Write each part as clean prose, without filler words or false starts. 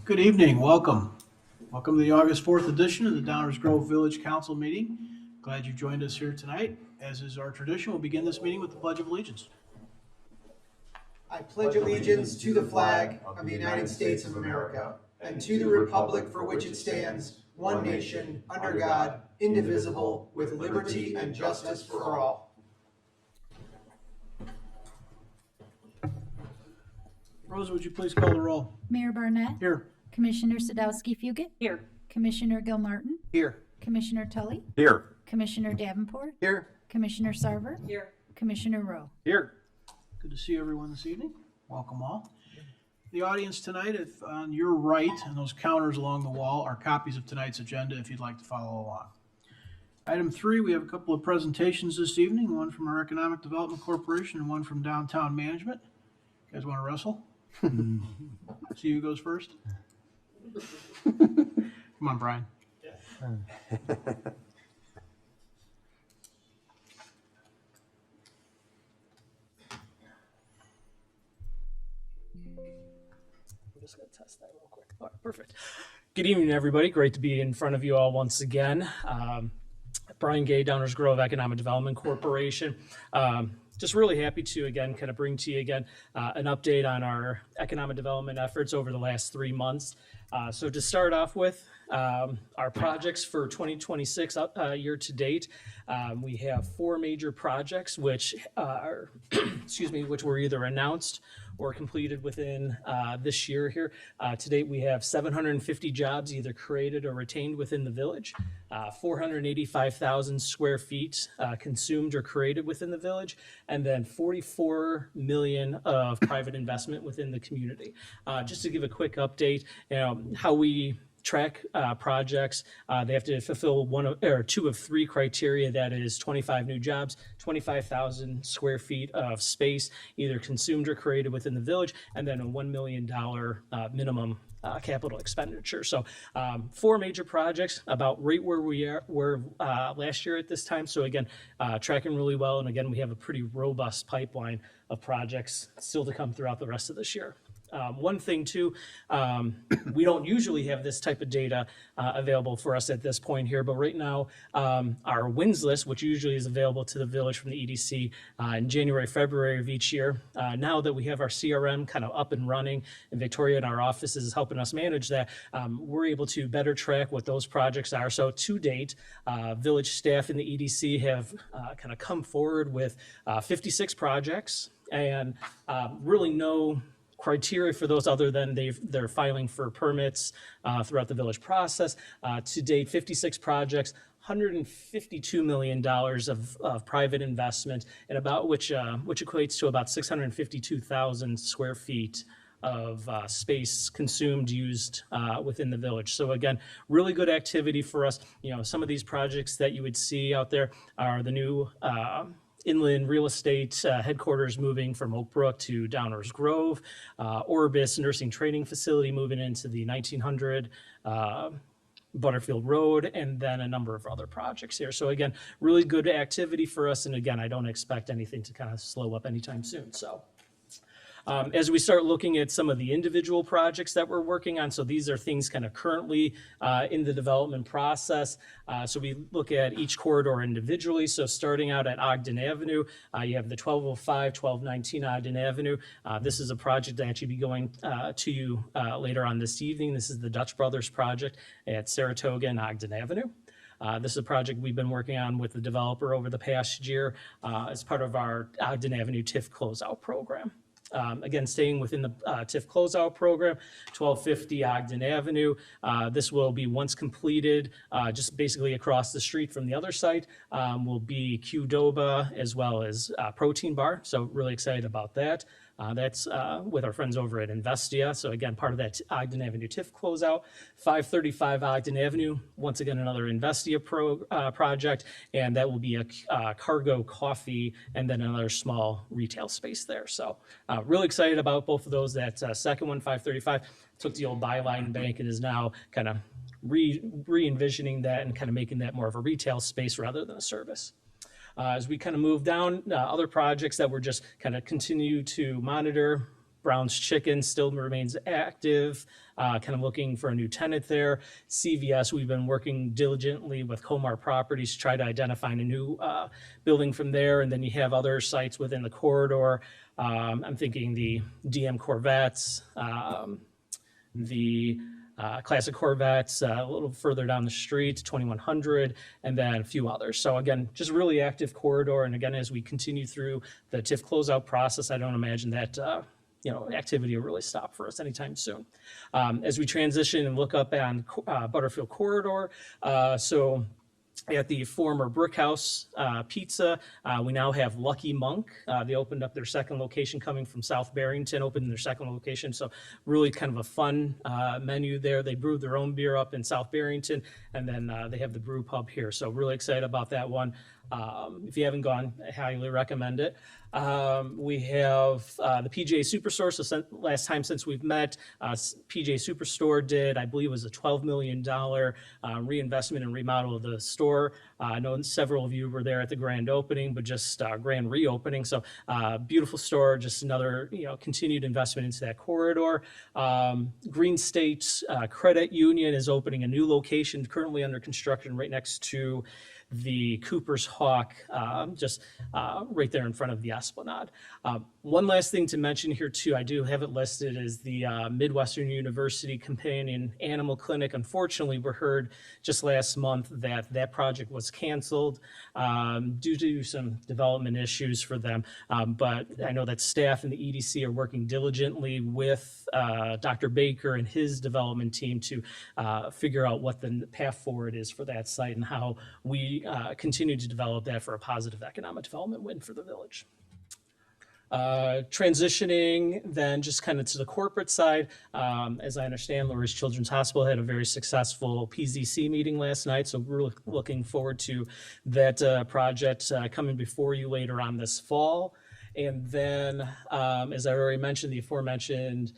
Good evening, welcome. Welcome to the August 4th edition of the Downers Grove Village Council meeting. Glad you joined us here tonight. As is our tradition, we'll begin this meeting with the Pledge of Allegiance. I pledge allegiance to the flag of the United States of America and to the republic for which it stands, one nation, under God, indivisible, with liberty and justice for all. Rosa, would you please call the roll? Mayor Barnett. Here. Commissioner Sadowski-Fugit. Here. Commissioner Gilmartin. Here. Commissioner Tully. Here. Commissioner Davenport. Here. Commissioner Sarver. Here. Commissioner Rowe. Here. Good to see everyone this evening. Welcome all. The audience tonight, if on your right and those counters along the wall are copies of tonight's agenda if you'd like to follow along. Item 3, we have a couple of presentations this evening, one from our Economic Development Corporation and one from Downtown Management. You guys want to wrestle? See who goes first? Come on, Brian. I'm just going to test that real quick. All right, perfect. Good evening, everybody. Great to be in front of you all once again. Brian Gay, Downers Grove Economic Development Corporation. Just really happy to, again, kind of bring to you again an update on our economic development efforts over the last 3 months. So to start off with, our projects for 2026 year to date, we have 4 major projects which are, which were either announced or completed within this year here. To date, we have 750 jobs either created or retained within the village, 485,000 square feet consumed or created within the village, and then 44 million of private investment within the community. Just to give a quick update, how we track projects, they have to fulfill 2 of 3 criteria. That is 25 new jobs, 25,000 square feet of space, either consumed or created within the village, and then a $1 million minimum capital expenditure. So 4 major projects, about right where we were last year at this time. So again, tracking really well. And again, we have a pretty robust pipeline of projects still to come throughout the rest of this year. One thing too, we don't usually have this type of data available for us at this point here, but right now our wins list, which usually is available to the village from the EDC in January, February of each year, now that we have our CRM kind of up and running and Victoria in our office is helping us manage that, we're able to better track what those projects are. So to date, village staff in the EDC have kind of come forward with 56 projects and really no criteria for those other than they're filing for permits throughout the village process. To date, 56 projects, $152 million of private investment, and about which equates to about 652,000 square feet of space consumed, used within the village. So again, really good activity for us. Some of these projects that you would see out there are the new inland real estate headquarters moving from Oak Brook to Downers Grove, Orbis nursing training facility moving into the 1900 Butterfield Road, and then a number of other projects here. So again, really good activity for us. And again, I don't expect anything to kind of slow up anytime soon. So as we start looking at some of the individual projects that we're working on, so these are things kind of currently in the development process. So we look at each corridor individually. So starting out at Ogden Avenue, you have the 1205, 1219 Ogden Avenue. This is a project that actually be going to you later on this evening. This is the Dutch Brothers project at Saratoga and Ogden Avenue. This is a project we've been working on with the developer over the past year as part of our Ogden Avenue TIF closeout program. Again, staying within the TIF closeout program, 1250 Ogden Avenue. This will be once completed, just basically across the street from the other site, will be Qdoba as well as Protein Bar. So really excited about that. That's with our friends over at Investia. So again, part of that Ogden Avenue TIF closeout. 535 Ogden Avenue, once again, another Investia project, and that will be a cargo coffee and then another small retail space there. So really excited about both of those. That second one, 535, took the old Byline Bank and is now kind of re-envisioning that and kind of making that more of a retail space rather than a service. As we kind of move down, other projects that we're just kind of continue to monitor, Brown's Chicken still remains active, kind of looking for a new tenant there. CVS, we've been working diligently with Comar Properties to try to identify a new building from there. And then you have other sites within the corridor. I'm thinking the DM Corvettes, the Classic Corvettes, a little further down the street, 2100, and then a few others. So again, just really active corridor. And again, as we continue through the TIF closeout process, I don't imagine that activity will really stop for us anytime soon. As we transition and look up on Butterfield Corridor, so at the former Brickhouse Pizza, we now have Lucky Monk. They opened up their second location coming from South Barrington, opened their second location. So really kind of a fun menu there. They brewed their own beer up in South Barrington, and then they have the brew pub here. So really excited about that one. If you haven't gone, I highly recommend it. We have the PGA Superstore. So last time since we've met, PGA Superstore did, I believe it was a $12 million reinvestment and remodel of the store. I know several of you were there at the grand opening, but just grand reopening. So beautiful store, just another continued investment into that corridor. Green State Credit Union is opening a new location currently under construction right next to the Cooper's Hawk, just right there in front of the Esplanade. One last thing to mention here too, I do have it listed as the Midwestern University Companion Animal Clinic. Unfortunately, we heard just last month that that project was canceled due to some development issues for them. But I know that staff and the EDC are working diligently with Dr. Baker and his development team to figure out what the path forward is for that site and how we continue to develop that for a positive economic development win for the village. Transitioning then just kind of to the corporate side, as I understand, Lurie Children's Hospital had a very successful PZC meeting last night, so we're looking forward to that project coming before you later on this fall. And then, as I already mentioned, the aforementioned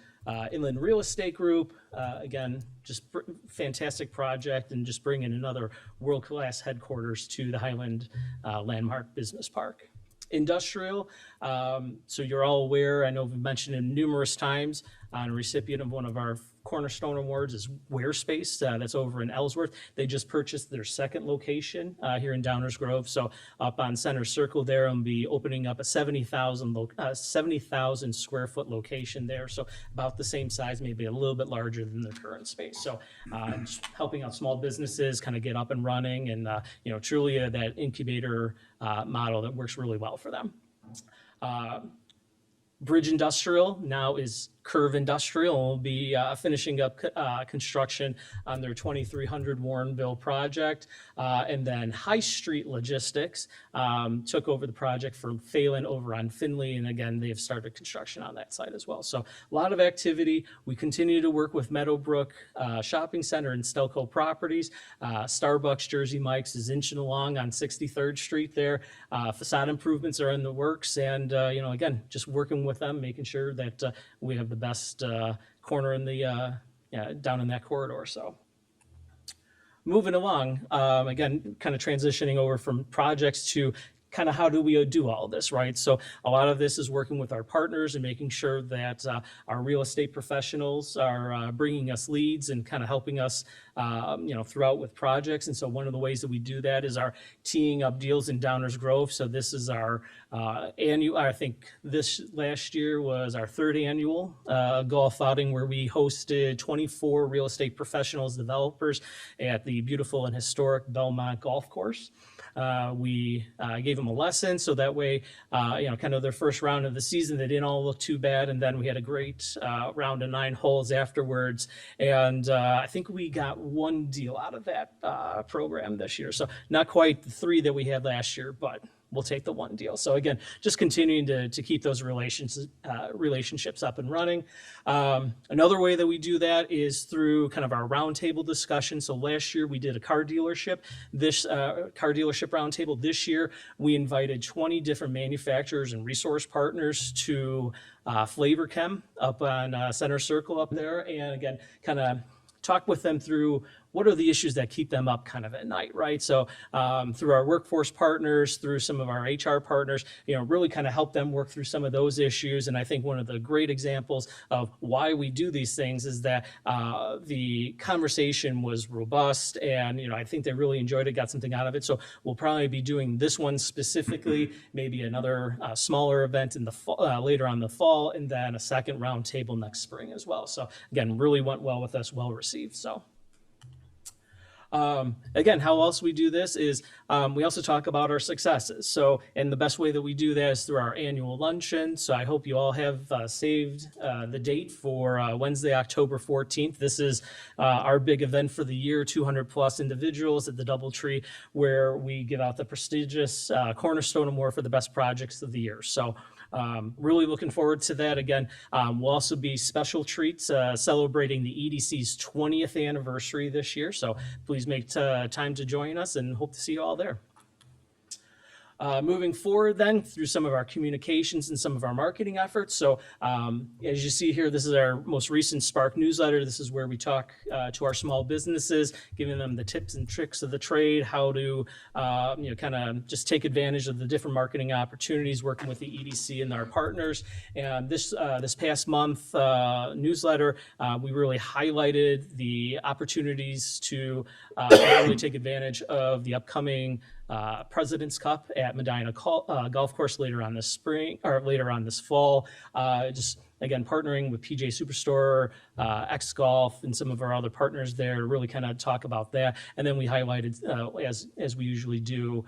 Inland Real Estate Group, again, just fantastic project and just bringing another world-class headquarters to the Highland Landmark Business Park. Industrial, so you're all aware, I know we've mentioned it numerous times, a recipient of one of our Cornerstone Awards is Wearspace, that's over in Ellsworth. They just purchased their second location here in Downers Grove, so up on Center Circle there, and be opening up a 70,000 square foot location there, so about the same size, maybe a little bit larger than their current space. So just helping out small businesses kind of get up and running, and truly that incubator model that works really well for them. Bridge Industrial now is Curve Industrial, and will be finishing up construction on their 2300 Warrenville project. And then High Street Logistics took over the project for Phelan over on Finley, and again, they've started construction on that site as well. So a lot of activity. We continue to work with Meadowbrook Shopping Center and Stelco Properties. Starbucks Jersey Mike's is inching along on 63rd Street there. Facade improvements are in the works, and again, just working with them, making sure that we have the best corner in the down in that corridor. So moving along, again, kind of transitioning over from projects to kind of how do we do all this, right? So a lot of this is working with our partners and making sure that our real estate professionals are bringing us leads and kind of helping us, throughout with projects. And so one of the ways that we do that is our teeing up deals in Downers Grove. So this is our annual, I think this last year was our third annual golf outing, where we hosted 24 real estate professionals, developers at the beautiful and historic Belmont Golf Course. We gave them a lesson, so that way, kind of their first round of the season, they didn't all look too bad. And then we had a great round of 9 holes afterwards. And I think we got one deal out of that program this year. So not quite the 3 that we had last year, but we'll take the one deal. So again, just continuing to keep those relationships up and running. Another way that we do that is through kind of our roundtable discussion. So last year we did a car dealership. This car dealership roundtable. This year we invited 20 different manufacturers and resource partners to Flavor Chem up on Center Circle up there, and again, kind of talk with them through what are the issues that keep them up kind of at night, right? So through our workforce partners, through some of our HR partners, really kind of help them work through some of those issues. And I think one of the great examples of why we do these things is that the conversation was robust, and I think they really enjoyed it, got something out of it. So we'll probably be doing this one specifically, maybe another smaller event in the later on in the fall, and then a second round table next spring as well. So again, really went well with us, well received. So again, how else we do this is we also talk about our successes. So, and the best way that we do that is through our annual luncheon. So I hope you all have saved the date for Wednesday, October 14th. This is our big event for the year, 200 plus individuals at the DoubleTree, where we give out the prestigious Cornerstone Award for the best projects of the year. So really looking forward to that. Again, we'll also be special treats celebrating the EDC's 20th anniversary this year. So please make time to join us, and hope to see you all there. Moving forward then through some of our communications and some of our marketing efforts. So as you see here, this is our most recent Spark newsletter. This is where we talk to our small businesses, giving them the tips and tricks of the trade, how to kind of just take advantage of the different marketing opportunities, working with the EDC and our partners. And this past month newsletter, we really highlighted the opportunities to really take advantage of the upcoming President's Cup at Medina Golf Course later on this spring, or later on this fall. Just again, partnering with PGA Superstore, X Golf, and some of our other partners there to really kind of talk about that. And then we highlighted, as we usually do,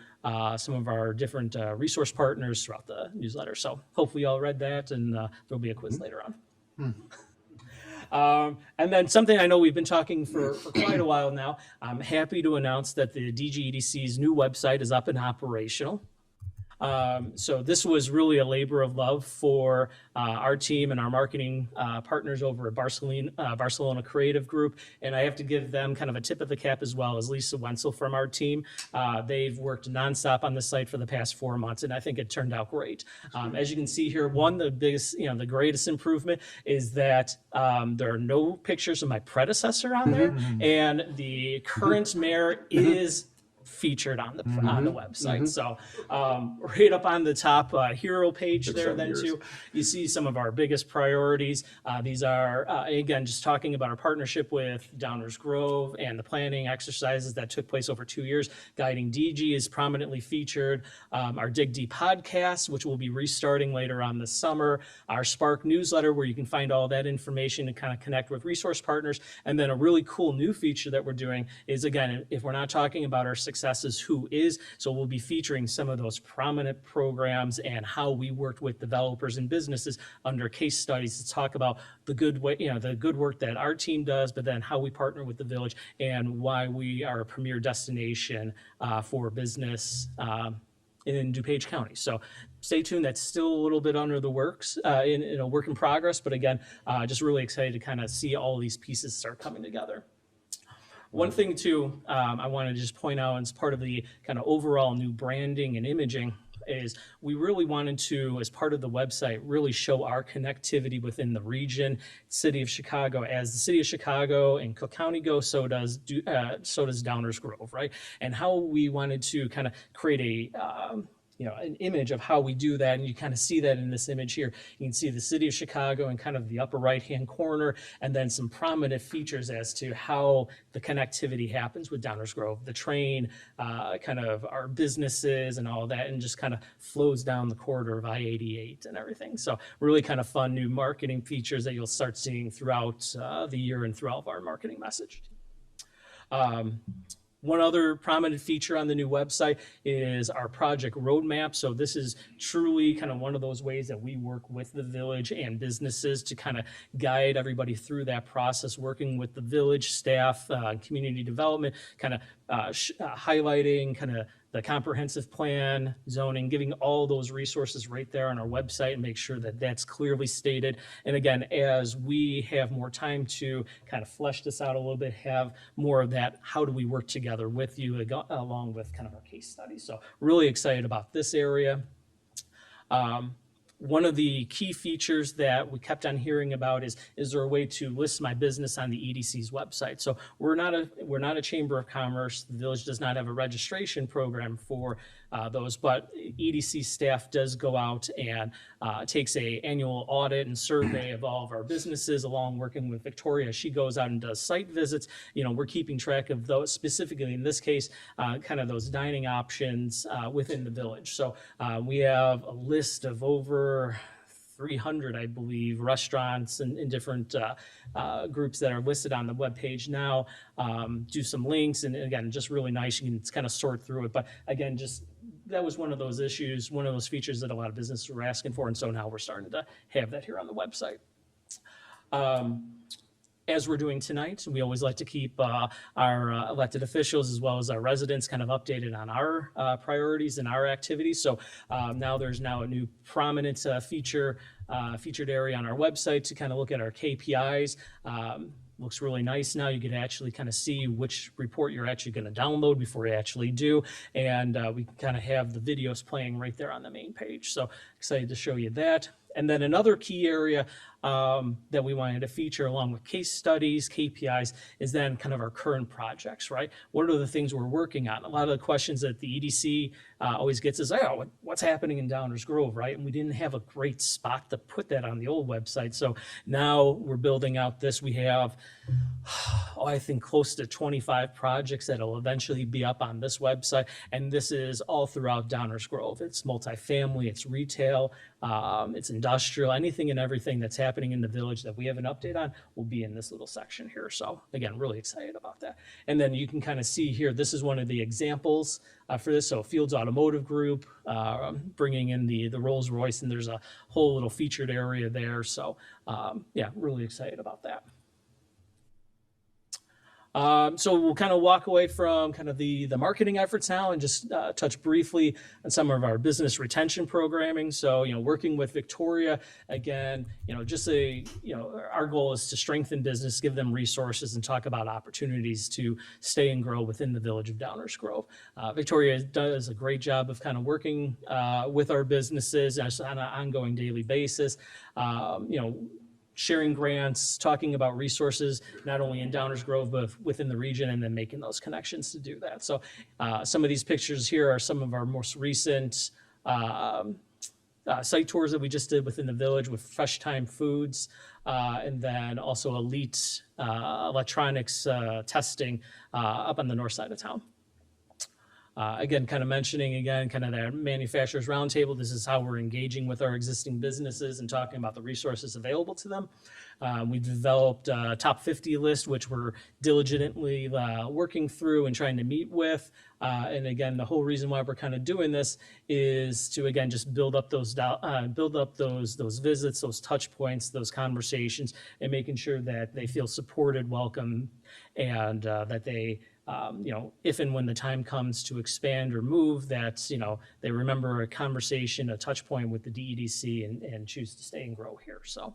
some of our different resource partners throughout the newsletter. So hopefully you all read that, and there'll be a quiz later on. And then something I know we've been talking for quite a while now, I'm happy to announce that the DGEDC's new website is up and operational. So this was really a labor of love for our team and our marketing partners over at Barcelona Creative Group. And I have to give them kind of a tip of the cap, as well as Lisa Wenzel from our team. They've worked nonstop on the site for the past 4 months, and I think it turned out great. As you can see here, the biggest, the greatest improvement is that there are no pictures of my predecessor on there, and the current mayor is featured on the website. So right up on the top hero page there then too, you see some of our biggest priorities. These are, again, just talking about our partnership with Downers Grove and the planning exercises that took place over 2 years. Guiding DG is prominently featured. Our Dig Deep podcast, which will be restarting later on this summer. Our Spark newsletter, where you can find all that information and kind of connect with resource partners. And then a really cool new feature that we're doing is, again, if we're not talking about our successes, who is. So we'll be featuring some of those prominent programs and how we worked with developers and businesses under case studies to talk about the good way, the good work that our team does, but then how we partner with the village and why we are a premier destination for business in DuPage County. So stay tuned. That's still a little bit under the works, in a work in progress. But again, just really excited to kind of see all these pieces start coming together. One thing too, I want to just point out as part of the kind of overall new branding and imaging is we really wanted to, as part of the website, really show our connectivity within the region, city of Chicago. As the city of Chicago and Cook County go, so does Downers Grove, right? And how we wanted to kind of create an image of how we do that. And you kind of see that in this image here. You can see the city of Chicago in kind of the upper right-hand corner, and then some prominent features as to how the connectivity happens with Downers Grove, the train, kind of our businesses and all that, and just kind of flows down the corridor of I-88 and everything. So really kind of fun new marketing features that you'll start seeing throughout the year and throughout our marketing message. One other prominent feature on the new website is our project roadmap. So this is truly kind of one of those ways that we work with the village and businesses to kind of guide everybody through that process, working with the village staff, community development, kind of highlighting kind of the comprehensive plan, zoning, giving all those resources right there on our website, and make sure that that's clearly stated. And again, as we have more time to kind of flesh this out a little bit, have more of that, how do we work together with you along with kind of our case study. So really excited about this area. One of the key features that we kept on hearing about is there a way to list my business on the EDC's website? So we're not a chamber of commerce. The village does not have a registration program for those, but EDC staff does go out and takes a annual audit and survey of all of our businesses, along working with Victoria. She goes out and does site visits. We're keeping track of those, specifically in this case, kind of those dining options within the village. So we have a list of over 300, I believe, restaurants and different groups that are listed on the webpage now. Do some links, and again, just really nice. You can kind of sort through it. But again, just that was one of those issues, one of those features that a lot of businesses were asking for, and so now we're starting to have that here on the website. As we're doing tonight, we always like to keep our elected officials as well as our residents kind of updated on our priorities and our activities. So now there's a new prominent featured area on our website to kind of look at our KPIs. Looks really nice now. You can actually kind of see which report you're actually going to download before you actually do. And we can kind of have the videos playing right there on the main page. So excited to show you that. And then another key area that we wanted to feature along with case studies, KPIs, is then kind of our current projects, right? What are the things we're working on? A lot of the questions that the EDC always gets is, oh, what's happening in Downers Grove, right? And we didn't have a great spot to put that on the old website. So now we're building out this. We have, I think, close to 25 projects that will eventually be up on this website. And this is all throughout Downers Grove. It's multifamily, it's retail, it's industrial, anything and everything that's happening in the village that we have an update on will be in this little section here. So again, really excited about that. And then you can kind of see here, this is one of the examples for this. So Fields Automotive Group, bringing in the Rolls Royce, and there's a whole little featured area there. So yeah, really excited about that. So we'll kind of walk away from kind of the marketing efforts now and just touch briefly on some of our business retention programming. So, working with Victoria, again, our goal is to strengthen business, give them resources, and talk about opportunities to stay and grow within the village of Downers Grove. Victoria does a great job of kind of working with our businesses on an ongoing daily basis. Sharing grants, talking about resources, not only in Downers Grove, but within the region, and then making those connections to do that. So some of these pictures here are some of our most recent site tours that we just did within the village with Fresh Time Foods, and then also Elite Electronics testing up on the north side of town. Again, kind of mentioning kind of that manufacturers roundtable. This is how we're engaging with our existing businesses and talking about the resources available to them. We've developed a top 50 list, which we're diligently working through and trying to meet with. And again, the whole reason why we're kind of doing this is to, again, just build up those visits, those touch points, those conversations, and making sure that they feel supported, welcome, and that they, if and when the time comes to expand or move, that, they remember a conversation, a touch point with the DEDC and choose to stay and grow here. So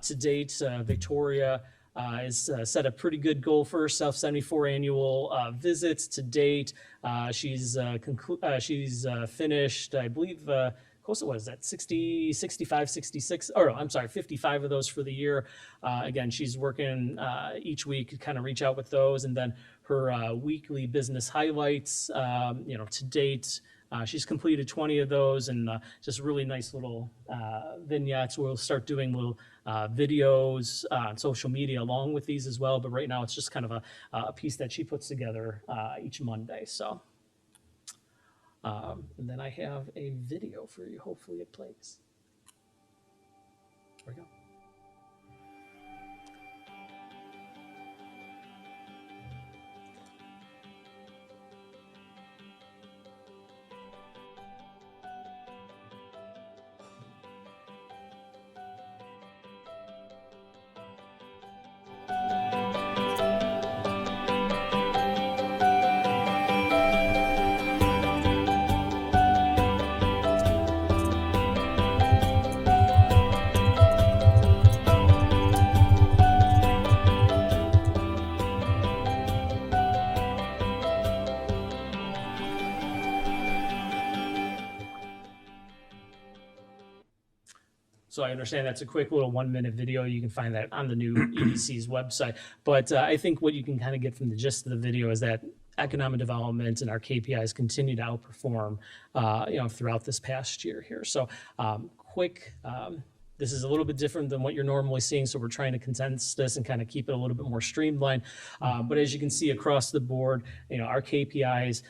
to date, Victoria has set a pretty good goal for herself, 74 annual visits to date. She's finished, I believe, close to, what is that, 60, 65, 66, or I'm sorry, 55 of those for the year. Again, she's working each week to kind of reach out with those, and then her weekly business highlights, to date, she's completed 20 of those, and just really nice little vignettes. We'll start doing little videos on social media along with these as well, but right now it's just kind of a piece that she puts together each Monday. So, and then I have a video for you. Hopefully it plays. There we go. So I understand that's a quick little 1-minute video. You can find that on the new EDC's website. But I think what you can kind of get from the gist of the video is that economic development and our KPIs continue to outperform, throughout this past year here. So this is a little bit different than what you're normally seeing, so we're trying to condense this and kind of keep it a little bit more streamlined. But as you can see across the board, our KPIs,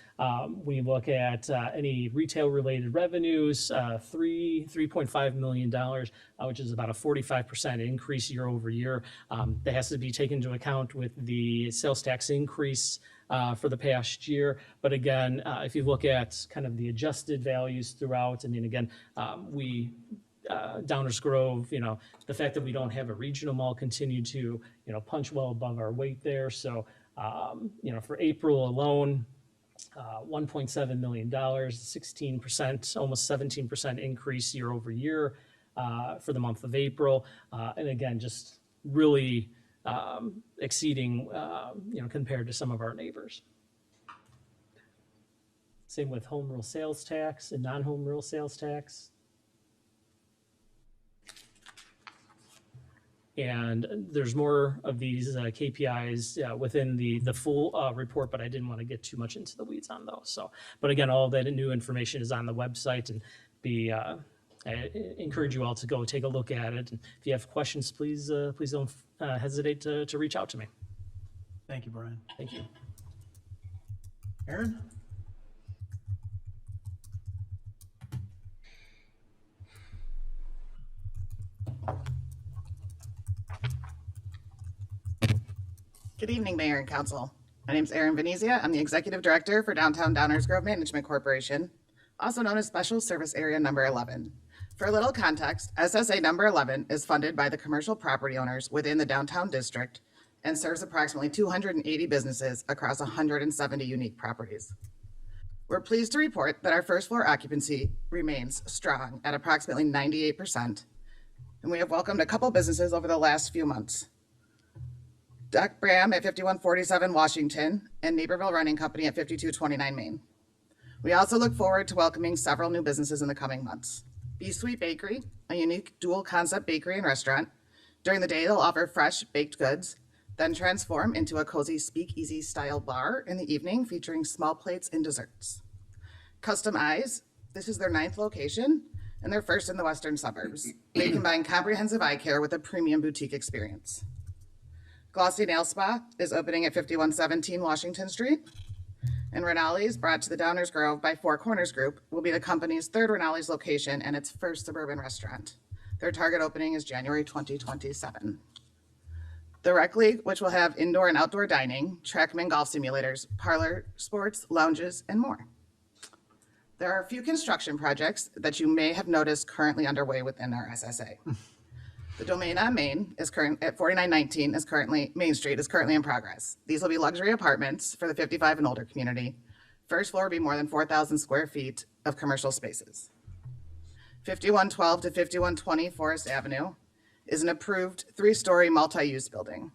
when you look at any retail-related revenues, $3.5 million, which is about a 45% increase year over year. That has to be taken into account with the sales tax increase for the past year. But again, if you look at kind of the adjusted values throughout, Downers Grove, the fact that we don't have a regional mall continued to, punch well above our weight there. So, for April alone, $1.7 million, 16%, almost 17% increase year over year for the month of April. And again, just really exceeding, compared to some of our neighbors. Same with home rule sales tax and non-home rule sales tax. And there's more of these KPIs within the full report, but I didn't want to get too much into the weeds on those. So, but again, all that new information is on the website, and I encourage you all to go take a look at it. And if you have questions, please don't hesitate to reach out to me. Thank you, Brian. Thank you. Aaron? Good evening, Mayor and Council. My name is Erin Venezia. I'm the Executive Director for Downtown Downers Grove Management Corporation, also known as Special Service Area Number 11. For a little context, SSA Number 11 is funded by the commercial property owners within the downtown district and serves approximately 280 businesses across 170 unique properties. We're pleased to report that our first floor occupancy remains strong at approximately 98%, and we have welcomed a couple businesses over the last few months. Doc Bram at 5147 Washington, and Naperville Running Company at 5229 Main. We also look forward to welcoming several new businesses in the coming months. B Sweet Bakery, a unique dual concept bakery and restaurant. During the day, they'll offer fresh baked goods, then transform into a cozy speakeasy style bar in the evening featuring small plates and desserts. Custom Eyes, this is their 9th location and their first in the western suburbs. They combine comprehensive eye care with a premium boutique experience. Glossy Nail Spa is opening at 5117 Washington Street. And Rinaldi's, brought to the Downers Grove by Four Corners Group, will be the company's 3rd Rinaldi's location and its first suburban restaurant. Their target opening is January 2027. The Rec League, which will have indoor and outdoor dining, Trackman golf simulators, parlor sports, lounges, and more. There are a few construction projects that you may have noticed currently underway within our SSA. The Domain on Main is at 4919 Main Street is currently in progress. These will be luxury apartments for the 55 and older community. First floor will be more than 4,000 square feet of commercial spaces. 5112 to 5120 Forest Avenue is an approved 3-story multi-use building.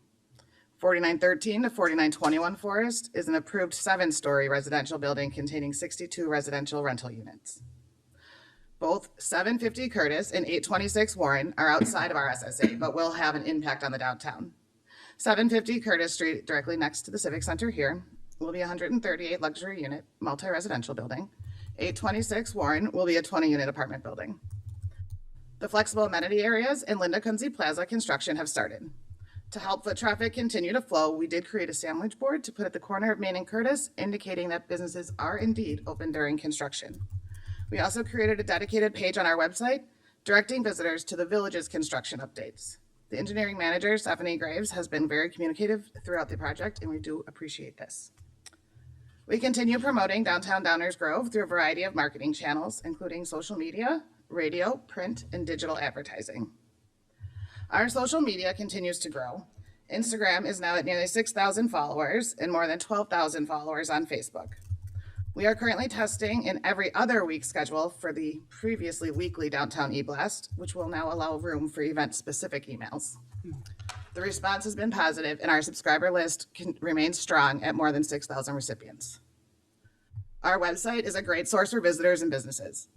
4913 to 4921 Forest is an approved 7-story residential building containing 62 residential rental units. Both 750 Curtis and 826 Warren are outside of our SSA, but will have an impact on the downtown. 750 Curtis Street, directly next to the Civic Center here, will be a 138 luxury unit multi-residential building. 826 Warren will be a 20-unit apartment building. The flexible amenity areas in Linda Kunze Plaza construction have started. To help foot traffic continue to flow, we did create a sandwich board to put at the corner of Main and Curtis, indicating that businesses are indeed open during construction. We also created a dedicated page on our website, directing visitors to the village's construction updates. The engineering manager, Stephanie Graves, has been very communicative throughout the project, and we do appreciate this. We continue promoting Downtown Downers Grove through a variety of marketing channels, including social media, radio, print, and digital advertising. Our social media continues to grow. Instagram is now at nearly 6,000 followers and more than 12,000 followers on Facebook. We are currently testing an every other week schedule for the previously weekly Downtown e-blast, which will now allow room for event-specific emails. The response has been positive, and our subscriber list remains strong at more than 6,000 recipients. Our website is a great source for visitors and businesses.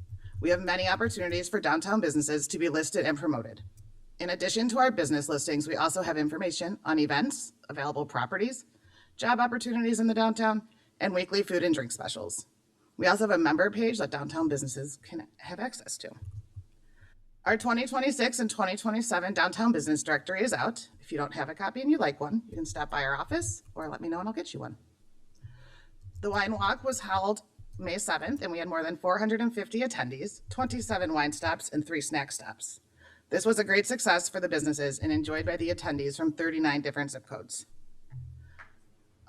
We have many opportunities for downtown businesses to be listed and promoted. In addition to our business listings, we also have information on events, available properties, job opportunities in the downtown, and weekly food and drink specials. We also have a member page that downtown businesses can have access to. Our 2026 and 2027 Downtown Business Directory is out. If you don't have a copy and you'd like one, you can stop by our office or let me know and I'll get you one. The Wine Walk was held May 7th, and we had more than 450 attendees, 27 wine stops, and 3 snack stops. This was a great success for the businesses and enjoyed by the attendees from 39 different zip codes.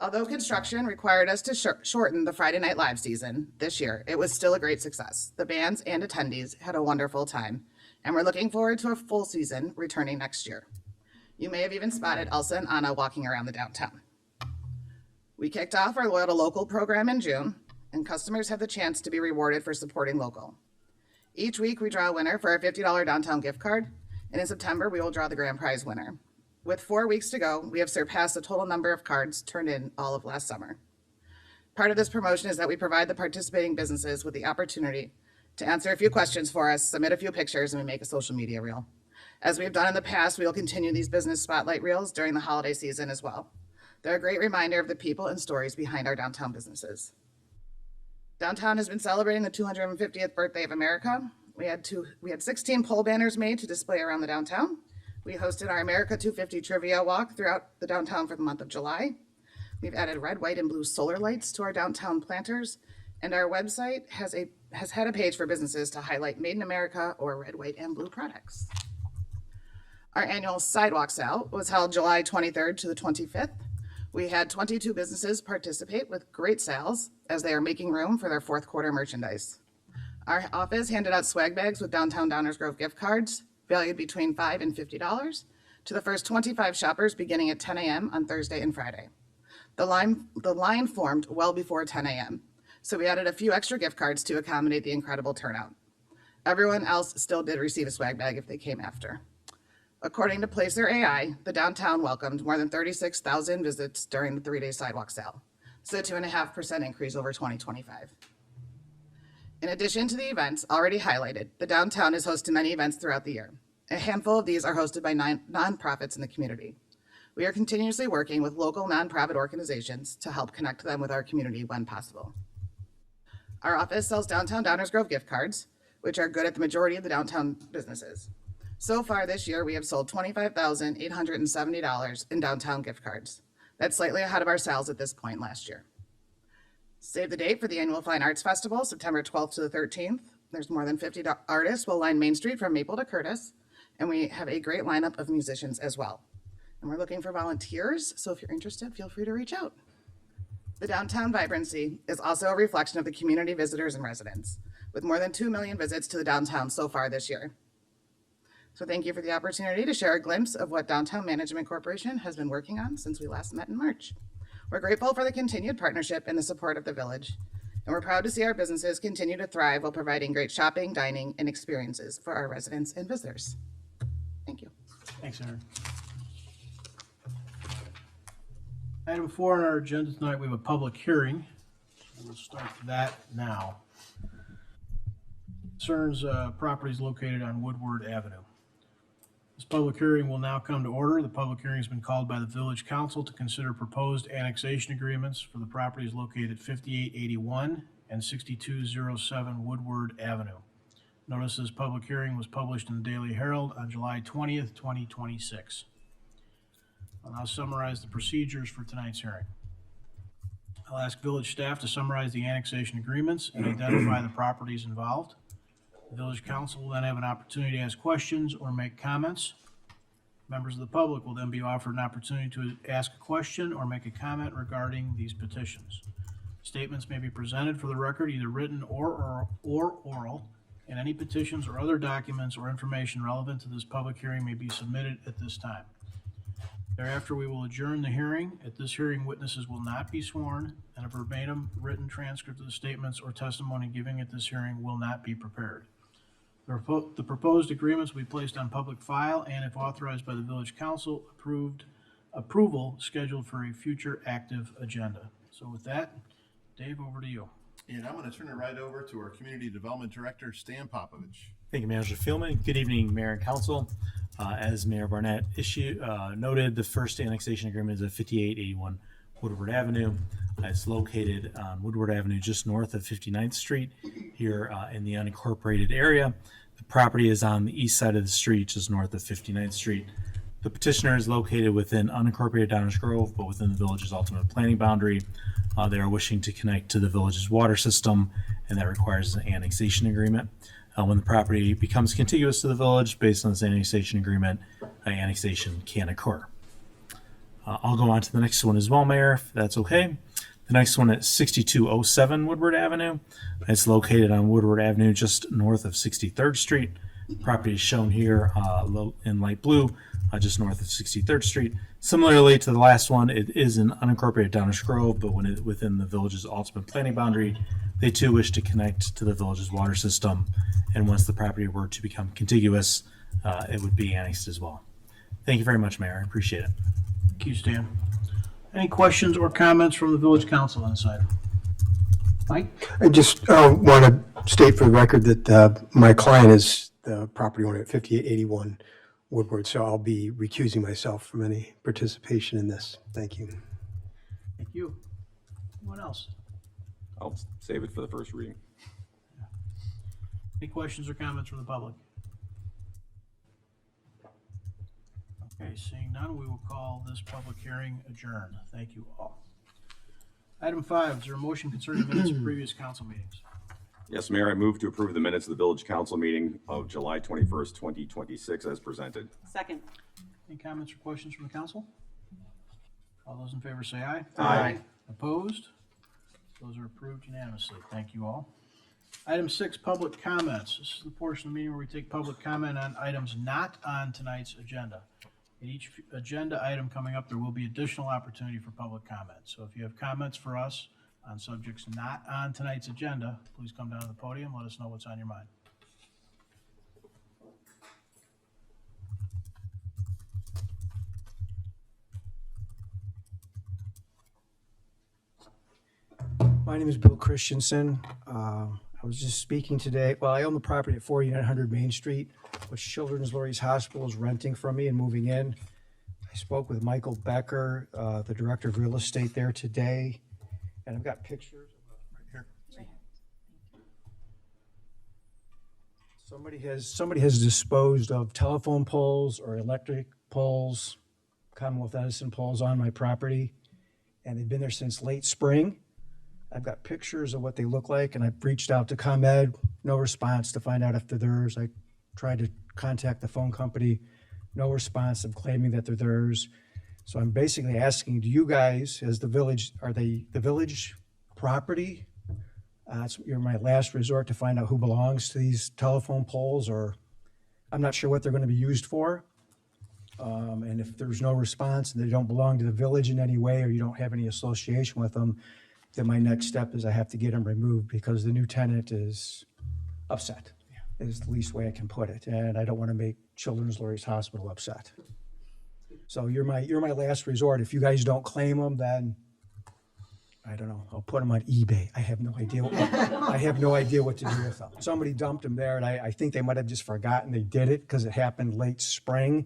Although construction required us to shorten the Friday Night Live season this year, it was still a great success. The bands and attendees had a wonderful time, and we're looking forward to a full season returning next year. You may have even spotted Elsa and Anna walking around the downtown. We kicked off our Loyal to Local program in June, and customers have the chance to be rewarded for supporting local. Each week, we draw a winner for our $50 downtown gift card, and in September, we will draw the grand prize winner. With 4 weeks to go, we have surpassed the total number of cards turned in all of last summer. Part of this promotion is that we provide the participating businesses with the opportunity to answer a few questions for us, submit a few pictures, and we make a social media reel. As we've done in the past, we will continue these business spotlight reels during the holiday season as well. They're a great reminder of the people and stories behind our downtown businesses. Downtown has been celebrating the 250th birthday of America. We had 16 pole banners made to display around the downtown. We hosted our America 250 trivia walk throughout the downtown for the month of July. We've added red, white, and blue solar lights to our downtown planters, and our website has had a page for businesses to highlight Made in America or red, white, and blue products. Our annual sidewalk sale was held July 23rd to the 25th. We had 22 businesses participate with great sales as they are making room for their fourth quarter merchandise. Our office handed out swag bags with Downtown Downers Grove gift cards valued between $5 and $50 to the first 25 shoppers beginning at 10 a.m. on Thursday and Friday. The line formed well before 10 a.m., so we added a few extra gift cards to accommodate the incredible turnout. Everyone else still did receive a swag bag if they came after. According to Placer AI, the downtown welcomed more than 36,000 visits during the 3-day sidewalk sale. So a 2.5% increase over 2025. In addition to the events already highlighted, the downtown is host to many events throughout the year. A handful of these are hosted by nonprofits in the community. We are continuously working with local nonprofit organizations to help connect them with our community when possible. Our office sells Downtown Downers Grove gift cards, which are good at the majority of the downtown businesses. So far this year, we have sold $25,870 in downtown gift cards. That's slightly ahead of our sales at this point last year. Save the date for the annual Fine Arts Festival, September 12th to the 13th. There's more than 50 artists will line Main Street from Maple to Curtis, and we have a great lineup of musicians as well. And we're looking for volunteers, so if you're interested, feel free to reach out. The downtown vibrancy is also a reflection of the community visitors and residents, with more than 2 million visits to the downtown so far this year. So thank you for the opportunity to share a glimpse of what Downtown Management Corporation has been working on since we last met in March. We're grateful for the continued partnership and the support of the village, and we're proud to see our businesses continue to thrive while providing great shopping, dining, and experiences for our residents and visitors. Thank you. Thanks, Aaron. Item 4 on our agenda tonight, we have a public hearing. We'll start that now. Concerns properties located on Woodward Avenue. This public hearing will now come to order. The public hearing has been called by the Village Council to consider proposed annexation agreements for the properties located at 5881 and 6207 Woodward Avenue. Notice this public hearing was published in the Daily Herald on July 20th, 2026. I'll now summarize the procedures for tonight's hearing. I'll ask village staff to summarize the annexation agreements and identify the properties involved. The village council will then have an opportunity to ask questions or make comments. Members of the public will then be offered an opportunity to ask a question or make a comment regarding these petitions. Statements may be presented for the record, either written or oral, and any petitions or other documents or information relevant to this public hearing may be submitted at this time. Thereafter, we will adjourn the hearing. At this hearing, witnesses will not be sworn, and a verbatim written transcript of the statements or testimony given at this hearing will not be prepared. The proposed agreements will be placed on public file and, if authorized by the village council, approval scheduled for a future active agenda. So with that, Dave, over to you. And I'm going to turn it right over to our Community Development Director, Stan Popovich. Thank you, Manager Fielman. Good evening, Mayor and Council. As Mayor Barnett noted, the first annexation agreement is at 5881 Woodward Avenue. It's located on Woodward Avenue just north of 59th Street here in the unincorporated area. The property is on the east side of the street, just north of 59th Street. The petitioner is located within unincorporated Downers Grove, but within the village's ultimate planning boundary. They are wishing to connect to the village's water system, and that requires an annexation agreement. When the property becomes contiguous to the village, based on this annexation agreement, annexation can occur. I'll go on to the next one as well, Mayor, if that's okay. The next one is 6207 Woodward Avenue. It's located on Woodward Avenue, just north of 63rd Street. Property is shown here in light blue, just north of 63rd Street. Similarly to the last one, it is in unincorporated Downers Grove, but within the village's ultimate planning boundary, they too wish to connect to the village's water system. And once the property were to become contiguous, it would be annexed as well. Thank you very much, Mayor. I appreciate it. Thank you, Stan. Any questions or comments from the village council on this item? Mike? I just want to state for the record that my client is the property owner at 5881 Woodward, so I'll be recusing myself from any participation in this. Thank you. Thank you. Anyone else? I'll save it for the first reading. Any questions or comments from the public? Okay, seeing none, we will call this public hearing adjourned. Thank you all. Item 5, is there a motion concerning minutes of previous council meetings? Yes, Mayor, I move to approve the minutes of the Village Council meeting of July 21st, 2026 as presented. Second. Any comments or questions from the council? All those in favor say aye. Aye. Opposed? Those are approved unanimously. Thank you all. Item 6, public comments. This is the portion of the meeting where we take public comment on items not on tonight's agenda. At each agenda item coming up, there will be additional opportunity for public comment. So if you have comments for us on subjects not on tonight's agenda, please come down to the podium, let us know what's on your mind. My name is Bill Christensen. I was just speaking today. Well, I own the property at 4900 Main Street, which Children's Lurie's Hospital is renting from me and moving in. I spoke with Michael Becker, the director of real estate there today, and I've got pictures right here. Somebody has disposed of telephone poles or electric poles, Commonwealth Edison poles on my property, and they've been there since late spring. I've got pictures of what they look like, and I've reached out to ComEd, no response to find out if they're theirs. I tried to contact the phone company, no response of claiming that they're theirs. So I'm basically asking, do you guys, as the village, are they the village property? You're my last resort to find out who belongs to these telephone poles, or I'm not sure what they're going to be used for. And if there's no response and they don't belong to the village in any way, or you don't have any association with them, then my next step is I have to get them removed because the new tenant is upset, is the least way I can put it. And I don't want to make Children's Lurie's Hospital upset. So you're my last resort. If you guys don't claim them, then I don't know. I'll put them on eBay. I have no idea. I have no idea what to do with them. Somebody dumped them there, and I think they might have just forgotten they did it because it happened late spring,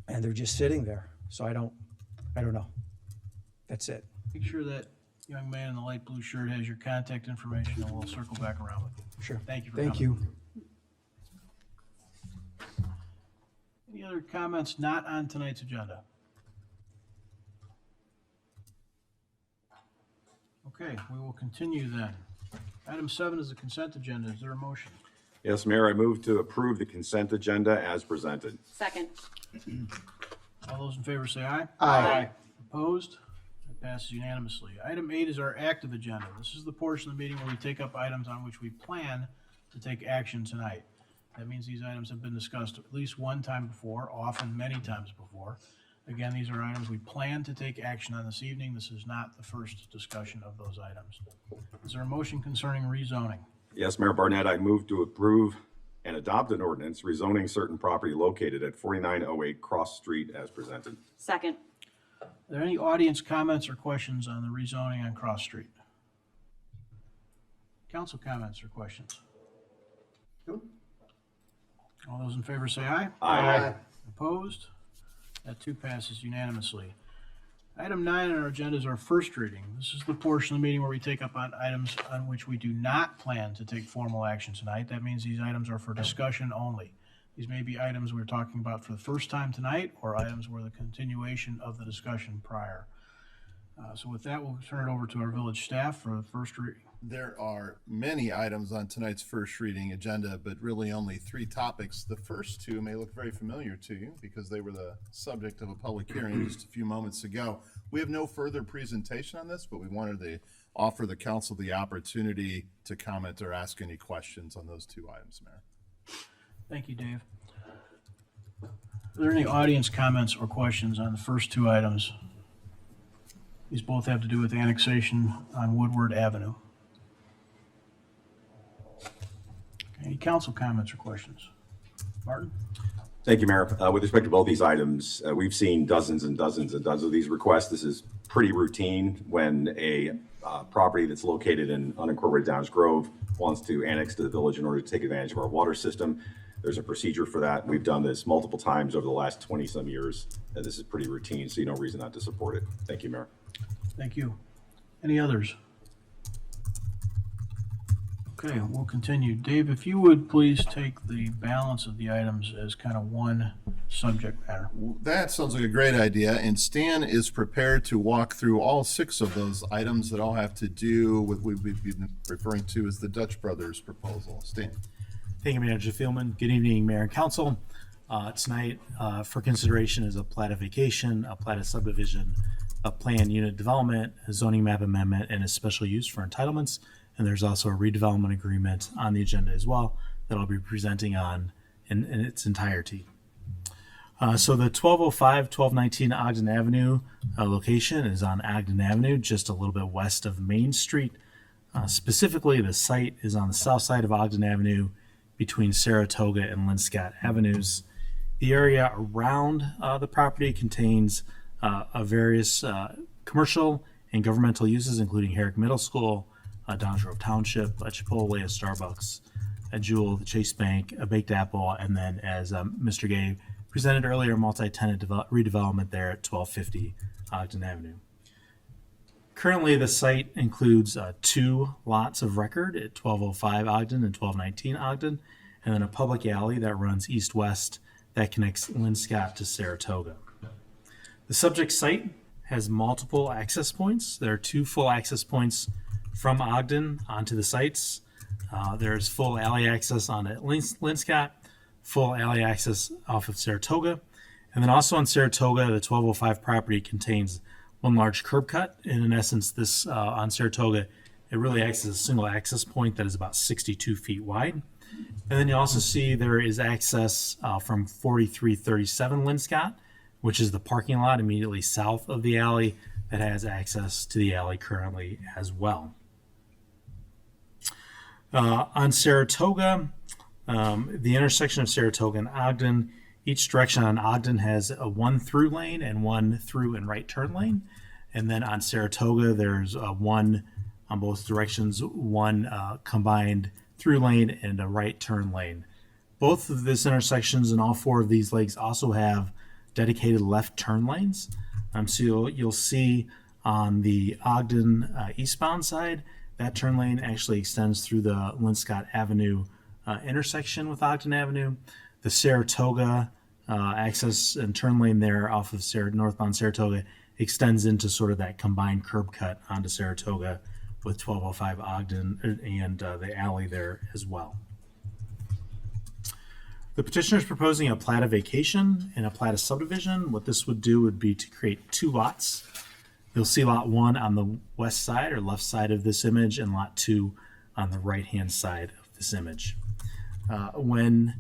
and they're just sitting there. So I don't know. That's it. Make sure that young man in the light blue shirt has your contact information, and we'll circle back around with you. Sure. Thank you for Thank coming. you. Any other comments not on tonight's agenda? Okay, we will continue then. Item 7 is the consent agenda. Is there a motion? Yes, Mayor, I move to approve the consent agenda as presented. Second. All those in favor say aye. Aye. Opposed? That passes unanimously. Item 8 is our active agenda. This is the portion of the meeting where we take up items on which we plan to take action tonight. That means these items have been discussed at least one time before, often many times before. Again, these are items we plan to take action on this evening. This is not the first discussion of those items. Is there a motion concerning rezoning? Yes, Mayor Barnett, I move to approve and adopt an ordinance rezoning certain property located at 4908 Cross Street as presented. Second. Are there any audience comments or questions on the rezoning on Cross Street? Council comments or questions? All those in favor say aye. Aye. Opposed? That too passes unanimously. Item 9 on our agenda is our first reading. This is the portion of the meeting where we take up on items on which we do not plan to take formal action tonight. That means these items are for discussion only. These may be items we're talking about for the first time tonight, or items where the continuation of the discussion prior. So with that, we'll turn it over to our village staff for the first reading. There are many items on tonight's first reading agenda, but really only 3 topics. The first 2 may look very familiar to you because they were the subject of a public hearing just a few moments ago. We have no further presentation on this, but we wanted to offer the council the opportunity to comment or ask any questions on those 2 items, Mayor. Thank you, Dave. Are there any audience comments or questions on the first 2 items? These both have to do with annexation on Woodward Avenue. Any council comments or questions? Martin? Thank you, Mayor. With respect to both these items, we've seen dozens and dozens and dozens of these requests. This is pretty routine when a property that's located in unincorporated Downers Grove wants to annex to the village in order to take advantage of our water system. There's a procedure for that. We've done this multiple times over the last 20-some years, and this is pretty routine, so you no reason not to support it. Thank you, Mayor. Thank you. Any others? Okay, we'll continue. Dave, if you would please take the balance of the items as kind of one subject matter. That sounds like a great idea, and Stan is prepared to walk through all 6 of those items that all have to do with what we've been referring to as the Dutch Brothers proposal. Stan. Thank you, Manager Thielman. Good evening, Mayor and Council. Tonight, for consideration is a plat of vacation, a plat of subdivision, a planned unit development, a zoning map amendment, and a special use for entitlements. And there's also a redevelopment agreement on the agenda as well that I'll be presenting on in its entirety. So the 1205, 1219 Ogden Avenue location is on Ogden Avenue, just a little bit west of Main Street. Specifically, the site is on the south side of Ogden Avenue between Saratoga and Linscott Avenues. The area around the property contains various commercial and governmental uses, including Herrick Middle School, Downers Grove Township, a Chipotle, a Starbucks, a Jewel, the Chase Bank, a Baked Apple, and then, as Mr. Gay presented earlier, multi-tenant redevelopment there at 1250 Ogden Avenue. Currently, the site includes 2 lots of record at 1205 Ogden and 1219 Ogden, and then a public alley that runs east-west that connects Linscott to Saratoga. The subject site has multiple access points. There are 2 full access points from Ogden onto the sites. There's full alley access on at Linscott, full alley access off of Saratoga. And then also on Saratoga, the 1205 property contains 1 large curb cut. And in essence, this on Saratoga, it really acts as a single access point that is about 62 feet wide. And then you also see there is access from 4337 Linscott, which is the parking lot immediately south of the alley that has access to the alley currently as well. On Saratoga, the intersection of Saratoga and Ogden, each direction on Ogden has a 1 through lane and 1 through and right turn lane. And then on Saratoga, there's 1 on both directions, 1 combined through lane and a right turn lane. Both of these intersections and all 4 of these lakes also have dedicated left turn lanes. So you'll see on the Ogden eastbound side, that turn lane actually extends through the Linscott Avenue intersection with Ogden Avenue. The Saratoga access and turn lane there off of northbound Saratoga extends into sort of that combined curb cut onto Saratoga with 1205 Ogden and the alley there as well. The petitioner is proposing a plat of vacation and a plat of subdivision. What this would do would be to create 2 lots. You'll see lot 1 on the west side or left side of this image and lot 2 on the right-hand side of this image. When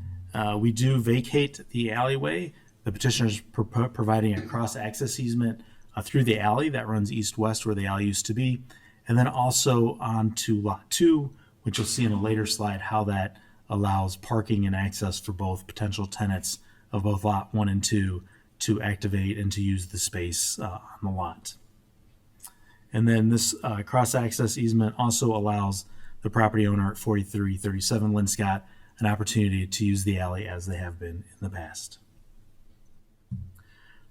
we do vacate the alleyway, the petitioner is providing a cross-access easement through the alley that runs east-west where the alley used to be, and then also onto lot 2, which you'll see in a later slide how that allows parking and access for both potential tenants of both lot 1 and 2 to activate and to use the space on the lot. And then this cross-access easement also allows the property owner at 4337 Linscott an opportunity to use the alley as they have been in the past.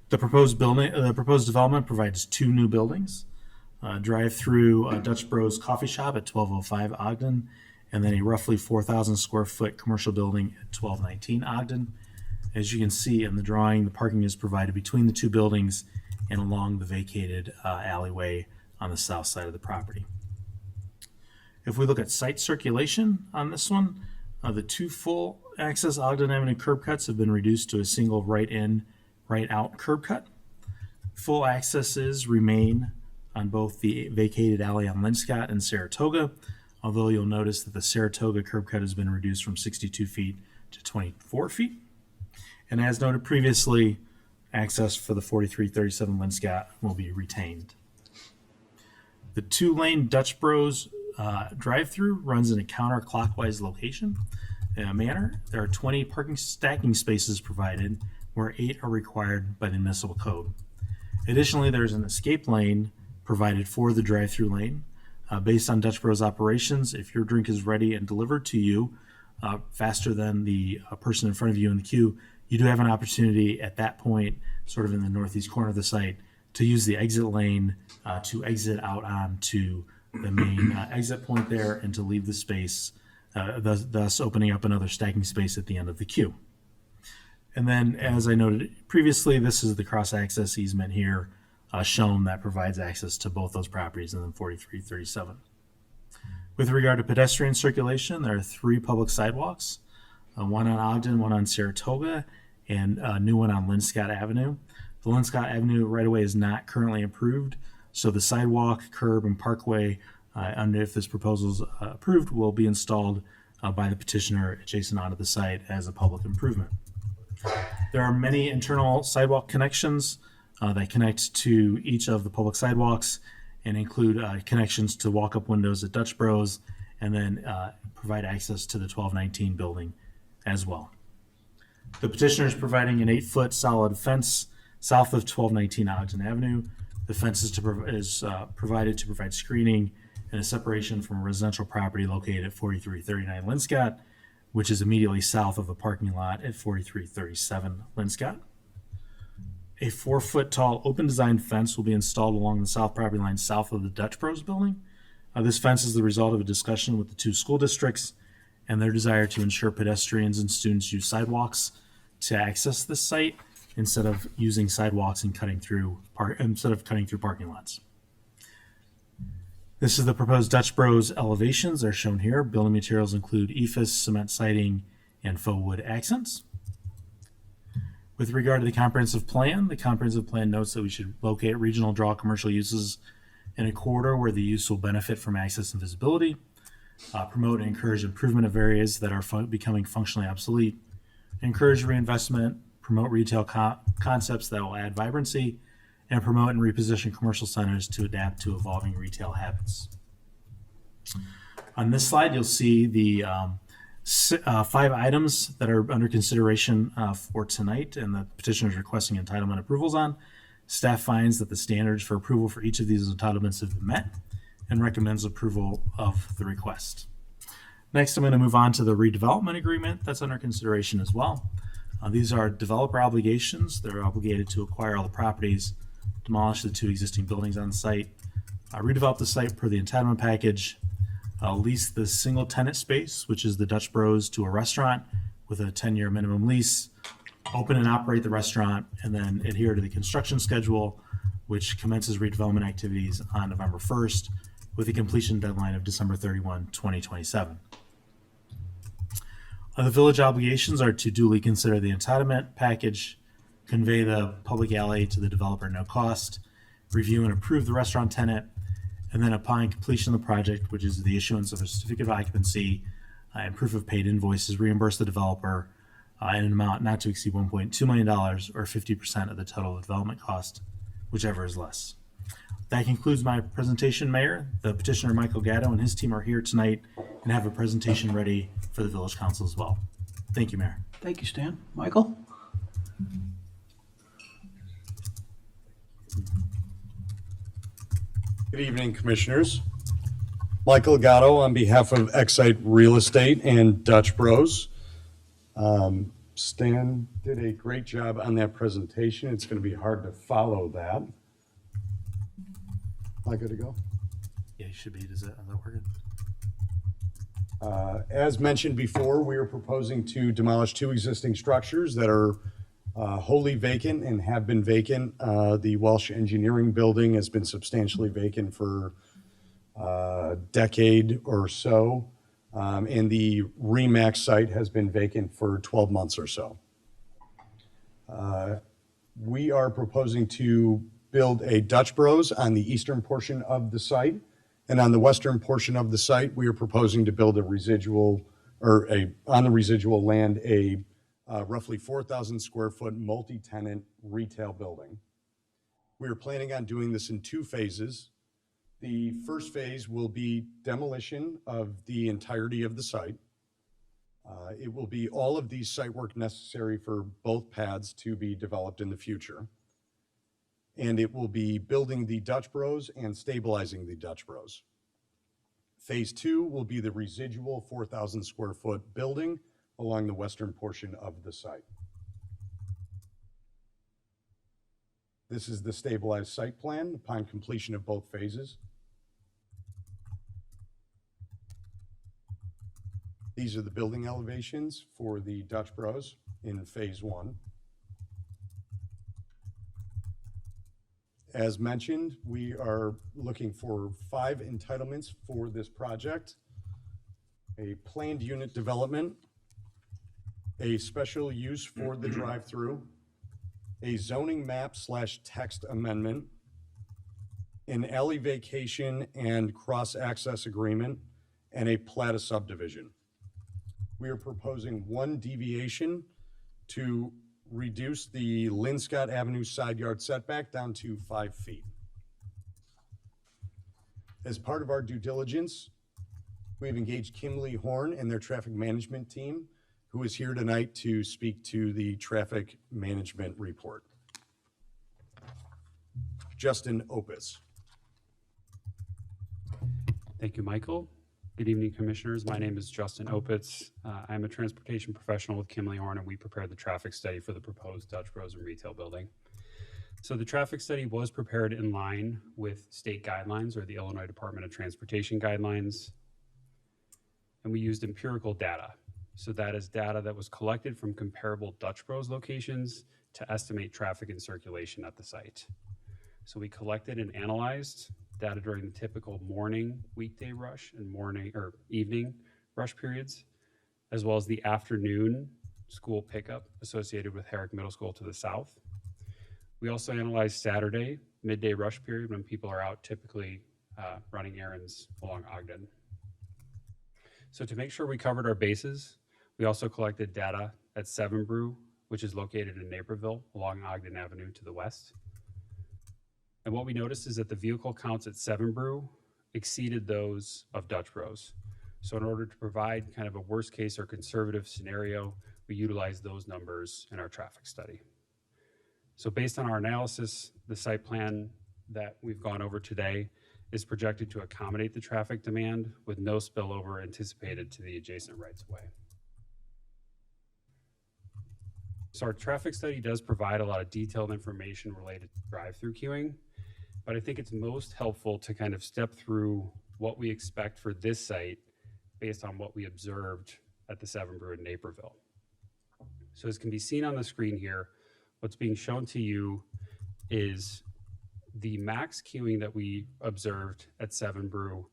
The proposed development provides 2 new buildings, drive-through Dutch Bros Coffee Shop at 1205 Ogden, and then a roughly 4,000 square foot commercial building at 1219 Ogden. As you can see in the drawing, the parking is provided between the 2 buildings and along the vacated alleyway on the south side of the property. If we look at site circulation on this one, the 2 full access Ogden Avenue curb cuts have been reduced to a single right-in, right-out curb cut. Full accesses remain on both the vacated alley on Linscott and Saratoga, although you'll notice that the Saratoga curb cut has been reduced from 62 feet to 24 feet. And as noted previously, access for the 4337 Linscott will be retained. The 2-lane Dutch Bros drive-through runs in a counterclockwise location manner. There are 20 parking stacking spaces provided, where 8 are required by the municipal code. Additionally, there's an escape lane provided for the drive-through lane. Based on Dutch Bros operations, if your drink is ready and delivered to you faster than the person in front of you in the queue, you do have an opportunity at that point, sort of in the northeast corner of the site, to use the exit lane to exit out onto the main exit point there and to leave the space, thus opening up another stacking space at the end of the queue. And then, as I noted previously, this is the cross-access easement here shown that provides access to both those properties and then 4337. With regard to pedestrian circulation, there are 3 public sidewalks, one on Ogden, one on Saratoga, and a new one on Linscott Avenue. The Linscott Avenue right-of-way is not currently approved, so the sidewalk, curb, and parkway, if this proposal is approved, will be installed by the petitioner adjacent onto the site as a public improvement. There are many internal sidewalk connections that connect to each of the public sidewalks and include connections to walk-up windows at Dutch Bros and then provide access to the 1219 building as well. The petitioner is providing an 8-foot solid fence south of 1219 Ogden Avenue. The fence is provided to provide screening and a separation from a residential property located at 4339 Linscott, which is immediately south of the parking lot at 4337 Linscott. A 4-foot tall open design fence will be installed along the south property line south of the Dutch Bros building. This fence is the result of a discussion with the 2 school districts and their desire to ensure pedestrians and students use sidewalks to access this site instead of using sidewalks and cutting through parking lots. This is the proposed Dutch Bros elevations. They're shown here. Building materials include EIFS, cement siding, and faux wood accents. With regard to the comprehensive plan notes that we should locate regional draw commercial uses in a corridor where the use will benefit from access and visibility, promote and encourage improvement of areas that are becoming functionally obsolete, encourage reinvestment, promote retail concepts that will add vibrancy, and promote and reposition commercial centers to adapt to evolving retail habits. On this slide, you'll see the 5 items that are under consideration for tonight and the petitioner is requesting entitlement approvals on. Staff finds that the standards for approval for each of these entitlements have been met and recommends approval of the request. Next, I'm going to move on to the redevelopment agreement that's under consideration as well. These are developer obligations. They're obligated to acquire all the properties, demolish the 2 existing buildings on the site, redevelop the site per the entitlement package, lease the single tenant space, which is the Dutch Bros, to a restaurant with a 10-year minimum lease, open and operate the restaurant, and then adhere to the construction schedule, which commences redevelopment activities on November 1st with a completion deadline of December 31, 2027. The village obligations are to duly consider the entitlement package, convey the public alley to the developer at no cost, review and approve the restaurant tenant, and then upon completion of the project, which is the issuance of a certificate of occupancy and proof of paid invoices, reimburse the developer in an amount not to exceed $1.2 million or 50% of the total development cost, whichever is less. That concludes my presentation, Mayor. The petitioner, Michael Gatto, and his team are here tonight and have a presentation ready for the Village Council as well. Thank you, Mayor. Thank you, Stan. Michael? Good evening, Commissioners. Michael Gatto on behalf of Excite Real Estate and Dutch Bros. Stan did a great job on that presentation. It's going to be hard to follow that. Am I good to go? Yeah, you should be. Is that working? As mentioned before, we are proposing to demolish two existing structures that are wholly vacant and have been vacant. The Welsh Engineering Building has been substantially vacant for a decade or so, and the Remax site has been vacant for 12 months or so. We are proposing to build a Dutch Bros on the eastern portion of the site. And on the western portion of the site, we are proposing to build a residual, on the residual land, a roughly 4,000 square foot multi-tenant retail building. We are planning on doing this in two phases. The first phase will be demolition of the entirety of the site. It will be all of the site work necessary for both pads to be developed in the future. And it will be building the Dutch Bros and stabilizing the Dutch Bros. Phase 2 will be the residual 4,000 square foot building along the western portion of the site. This is the stabilized site plan upon completion of both phases. These are the building elevations for the Dutch Bros in phase 1. As mentioned, we are looking for 5 entitlements for this project: a planned unit development, a special use for the drive-through, a zoning map / text amendment, an alley vacation and cross-access agreement, and a plat of subdivision. We are proposing 1 deviation to reduce the Linscott Avenue side yard setback down to 5 feet. As part of our due diligence, we've engaged Kimley Horn and their traffic management team, who is here tonight to speak to the traffic management report. Justin Opitz. Thank you, Michael. Good evening, Commissioners. My name is Justin Opitz. I'm a transportation professional with Kimley Horn, and we prepared the traffic study for the proposed Dutch Bros and retail building. So the traffic study was prepared in line with state guidelines, or the Illinois Department of Transportation guidelines, and we used empirical data. So that is data that was collected from comparable Dutch Bros locations to estimate traffic and circulation at the site. So we collected and analyzed data during the typical morning weekday rush and morning or evening rush periods, as well as the afternoon school pickup associated with Herrick Middle School to the south. We also analyzed Saturday midday rush period when people are out typically running errands along Ogden. So to make sure we covered our bases, we also collected data at Seven Brew, which is located in Naperville along Ogden Avenue to the west. And what we noticed is that the vehicle counts at Seven Brew exceeded those of Dutch Bros. So in order to provide kind of a worst case or conservative scenario, we utilized those numbers in our traffic study. So based on our analysis, the site plan that we've gone over today is projected to accommodate the traffic demand with no spillover anticipated to the adjacent rights-of-way. So our traffic study does provide a lot of detailed information related to drive-through queuing, but I think it's most helpful to kind of step through what we expect for this site based on what we observed at the Seven Brew in Naperville. So as can be seen on the screen here, what's being shown to you is the max queuing that we observed at Seven Brew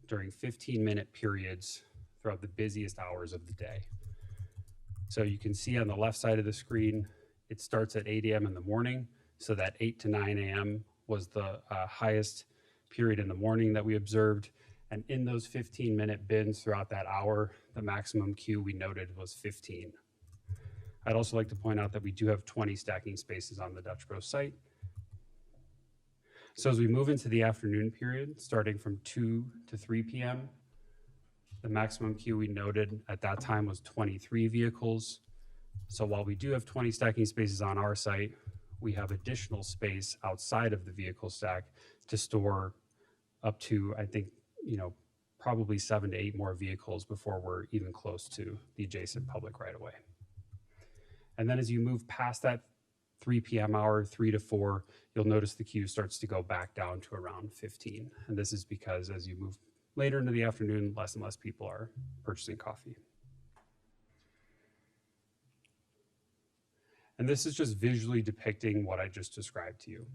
during 15-minute periods throughout the busiest hours of the day. So you can see on the left side of the screen, it starts at 8 a.m. in the morning. So that 8 to 9 a.m. was the highest period in the morning that we observed. And in those 15-minute bins throughout that hour, the maximum queue we noted was 15. I'd also like to point out that we do have 20 stacking spaces on the Dutch Bros site. So as we move into the afternoon period, starting from 2 to 3 p.m., the maximum queue we noted at that time was 23 vehicles. So while we do have 20 stacking spaces on our site, we have additional space outside of the vehicle stack to store up to, I think, probably 7 to 8 more vehicles before we're even close to the adjacent public right away. And then as you move past that 3 p.m. hour, 3 to 4, you'll notice the queue starts to go back down to around 15. And this is because as you move later into the afternoon, less and less people are purchasing coffee. And this is just visually depicting what I just described to you.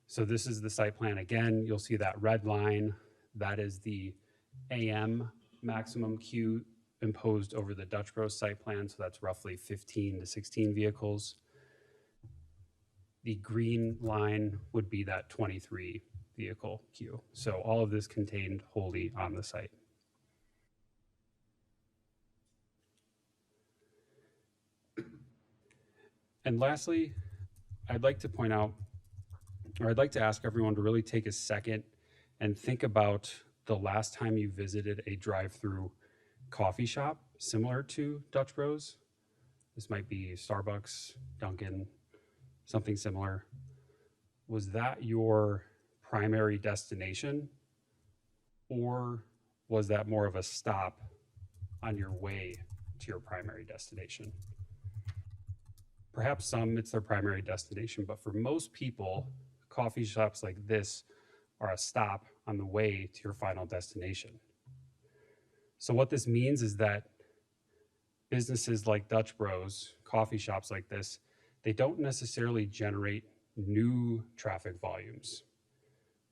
So this is the site plan. Again, you'll see that red line. That is the AM maximum queue imposed over the Dutch Bros site plan. So that's roughly 15 to 16 vehicles. The green line would be that 23 vehicle queue. So all of this contained wholly on the site. And lastly, I'd like to point out, or I'd like to ask everyone to really take a second and think about the last time you visited a drive-through coffee shop similar to Dutch Bros. This might be Starbucks, Dunkin', something similar. Was that your primary destination, or was that more of a stop on your way to your primary destination? Perhaps some it's their primary destination, but for most people, coffee shops like this are a stop on the way to your final destination. So what this means is that businesses like Dutch Bros, coffee shops like this, they don't necessarily generate new traffic volumes.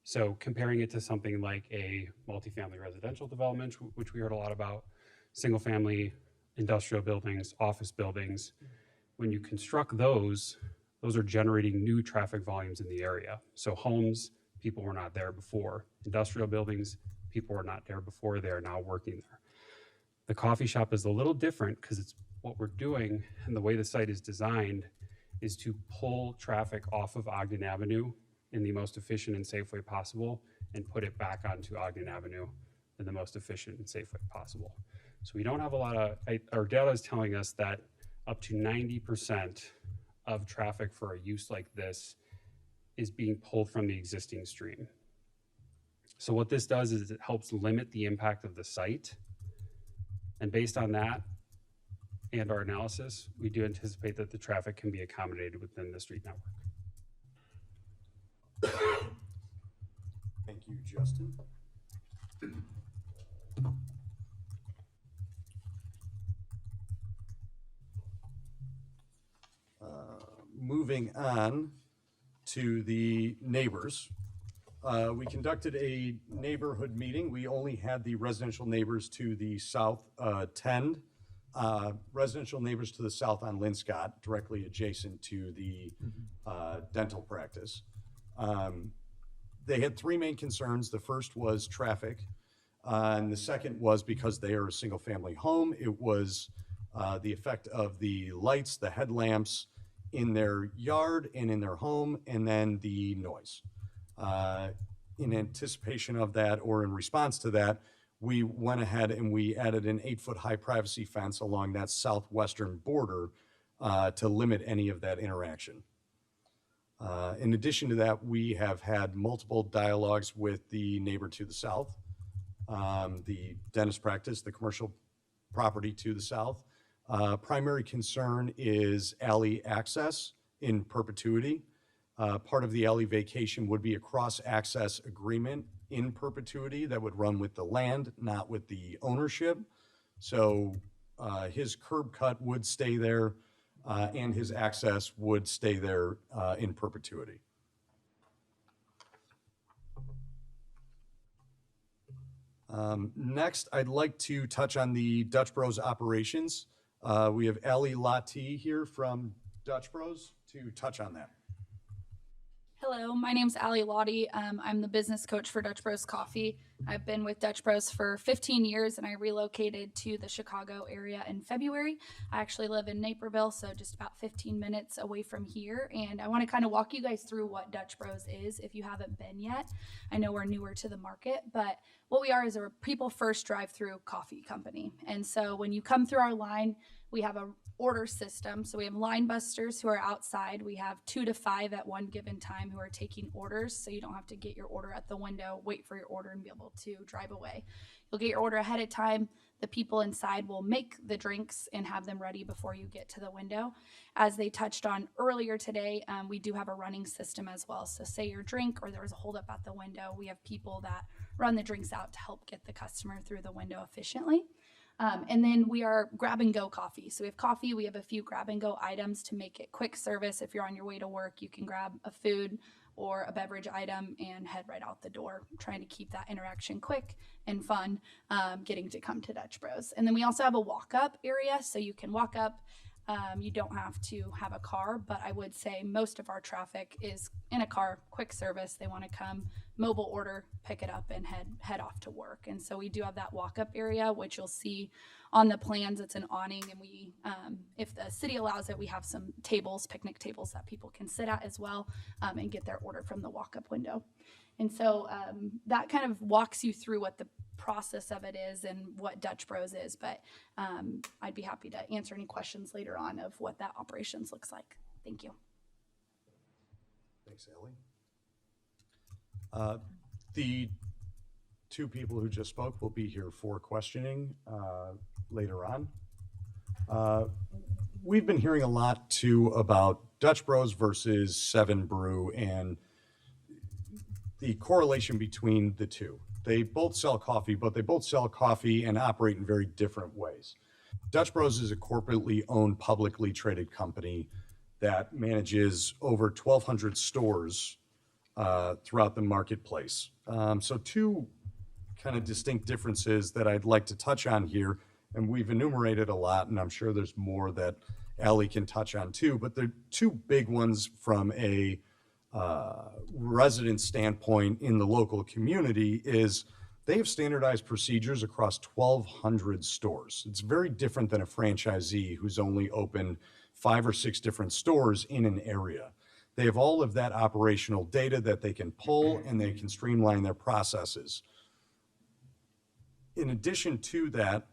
So comparing it to something like a multifamily residential development, which we heard a lot about, single family industrial buildings, office buildings, when you construct those are generating new traffic volumes in the area. So homes, people were not there before. Industrial buildings, people were not there before, they are now working there. The coffee shop is a little different because it's what we're doing, and the way the site is designed is to pull traffic off of Ogden Avenue in the most efficient and safe way possible and put it back onto Ogden Avenue in the most efficient and safe way possible. So we don't have a lot of, our data is telling us that up to 90% of traffic for a use like this is being pulled from the existing stream. So what this does is it helps limit the impact of the site. And based on that and our analysis, we do anticipate that the traffic can be accommodated within the street network. Thank you, Justin. Moving on to the neighbors. We conducted a neighborhood meeting. We only had the residential neighbors to the south attend. Residential neighbors to the south on Linscott, directly adjacent to the dental practice. They had three main concerns. The first was traffic, and the second was because they are a single-family home. It was the effect of the lights, the headlamps in their yard and in their home, and then the noise. In anticipation of that, or in response to that, we went ahead and we added an 8-foot high privacy fence along that southwestern border to limit any of that interaction. In addition to that, we have had multiple dialogues with the neighbor to the south, the dentist practice, the commercial property to the south. Primary concern is alley access in perpetuity. Part of the alley vacation would be a cross-access agreement in perpetuity that would run with the land, not with the ownership. So his curb cut would stay there and his access would stay there in perpetuity. Next, I'd like to touch on the Dutch Bros operations. We have Ali Lati here from Dutch Bros to touch on that. Hello, my name's Ali Lottie. I'm the business coach for Dutch Bros Coffee. I've been with Dutch Bros for 15 years and I relocated to the Chicago area in February. I actually live in Naperville, so just about 15 minutes away from here. And I want to kind of walk you guys through what Dutch Bros is if you haven't been yet. I know we're newer to the market, but what we are is a people first drive-through coffee company. And so when you come through our line, we have a order system. So we have line busters who are outside. We have 2 to 5 at one given time who are taking orders. So you don't have to get your order at the window, wait for your order and be able able to drive away. You'll get your order ahead of time. The people inside will make the drinks and have them ready before you get to the window. As they touched on earlier today, we do have a running system as well. So say your drink or there was a holdup at the window, we have people that run the drinks out to help get the customer through the window efficiently. And then we are grab and go coffee. So we have coffee, we have a few grab and go items to make it quick service. If you're on your way to work, you can grab a food or a beverage item and head right out the door, trying to keep that interaction quick and fun, getting to come to Dutch Bros. And then we also have a walk-up area, so you can walk up. You don't have to have a car, but I would say most of our traffic is in a car, quick service. They want to come, mobile order, pick it up, and head off to work. And so we do have that walk-up area, which you'll see on the plans. It's an awning, and we, if the city allows it, we have some tables, picnic tables that people can sit at as well, and get their order from the walk-up window. And so that kind of walks you through what the process of it is and what Dutch Bros is. But I'd be happy to answer any questions later on of what that operations looks like. Thank you. Thanks, Ellie. The two people who just spoke will be here for questioning later on. We've been hearing a lot too about Dutch Bros versus Seven Brew and the correlation between the two. They both sell coffee, but they both sell coffee and operate in very different ways. Dutch Bros is a corporately owned, publicly traded company that manages over 1,200 stores throughout the marketplace. So two kind of distinct differences that I'd like to touch on here, and we've enumerated a lot, and I'm sure there's more that Allie can touch on too, but the two big ones from a resident standpoint in the local community is they have standardized procedures across 1,200 stores. It's very different than a franchisee who's only opened 5 or 6 different stores in an area. They have all of that operational data that they can pull, and they can streamline their processes. In addition to that,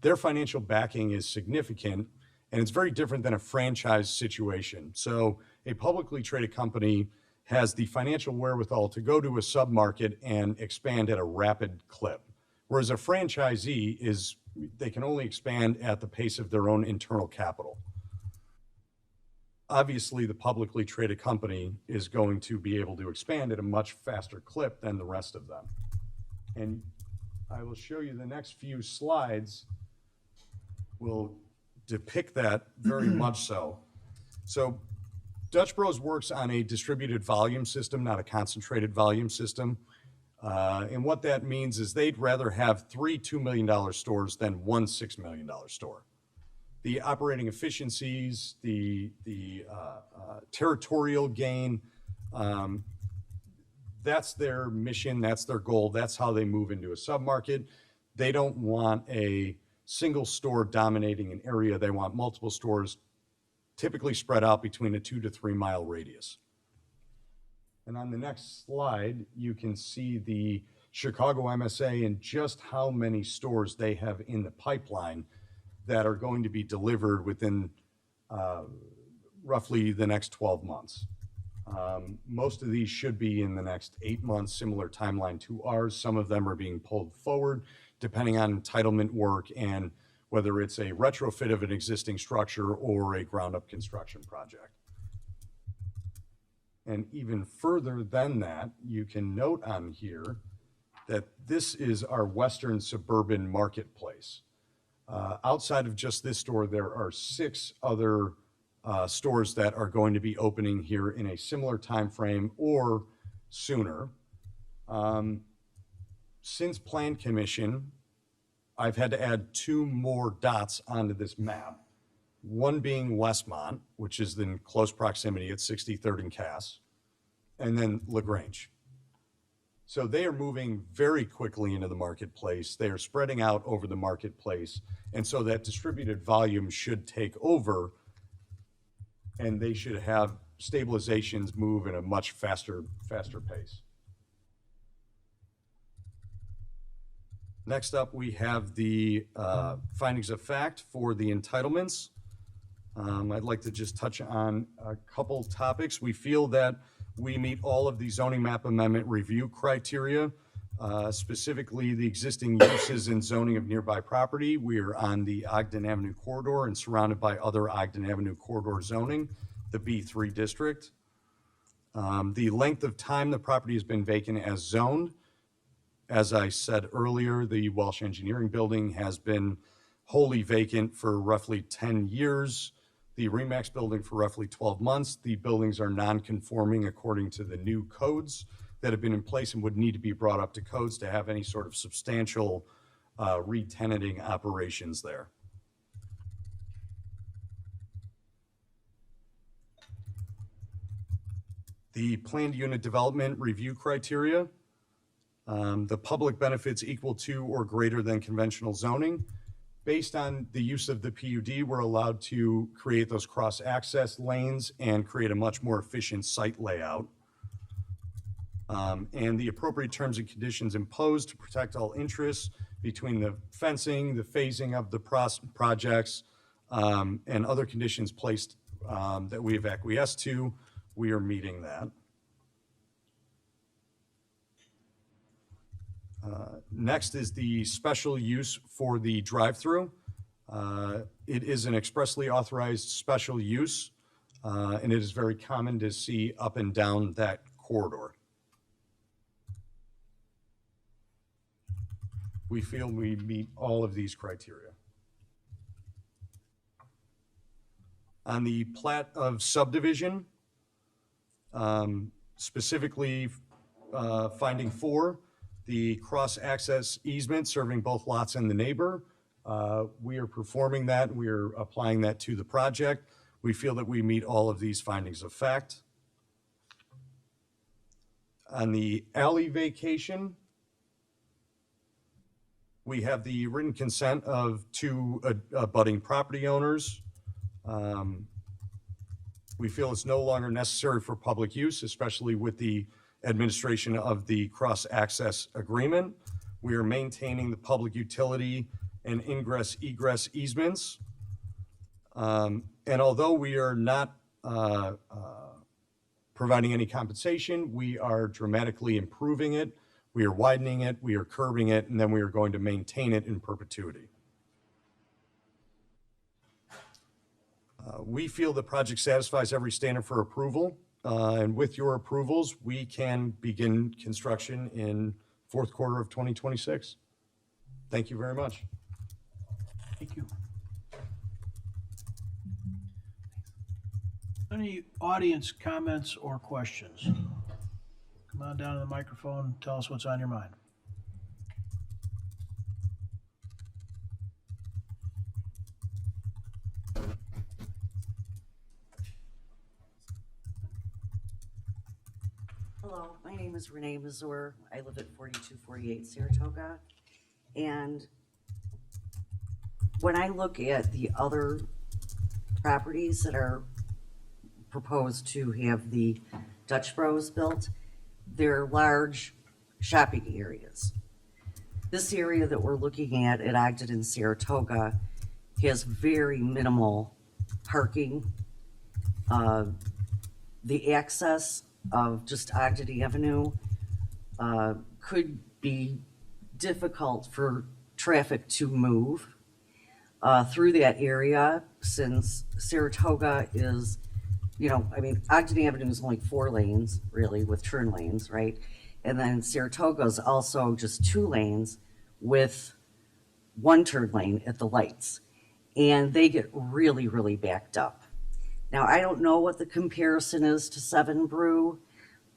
their financial backing is significant, and it's very different than a franchise situation. So a publicly traded company has the financial wherewithal to go to a submarket and expand at a rapid clip, whereas a franchisee they can only expand at the pace of their own internal capital. Obviously, the publicly traded company is going to be able to expand at a much faster clip than the rest of them. And I will show you the next few slides will depict that very much so. So Dutch Bros works on a distributed volume system, not a concentrated volume system. And what that means is they'd rather have 3 $2 million stores than 1 $6 million store. The operating efficiencies, the territorial gain, that's their mission, that's their goal, that's how they move into a submarket. They don't want a single store dominating an area. They want multiple stores typically spread out between a 2 to 3 mile radius. And on the next slide, you can see the Chicago MSA and just how many stores they have in the pipeline that are going to be delivered within roughly the next 12 months. Most of these should be in the next 8 months, similar timeline to ours. Some of them are being pulled forward depending on entitlement work and whether it's a retrofit of an existing structure or a ground-up construction project. And even further than that, you can note on here that this is our western suburban marketplace. Outside of just this store, there are 6 other stores that are going to be opening here in a similar time frame or sooner. Since Plan Commission, I've had to add 2 more dots onto this map. One being Westmont, which is in close proximity at 63rd and Cass, and then LaGrange. So they are moving very quickly into the marketplace. They are spreading out over the marketplace. And so that distributed volume should take over, and they should have stabilizations move in a much faster pace. Next up, we have the findings of fact for the entitlements. I'd like to just touch on a couple topics. We feel that we meet all of the zoning map amendment review criteria. specifically the existing uses and zoning of nearby property. We are on the Ogden Avenue corridor and surrounded by other Ogden Avenue corridor zoning, the B3 district. The length of time the property has been vacant as zoned. As I said earlier, the Welsh Engineering Building has been wholly vacant for roughly 10 years. The Remax Building for roughly 12 months. The buildings are non-conforming according to the new codes that have been in place and would need to be brought up to codes to have any sort of substantial re-tenanting operations there. The planned unit development review criteria. The public benefits equal to or greater than conventional zoning. Based on the use of the PUD, we're allowed to create those cross-access lanes and create a much more efficient site layout. And the appropriate terms and conditions imposed to protect all interests between the fencing, the phasing of the projects, and other conditions placed that we have acquiesced to, we are meeting that. Next is the special use for the drive-through. It is an expressly authorized special use, and it is very common to see up and down that corridor. We feel we meet all of these criteria. On the plat of subdivision, specifically finding 4, the cross-access easement serving both lots and the neighbor. We are performing that. We are applying that to the project. We feel that we meet all of these findings of fact. On the alley vacation, we have the written consent of 2 abutting property owners. We feel it's no longer necessary for public use, especially with the administration of the cross-access agreement. We are maintaining the public utility and ingress-egress easements. And although we are not providing any compensation, we are dramatically improving it. We are widening it, we are curbing it, and then we are going to maintain it in perpetuity. We feel the project satisfies every standard for approval. And with your approvals, we can begin construction in fourth quarter of 2026. Thank you very much. Thank you. Any audience comments or questions? Come on down to the microphone and tell us what's on your mind. Hello, my name is Renee Mazur. I live at 4248 Saratoga. And when I look at the other properties that are proposed to have the Dutch Bros built, they're large shopping areas. This area that we're looking at Ogden and Saratoga has very minimal parking. The access of just Ogden Avenue could be difficult for traffic to move through that area, since Saratoga is, Ogden Avenue is only 4 lanes, really, with turn lanes, right? And then Saratoga is also just 2 lanes with 1 turn lane at the lights. And they get really, really backed up. Now, I don't know what the comparison is to Seven Brew,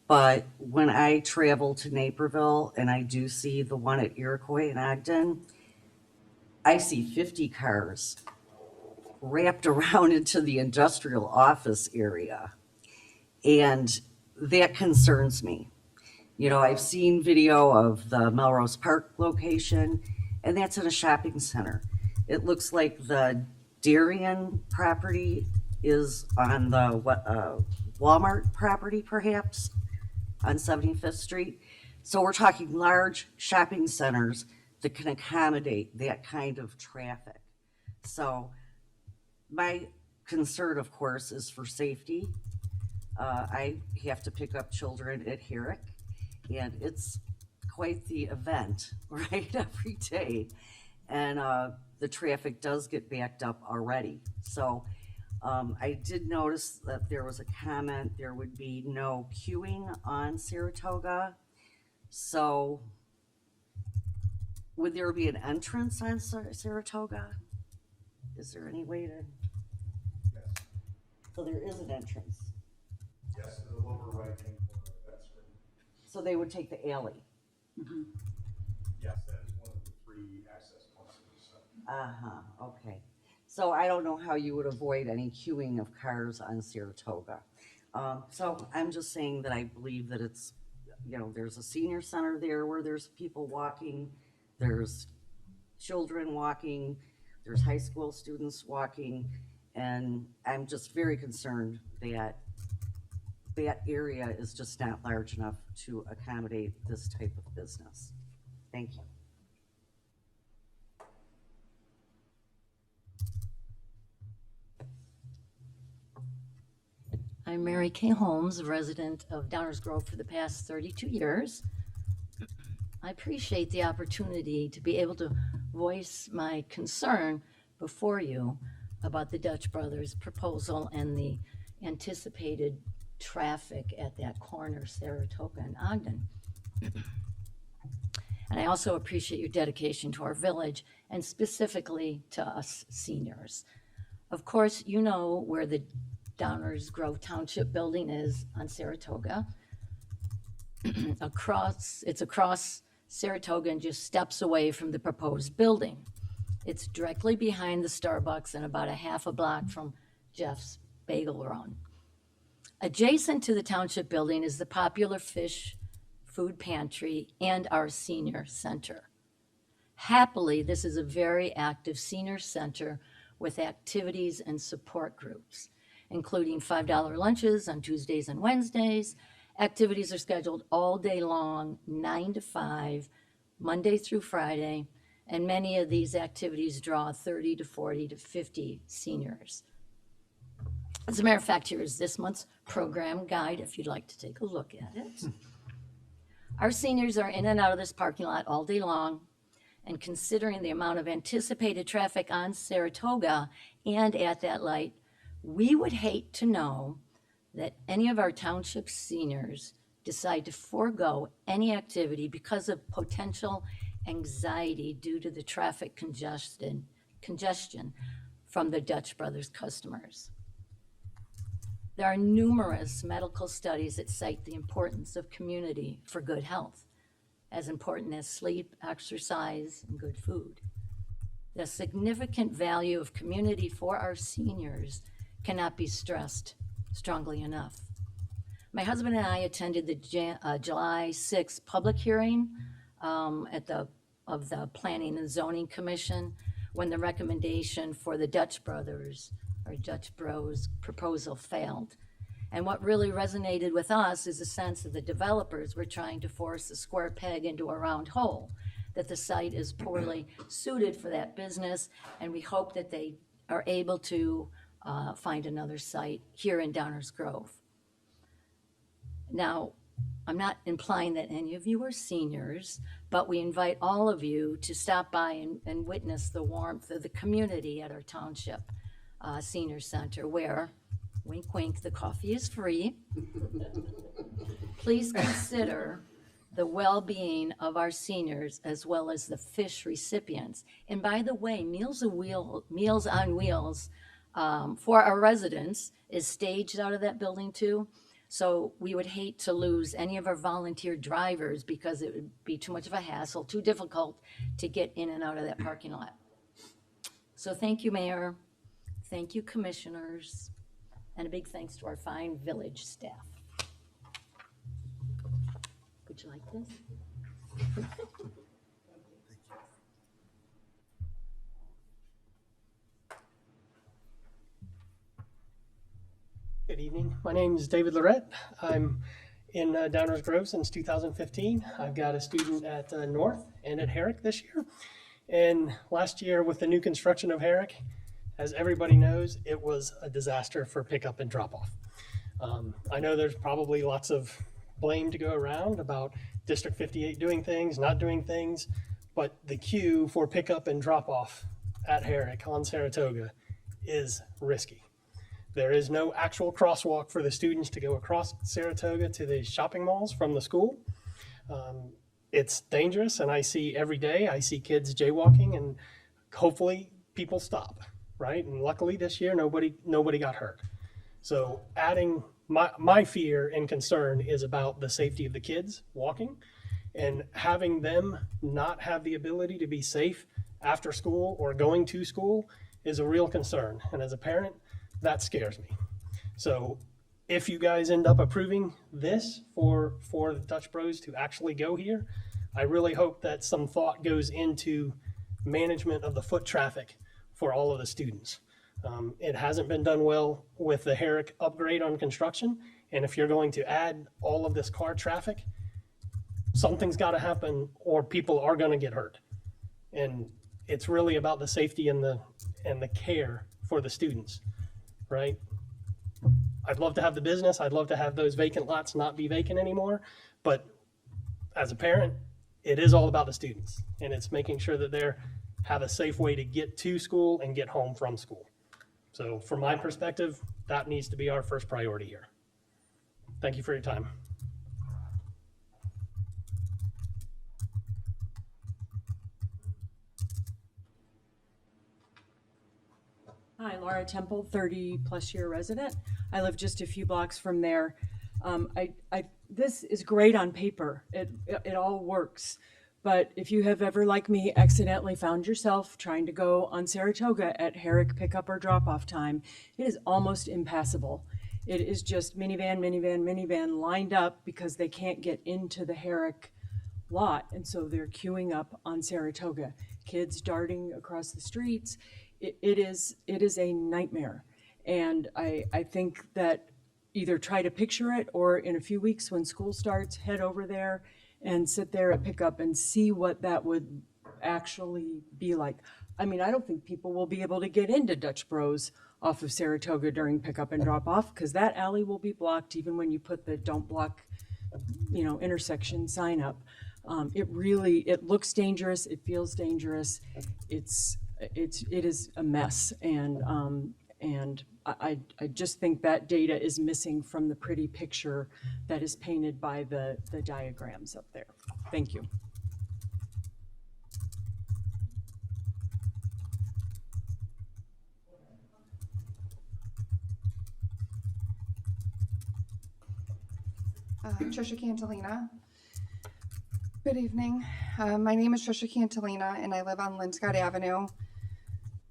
but when I travel to Naperville and I do see the one at Iroquois and Ogden, I see 50 cars wrapped around into the industrial office area. And that concerns me. I've seen video of the Melrose Park location, and that's in a shopping center. It looks like the Darien property is on the Walmart property, perhaps, on 75th Street. So we're talking large shopping centers that can accommodate that kind of traffic. So my concern, of course, is for safety. I have to pick up children at Herrick, and it's quite the event, right, every day. And the traffic does get backed up already. So I did notice that there was a comment, there would be no queuing on Saratoga. So would there be an entrance on Saratoga? Is there any way to? Yes. So there is an entrance. Yes, to the lower right hand corner of that screen. So they would take the alley. Yes, that is one of the 3 access points of the site. Uh-huh, okay. So I don't know how you would avoid any queuing of cars on Saratoga. So I'm just saying that I believe that it's, you know, there's a senior center there where there's people walking, there's children walking, there's high school students walking, and I'm just very concerned that that area is just not large enough to accommodate this type of business. Thank you. I'm Mary Kay Holmes, a resident of Downers Grove for the past 32 years. I appreciate the opportunity to be able to voice my concern before you about the Dutch Brothers proposal and the anticipated traffic at that corner, Saratoga and Ogden. And I also appreciate your dedication to our village and specifically to us seniors. Of course, you know where the Downers Grove Township building is on Saratoga. It's across Saratoga and just steps away from the proposed building. It's directly behind the Starbucks and about a half a block from Jeff's Bagel Run. Adjacent to the township building is the popular Fish Food Pantry and our senior center. Happily, this is a very active senior center with activities and support groups, including $5 lunches on Tuesdays and Wednesdays. Activities are scheduled all day long, 9 to 5, Monday through Friday, and many of these activities draw 30 to 40 to 50 seniors. As a matter of fact, here is this month's program guide if you'd like to take a look at it. Our seniors are in and out of this parking lot all day long, and considering the amount of anticipated traffic on Saratoga and at that light, we would hate to know that any of our township seniors decide to forego any activity because of potential anxiety due to the traffic congestion from the Dutch Brothers customers. There are numerous medical studies that cite the importance of community for good health, as important as sleep, exercise, and good food. The significant value of community for our seniors cannot be stressed strongly enough. My husband and I attended the July 6th public hearing of the Planning and Zoning Commission when the recommendation for the Dutch Brothers or Dutch Bros proposal failed. And what really resonated with us is a sense that the developers were trying to force a square peg into a round hole, that the site is poorly suited for that business, and we hope that they are able to find another site here in Downers Grove. Now, I'm not implying that any of you are seniors, but we invite all of you to stop by and witness the warmth of the community at our township senior center where, wink, wink, the coffee is free. Please consider the well-being of our seniors as well as the fish recipients. And by the way, Meals on Wheels for our residents is staged out of that building too. So we would hate to lose any of our volunteer drivers because it would be too much of a hassle, too difficult to get in and out of that parking lot. So thank you, Mayor. Thank you, commissioners. And a big thanks to our fine village staff. Would you like this? Good evening. My name is David Lorette. I'm in Downers Grove since 2015. I've got a student at North and at Herrick this year. And last year with the new construction of Herrick, as everybody knows, it was a disaster for pickup and drop off. I know there's probably lots of blame to go around about District 58 doing things, not doing things, but the queue for pickup and drop off at Herrick on Saratoga is risky. There is no actual crosswalk for the students to go across Saratoga to the shopping malls from the school. It's dangerous, and I see every day, I see kids jaywalking, and hopefully people stop, right? And luckily this year, nobody got hurt. So adding, my fear and concern is about the safety of the kids walking, and having them not have the ability to be safe after school or going to school is a real concern. And as a parent, that scares me. So if you guys end up approving this for the Dutch Bros to actually go here, I really hope that some thought goes into management of the foot traffic for all of the students. It hasn't been done well with the Herrick upgrade on construction. And if you're going to add all of this car traffic, something's got to happen or people are going to get hurt. And it's really about the safety and the care for the students, right? I'd love to have the business. I'd love to have those vacant lots not be vacant anymore. But as a parent, it is all about the students. And it's making sure that they have a safe way to get to school and get home from school. So from my perspective, that needs to be our first priority here. Thank you for your time. Hi, Laura Temple, 30-plus year resident. I live just a few blocks from there. This is great on paper. It all works. But if you have ever, like me, accidentally found yourself trying to go on Saratoga at Herrick pickup or drop-off time, it is almost impassable. It is just minivan lined up because they can't get into the Herrick lot, and so they're queuing up on Saratoga. Kids darting across the streets. It is a nightmare. And I think that either try to picture it, or in a few weeks when school starts, head over there and sit there at pickup and see what that would actually be like. I mean, I don't think people will be able to get into Dutch Bros off of Saratoga during pickup and drop off, because that alley will be blocked even when you put the don't block, intersection sign up. It looks dangerous. It feels dangerous. It is a mess. And I just think that data is missing from the pretty picture that is painted by the diagrams up there. Thank you. Trisha Cantalina. Good evening. My name is Trisha Cantalina, and I live on Linscott Avenue.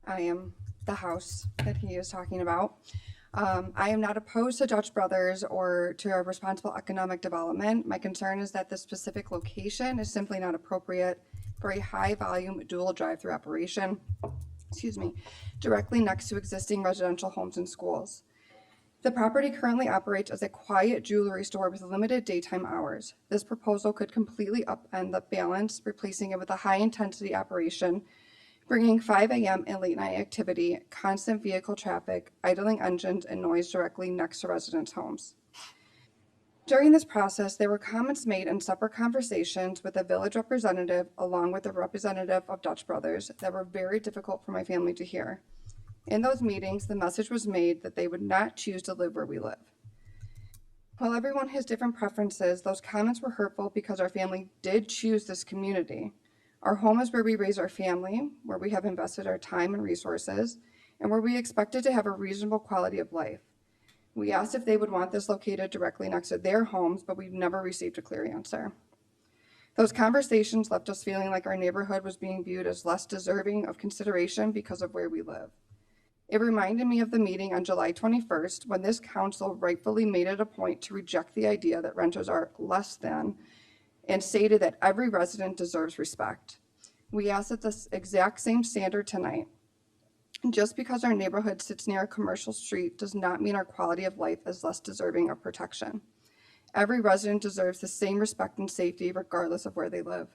I am the house that he is talking about. I am not opposed to Dutch Brothers or to a responsible economic development. My concern is that this specific location is simply not appropriate for a high-volume dual drive-through operation, directly next to existing residential homes and schools. The property currently operates as a quiet jewelry store with limited daytime hours. This proposal could completely upend the balance, replacing it with a high-intensity operation, bringing 5 a.m. and late-night activity, constant vehicle traffic, idling engines, and noise directly next to residents' homes. During this process, there were comments made in separate conversations with the village representative along with the representative of Dutch Brothers that were very difficult for my family to hear. In those meetings, the message was made that they would not choose to live where we live. While everyone has different preferences, those comments were hurtful because our family did choose this community. Our home is where we raise our family, where we have invested our time and resources, and where we expected to have a reasonable quality of life. We asked if they would want this located directly next to their homes, but we've never received a clear answer. Those conversations left us feeling like our neighborhood was being viewed as less deserving of consideration because of where we live. It reminded me of the meeting on July 21st when this council rightfully made it a point to reject the idea that renters are less than and stated that every resident deserves respect. We ask that this exact same standard tonight. Just because our neighborhood sits near a commercial street does not mean our quality of life is less deserving of protection. Every resident deserves the same respect and safety regardless of where they live.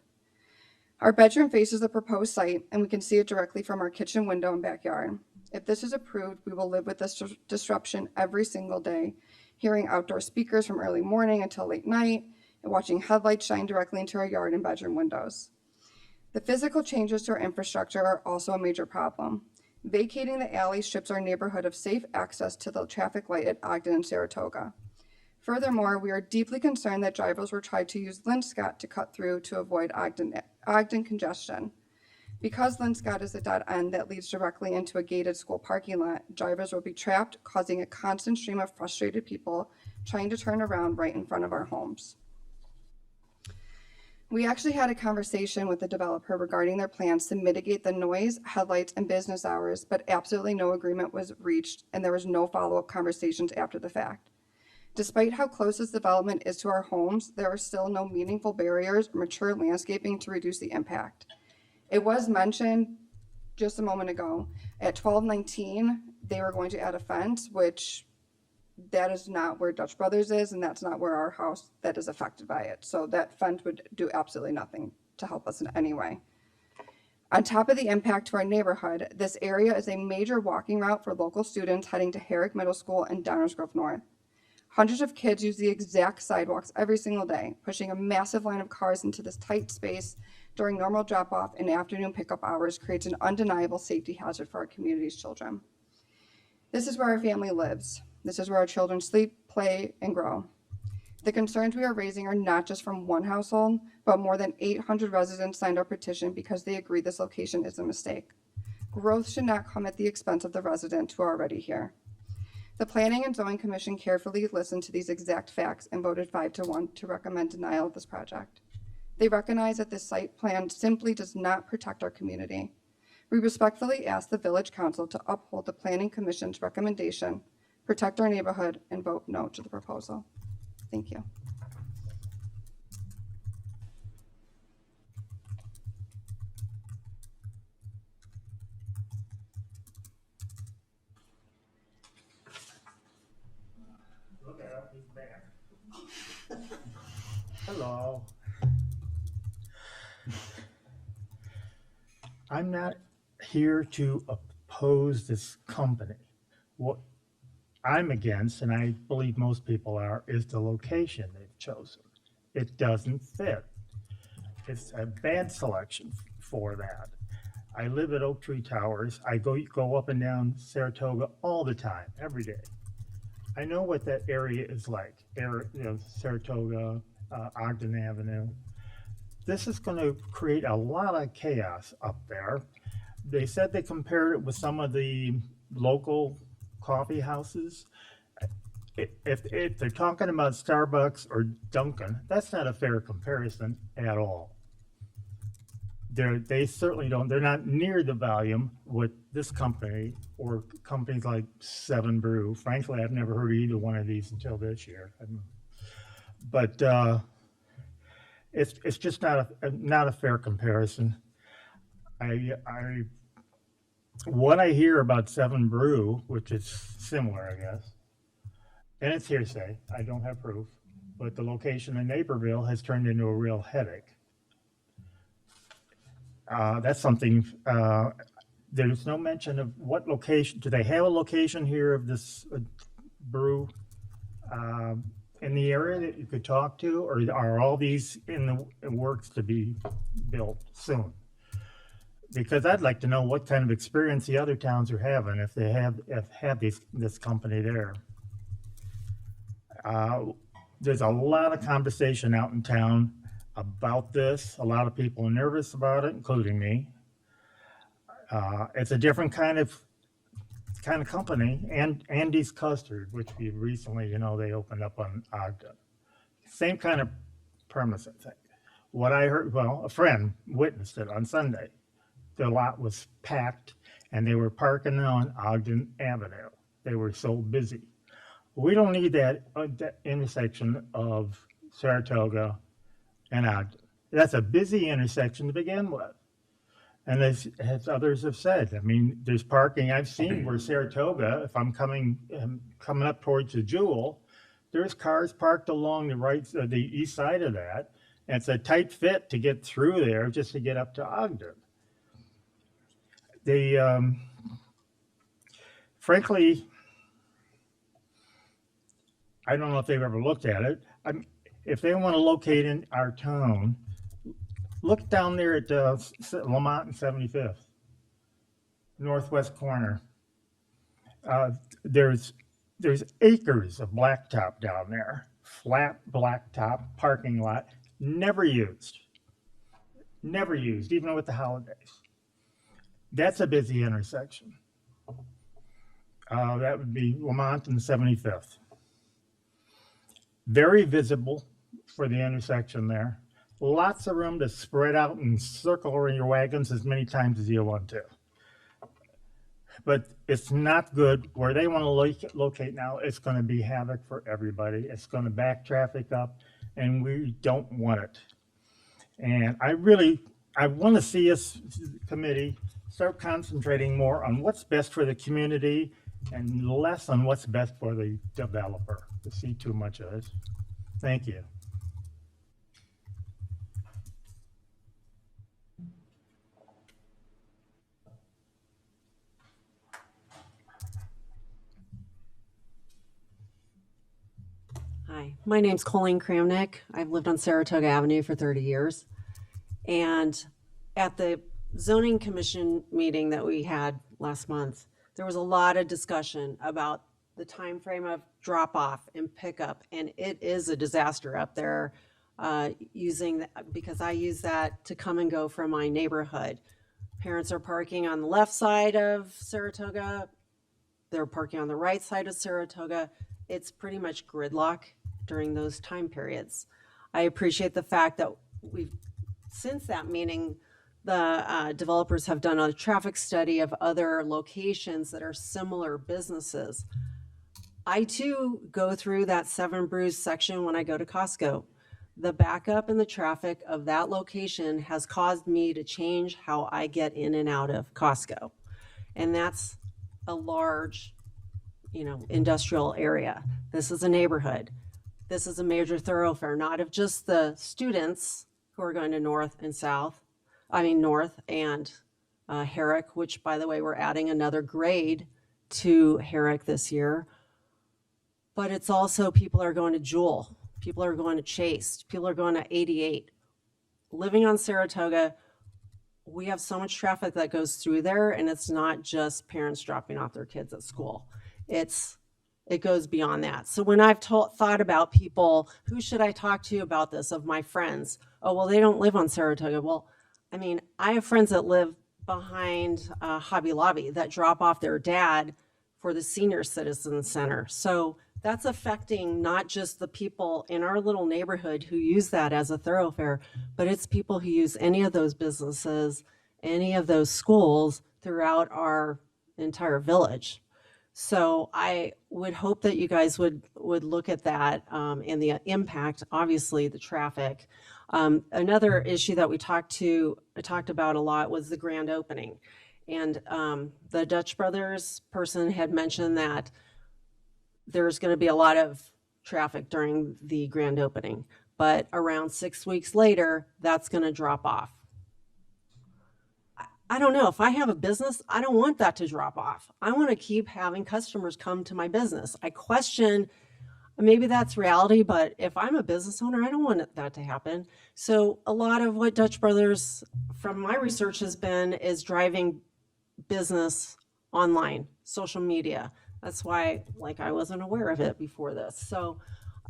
Our bedroom faces the proposed site and we can see it directly from our kitchen window and backyard. If this is approved, we will live with this disruption every single day, hearing outdoor speakers from early morning until late night, and watching headlights shine directly into our yard and bedroom windows. The physical changes to our infrastructure are also a major problem. Vacating the alley strips our neighborhood of safe access to the traffic light at Ogden and Saratoga. Furthermore, we are deeply concerned that drivers will try to use Linscott to cut through to avoid Ogden congestion. Because Linscott is a dead end that leads directly into a gated school parking lot, drivers will be trapped, causing a constant stream of frustrated people trying to turn around right in front of our homes. We actually had a conversation with the developer regarding their plans to mitigate the noise, headlights, and business hours, but absolutely no agreement was reached, and there was no follow-up conversations after the fact. Despite how close this development is to our homes, there are still no meaningful barriers or mature landscaping to reduce the impact. It was mentioned just a moment ago, at 1219, they were going to add a fence, which that is not where Dutch Brothers is, and that's not where our house that is affected by it. So that fence would do absolutely nothing to help us in any way. On top of the impact to our neighborhood, this area is a major walking route for local students heading to Herrick Middle School and Downers Grove North. Hundreds of kids use the exact sidewalks every single day, pushing a massive line of cars into this tight space during normal drop-off and afternoon pickup hours creates an undeniable safety hazard for our community's children. This is where our family lives. This is where our children sleep, play, and grow. The concerns we are raising are not just from one household, but more than 800 residents signed our petition because they agree this location is a mistake. Growth should not come at the expense of the residents who are already here. The Planning and Zoning Commission carefully listened to these exact facts and voted 5-1 to recommend denial of this project. They recognize that this site plan simply does not protect our community. We respectfully ask the Village Council to uphold the Planning Commission's recommendation, protect our neighborhood, and vote no to the proposal. Thank you. Hello. I'm not here to oppose this company. What I'm against, and I believe most people are, is the location they've chosen. It doesn't fit. It's a bad selection for that. I live at Oak Tree Towers. I go up and down Saratoga all the time, every day. I know what that area is like, Saratoga, Ogden Avenue. This is going to create a lot of chaos up there. They said they compared it with some of the local coffee houses. If they're talking about Starbucks or Dunkin', that's not a fair comparison at all. They certainly don't, they're not near the volume with this company or companies like Seven Brew. Frankly, I've never heard of either one of these until this year. But it's just not a fair comparison. What I hear about Seven Brew, which is similar, I guess, and it's hearsay, I don't have proof, but the location in Naperville has turned into a real headache. That's something, there's no mention of what location, do they have a location here of this brew in the area that you could talk to, or are all these in the works to be built soon? Because I'd like to know what kind of experience the other towns are having if they have this company there. There's a lot of conversation out in town about this. A lot of people are nervous about it, including me. It's a different kind of company, and Andy's Custard, which we recently, they opened up on Ogden. Same kind of premise, I think. What I heard, well, a friend witnessed it on Sunday. The lot was packed, and they were parking on Ogden Avenue. They were so busy. We don't need that intersection of Saratoga and Ogden. That's a busy intersection to begin with. And as others have said, I mean, there's parking I've seen where Saratoga, if I'm coming up towards the Jewel, there's cars parked along the east side of that. And it's a tight fit to get through there just to get up to Ogden. Frankly, I don't know if they've ever looked at it. If they want to locate in our town, look down there at Lamont and 75th, northwest corner. There's acres of blacktop down there, flat blacktop parking lot, never used, even with the holidays. That's a busy intersection. That would be Lamont and 75th. Very visible for the intersection there. Lots of room to spread out and circle around your wagons as many times as you want to. But it's not good where they want to locate now. It's going to be havoc for everybody. It's going to back traffic up, and we don't want it. And I want to see us, committee, start concentrating more on what's best for the community and less on what's best for the developer. To see too much of it. Thank you. Hi, my name's Colleen Kramnick. I've lived on Saratoga Avenue for 30 years. And at the zoning commission meeting that we had last month, there was a lot of discussion about the time frame of drop off and pickup, and it is a disaster up there because I use that to come and go from my neighborhood. Parents are parking on the left side of Saratoga. They're parking on the right side of Saratoga. It's pretty much gridlock during those time periods. I appreciate the fact that since that meeting, the developers have done a traffic study of other locations that are similar businesses. I too go through that Seven Brews section when I go to Costco. The backup in the traffic of that location has caused me to change how I get in and out of Costco. And that's a large, industrial area. This is a neighborhood. This is a major thoroughfare, not of just the students who are going to North and Herrick, which, by the way, we're adding another grade to Herrick this year. But it's also people are going to Jewel, people are going to Chase, people are going to 88. Living on Saratoga, we have so much traffic that goes through there, and it's not just parents dropping off their kids at school. It goes beyond that. So when I've thought about people, who should I talk to about this, of my friends? Oh, well, they don't live on Saratoga. Well, I have friends that live behind Hobby Lobby that drop off their dad for the senior citizen center. So that's affecting not just the people in our little neighborhood who use that as a thoroughfare, but it's people who use any of those businesses, any of those schools throughout our entire village. So I would hope that you guys would look at that and the impact, obviously, the traffic. Another issue that I talked about a lot was the grand opening. And the Dutch Brothers person had mentioned that there's going to be a lot of traffic during the grand opening, but around 6 weeks later, that's going to drop off. I don't know. If I have a business, I don't want that to drop off. I want to keep having customers come to my business. I question, maybe that's reality, but if I'm a business owner, I don't want that to happen. So a lot of what Dutch Brothers, from my research, has been is driving business online, social media. That's why, I wasn't aware of it before this. So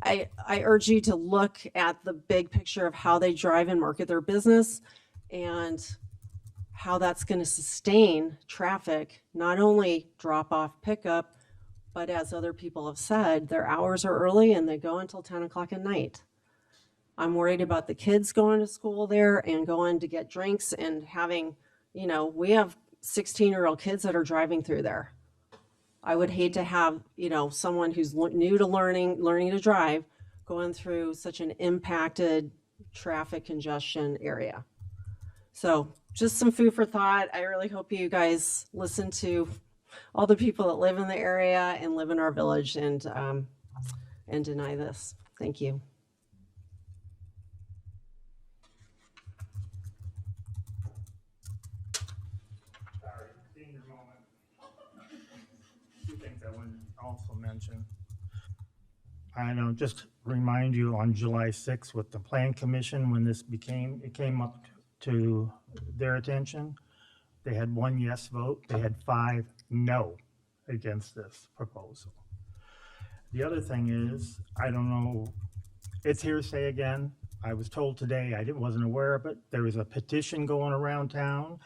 I urge you to look at the big picture of how they drive and market their business and how that's going to sustain traffic, not only drop off pickup, but as other people have said, their hours are early and they go until 10 o'clock at night. I'm worried about the kids going to school there and going to get drinks and having, we have 16-year-old kids that are driving through there. I would hate to have, someone who's new to learning to drive going through such an impacted traffic congestion area. So just some food for thought. I really hope you guys listen to all the people that live in the area and live in our village and deny this. Thank you. Sorry, senior moment. Two things I want to also mention. I know, just remind you on July 6th with the Plan Commission, when it came up to their attention, they had 1 yes vote, they had 5 no against this proposal. The other thing is, I don't know, it's hearsay again. I was told today, wasn't aware of it, there was a petition going around town,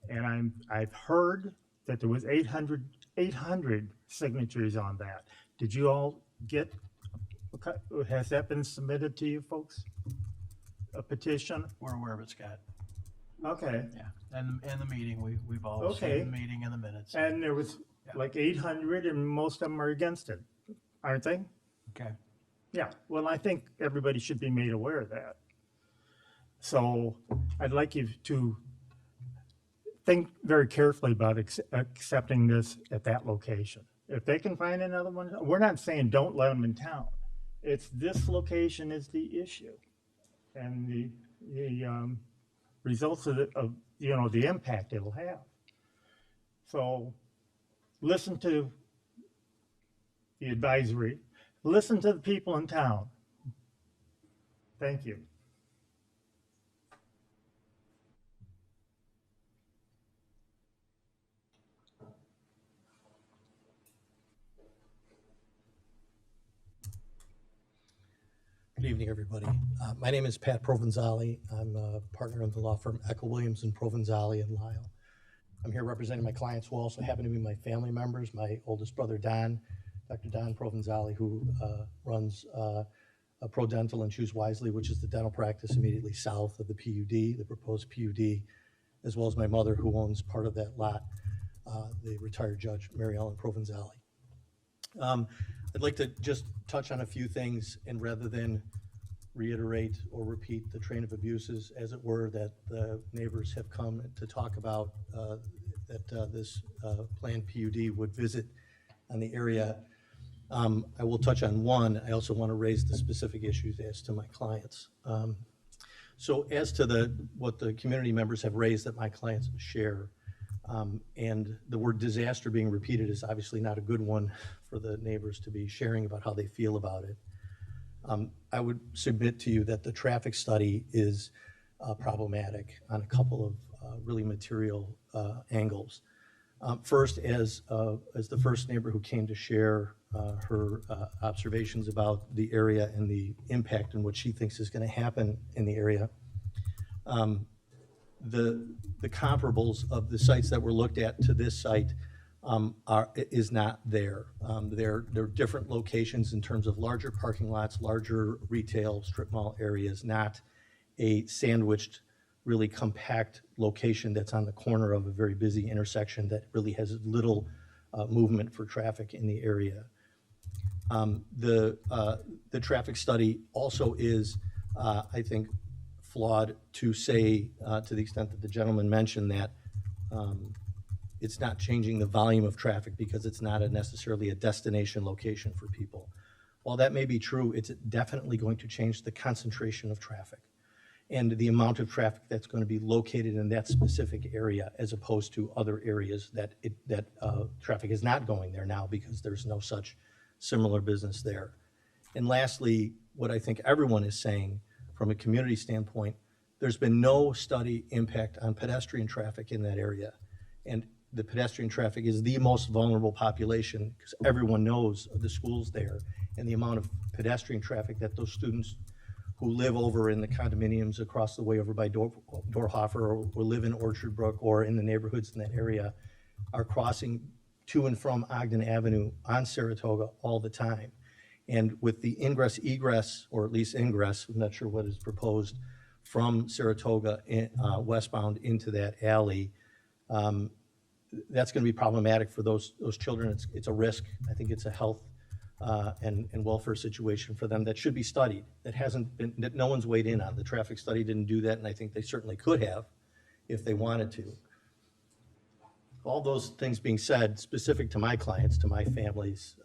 and I've heard that there was 800 signatures on that. Did you all get, has that been submitted to you folks? A petition? We're aware of it, Scott. Okay. Yeah, and the meeting, we've all Okay. seen the meeting and the minutes. And there was like 800, and most of them are against it, aren't they? Okay. Yeah, well, I think everybody should be made aware of that. So I'd like you to think very carefully about accepting this at that location. If they can find another one, we're not saying don't let them in town. It's this location is the issue. And the results of the impact it'll have. So listen to the advisory, listen to the people in town. Thank you. Good evening, everybody. My name is Pat Provenzali. I'm a partner in the law firm Echo Williams and Provenzali in Lisle. I'm here representing my clients who also happen to be my family members. My oldest brother, Don, Dr. Don Provenzali, who runs ProDental and Choose Wisely, which is the dental practice immediately south of the PUD, the proposed PUD, as well as my mother, who owns part of that lot, the retired judge, Mary Ellen Provenzali. I'd like to just touch on a few things, and rather than reiterate or repeat the train of abuses, as it were, that the neighbors have come to talk about, that this planned PUD would visit on the area, I will touch on one. I also want to raise the specific issues as to my clients. So as to what the community members have raised that my clients share, and the word disaster being repeated is obviously not a good one for the neighbors to be sharing about how they feel about it. I would submit to you that the traffic study is problematic on a couple of really material angles. First, as the first neighbor who came to share her observations about the area and the impact and what she thinks is going to happen in the area, the comparables of the sites that were looked at to this site is not there. They're different locations in terms of larger parking lots, larger retail strip mall areas, not a sandwiched, really compact location that's on the corner of a very busy intersection that really has little movement for traffic in the area. The traffic study also is, I think, flawed to say, to the extent that the gentleman mentioned that it's not changing the volume of traffic because it's not necessarily a destination location for people. While that may be true, it's definitely going to change the concentration of traffic and the amount of traffic that's going to be located in that specific area, as opposed to other areas that traffic is not going there now because there's no such similar business there. And lastly, what I think everyone is saying from a community standpoint, there's been no study impact on pedestrian traffic in that area. And the pedestrian traffic is the most vulnerable population because everyone knows of the schools there and the amount of pedestrian traffic that those students who live over in the condominiums across the way over by Dorhofer or live in Orchard Brook or in the neighborhoods in that area are crossing to and from Ogden Avenue on Saratoga all the time. And with the ingress, egress, or at least ingress, I'm not sure what is proposed, from Saratoga westbound into that alley, that's going to be problematic for those children. It's a risk. I think it's a health and welfare situation for them that should be studied, that no one's weighed in on. The traffic study didn't do that, and I think they certainly could have if they wanted to. All those things being said, specific to my clients, to my family's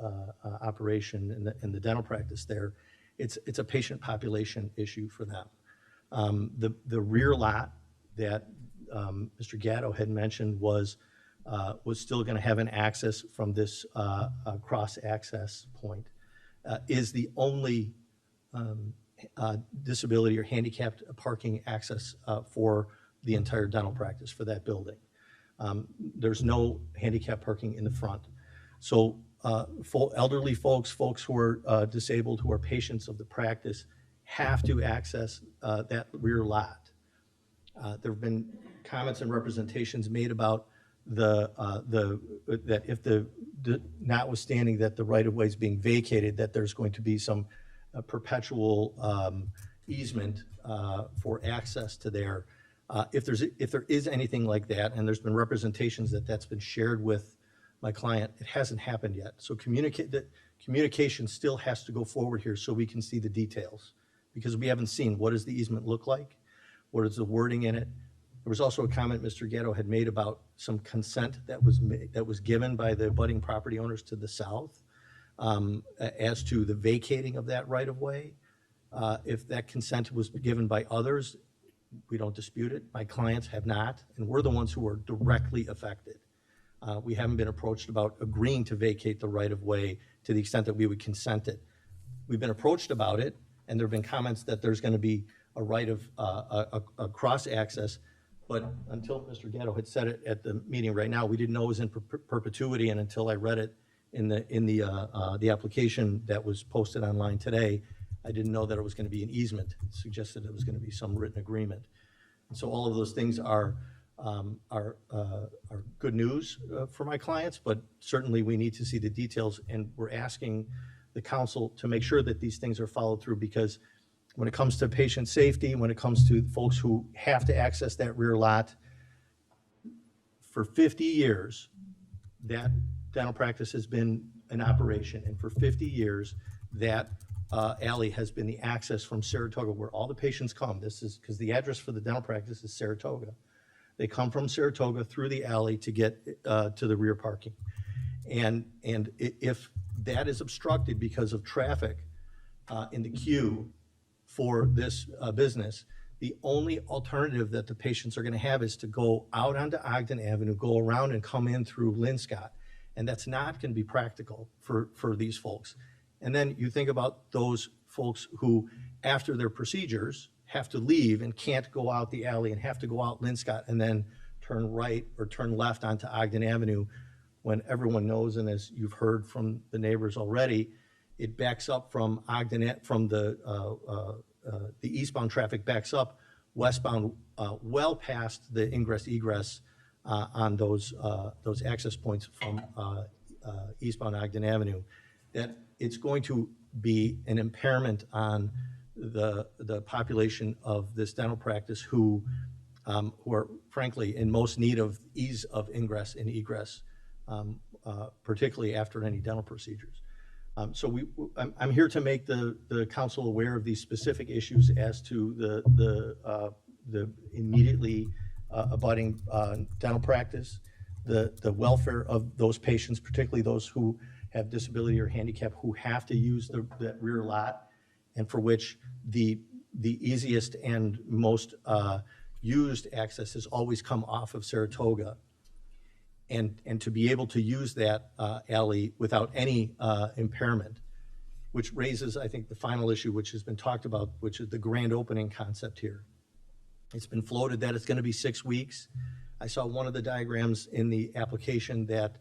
operation and the dental practice there, it's a patient population issue for them. The rear lot that Mr. Gatto had mentioned was still going to have an access from this cross access point. is the only disability or handicapped parking access for the entire dental practice for that building. There's no handicap parking in the front. So elderly folks who are disabled, who are patients of the practice, have to access that rear lot. There have been comments and representations made about that if notwithstanding that the right-of-way is being vacated, that there's going to be some perpetual easement for access to there. If there is anything like that, and there's been representations that that's been shared with my client, it hasn't happened yet. So communication still has to go forward here so we can see the details, because we haven't seen what does the easement look like, what is the wording in it. There was also a comment Mr. Gatto had made about some consent that was given by the abutting property owners to the south as to the vacating of that right-of-way. If that consent was given by others, we don't dispute it. My clients have not, and we're the ones who are directly affected. We haven't been approached about agreeing to vacate the right-of-way to the extent that we would consent it. We've been approached about it, and there have been comments that there's going to be a right of a cross-access, but until Mr. Gatto had said it at the meeting right now, we didn't know it was in perpetuity, and until I read it in the application that was posted online today, I didn't know that it was going to be an easement. It suggested it was going to be some written agreement. And so all of those things are good news for my clients, but certainly we need to see the details, and we're asking the council to make sure that these things are followed through, because when it comes to patient safety, when it comes to folks who have to access that rear lot, for 50 years, that dental practice has been in operation, and for 50 years, that alley has been the access from Saratoga, where all the patients come. This is because the address for the dental practice is Saratoga. They come from Saratoga through the alley to get to the rear parking. And if that is obstructed because of traffic in the queue for this business, the only alternative that the patients are going to have is to go out onto Ogden Avenue, go around and come in through Linscott. And that's not going to be practical for these folks. And then you think about those folks who, after their procedures, have to leave and can't go out the alley and have to go out Linscott and then turn right or turn left onto Ogden Avenue, when everyone knows, and as you've heard from the neighbors already, it backs up from Ogden, from the eastbound traffic backs up westbound well past the ingress-egress on those access points from eastbound Ogden Avenue, that it's going to be an impairment on the population of this dental practice who are frankly in most need of ease of ingress and egress, particularly after any dental procedures. So I'm here to make the council aware of these specific issues as to the immediately abutting dental practice, the welfare of those patients, particularly those who have disability or handicap, who have to use that rear lot, and for which the easiest and most used access has always come off of Saratoga. And to be able to use that alley without any impairment, which raises, I think, the final issue which has been talked about, which is the grand opening concept here. It's been floated that it's going to be 6 weeks. I saw one of the diagrams in the application that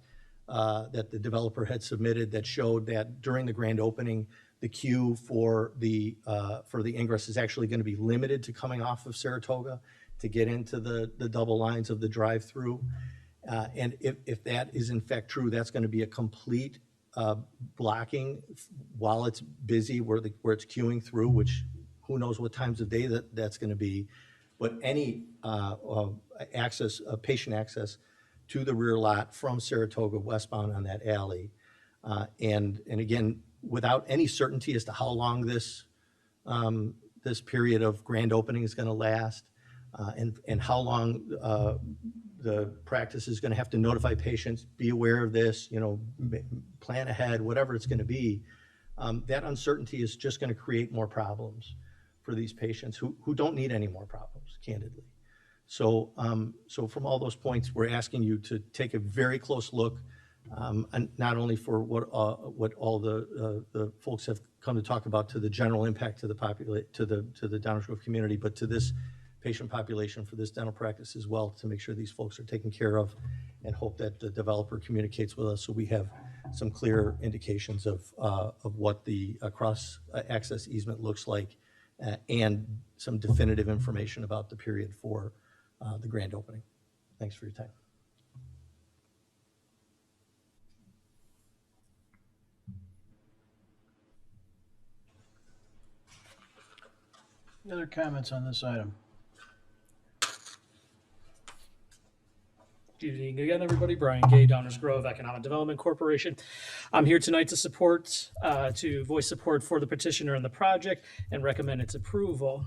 the developer had submitted that showed that during the grand opening, the queue for the ingress is actually going to be limited to coming off of Saratoga to get into the double lines of the drive-through. And if that is in fact true, that's going to be a complete blocking while it's busy, where it's queuing through, which who knows what times of day that's going to be. But any access, patient access to the rear lot from Saratoga westbound on that alley, and again, without any certainty as to how long this period of grand opening is going to last, and how long the practice is going to have to notify patients, be aware of this, plan ahead, whatever it's going to be. That uncertainty is just going to create more problems for these patients who don't need any more problems, candidly. So from all those points, we're asking you to take a very close look and not only for what all the folks have come to talk about, to the general impact to the to the Downers Grove community, but to this patient population for this dental practice as well, to make sure these folks are taken care of, and hope that the developer communicates with us so we have some clear indications of what the cross access easement looks like, and some definitive information about the period for the grand opening. Thanks for your time. Any other comments on this item? Good evening again, everybody. Brian Gay, Downers Grove Economic Development Corporation. I'm here tonight to voice support for the petitioner and the project and recommend its approval.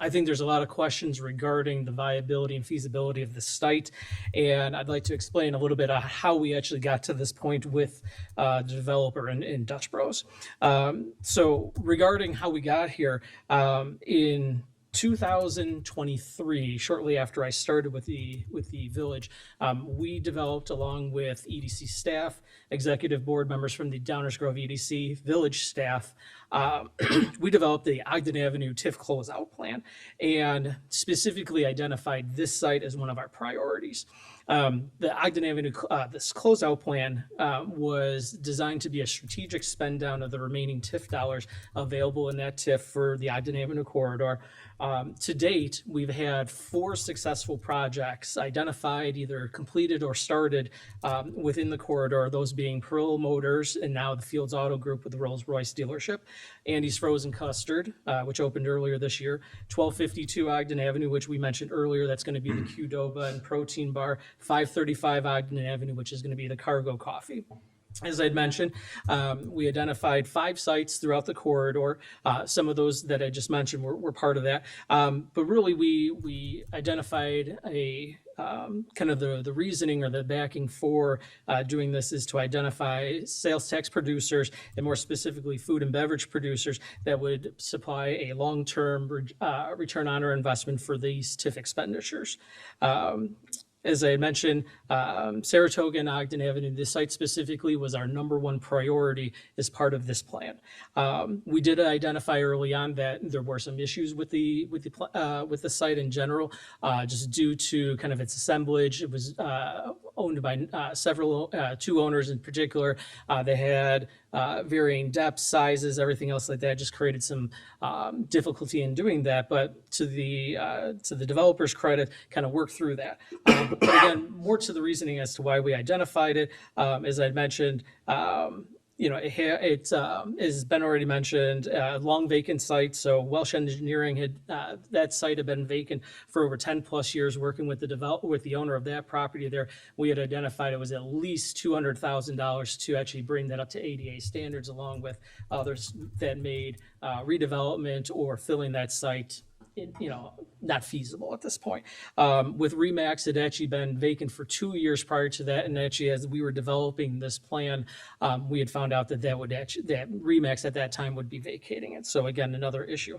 I think there's a lot of questions regarding the viability and feasibility of the site, and I'd like to explain a little bit on how we actually got to this point with the developer in Dutch Bros. So regarding how we got here, in 2023, shortly after I started with the village, we developed, along with EDC staff, executive board members from the Downers Grove EDC village staff, we developed the Ogden Avenue TIF closeout plan and specifically identified this site as one of our priorities. The Ogden Avenue, this closeout plan was designed to be a strategic spend down of the remaining TIF dollars available in that TIF for the Ogden Avenue corridor. To date, we've had 4 successful projects identified, either completed or started within the corridor, those being Pearl Motors and now the Fields Auto Group with the Rolls-Royce dealership, Andy's Frozen Custard, which opened earlier this year, 1252 Ogden Avenue, which we mentioned earlier, that's going to be the Qdoba and Protein Bar, 535 Ogden Avenue, which is going to be the Cargo Coffee. As I'd mentioned, we identified 5 sites throughout the corridor. Some of those that I just mentioned were part of that. But really, we identified a kind of the reasoning or the backing for doing this is to identify sales tax producers, and more specifically food and beverage producers that would supply a long-term return on our investment for these TIF expenditures. As I had mentioned, Saratoga and Ogden Avenue, this site specifically was our #1 priority as part of this plan. We did identify early on that there were some issues with the site in general, just due to kind of its assemblage. It was owned by 2 owners in particular. They had varying depths, sizes, everything else like that, just created some difficulty in doing that. But to the developer's credit, kind of worked through that. But again, more to the reasoning as to why we identified it, as I mentioned, it has been already mentioned, long vacant site. So Welsh Engineering had that site had been vacant for over 10 plus years, working with the owner of that property there. We had identified it was at least $200,000 to actually bring that up to ADA standards, along with others that made redevelopment or filling that site not feasible at this point. With Remax, it had actually been vacant for 2 years prior to that, and actually as we were developing this plan, we had found out that that Remax at that time would be vacating it. So again, another issue.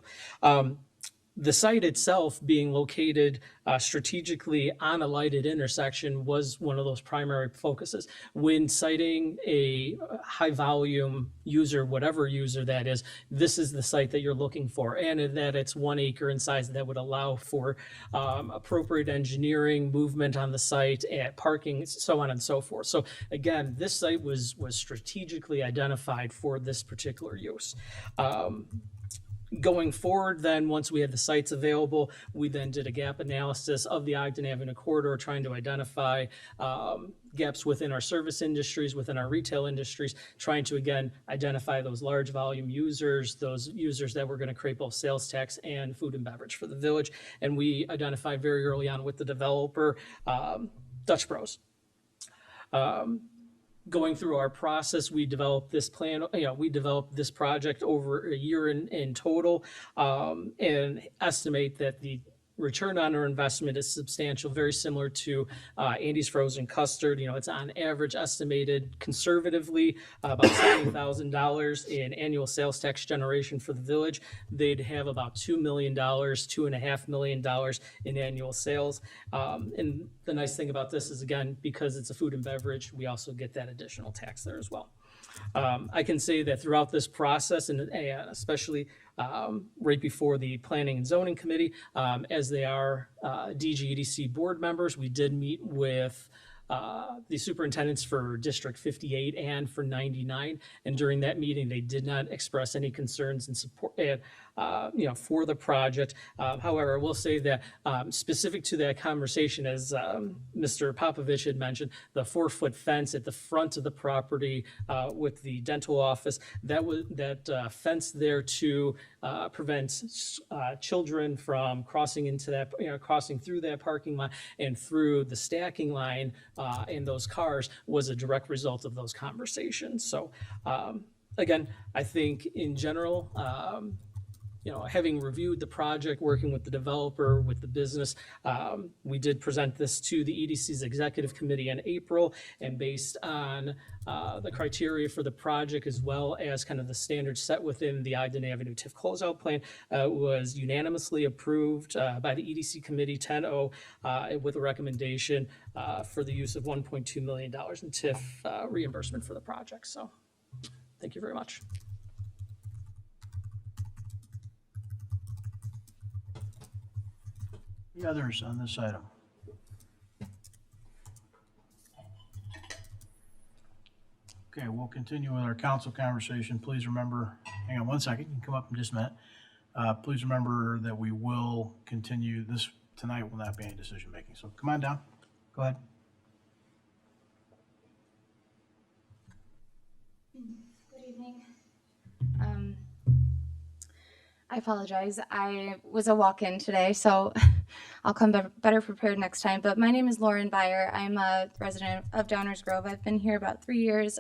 The site itself being located strategically on a lighted intersection was one of those primary focuses. When citing a high volume user, whatever user that is, this is the site that you're looking for, and that it's 1 acre in size that would allow for appropriate engineering, movement on the site, and parking, so on and so forth. So again, this site was strategically identified for this particular use. Going forward, then, once we had the sites available, we then did a gap analysis of the Ogden Avenue corridor, trying to identify gaps within our service industries, within our retail industries, trying to, again, identify those large volume users, those users that were going to create both sales tax and food and beverage for the village. And we identified very early on with the developer, Dutch Bros. Going through our process, we developed this plan, we developed this project over a year in total, and estimate that the return on our investment is substantial, very similar to Andy's Frozen Custard. You know, it's on average estimated conservatively about $70,000 in annual sales tax generation for the village. They'd have about $2 million, $2.5 million in annual sales. And the nice thing about this is, again, because it's a food and beverage, we also get that additional tax there as well. I can say that throughout this process, and especially right before the Planning and Zoning Committee, as they are DGEDC board members, we did meet with the superintendents for District 58 and for 99, and during that meeting, they did not express any concerns and support, for the project. However, I will say that specific to that conversation, as Mr. Popovich had mentioned, the 4-foot fence at the front of the property with the dental office, that fence there to prevent children from crossing into that, crossing through that parking lot and through the stacking line in those cars was a direct result of those conversations. So again, I think in general, having reviewed the project, working with the developer, with the business, we did present this to the EDC's executive committee in April, and based on the criteria for the project, as well as kind of the standards set within the Ogden Avenue TIF closeout plan, was unanimously approved by the EDC committee 10-0 with a recommendation for the use of $1.2 million in TIF reimbursement for the project. So thank you very much. The others on this item? Okay, we'll continue with our council conversation. Please remember, hang on one second, you can come up in just a minute. Please remember that we will continue this, tonight will not be any decision making. So come on down, go ahead. Good evening. I apologize. I was a walk-in today, so I'll come better prepared next time. But my name is Lauren Byer. I'm a resident of Downers Grove. I've been here about 3 years.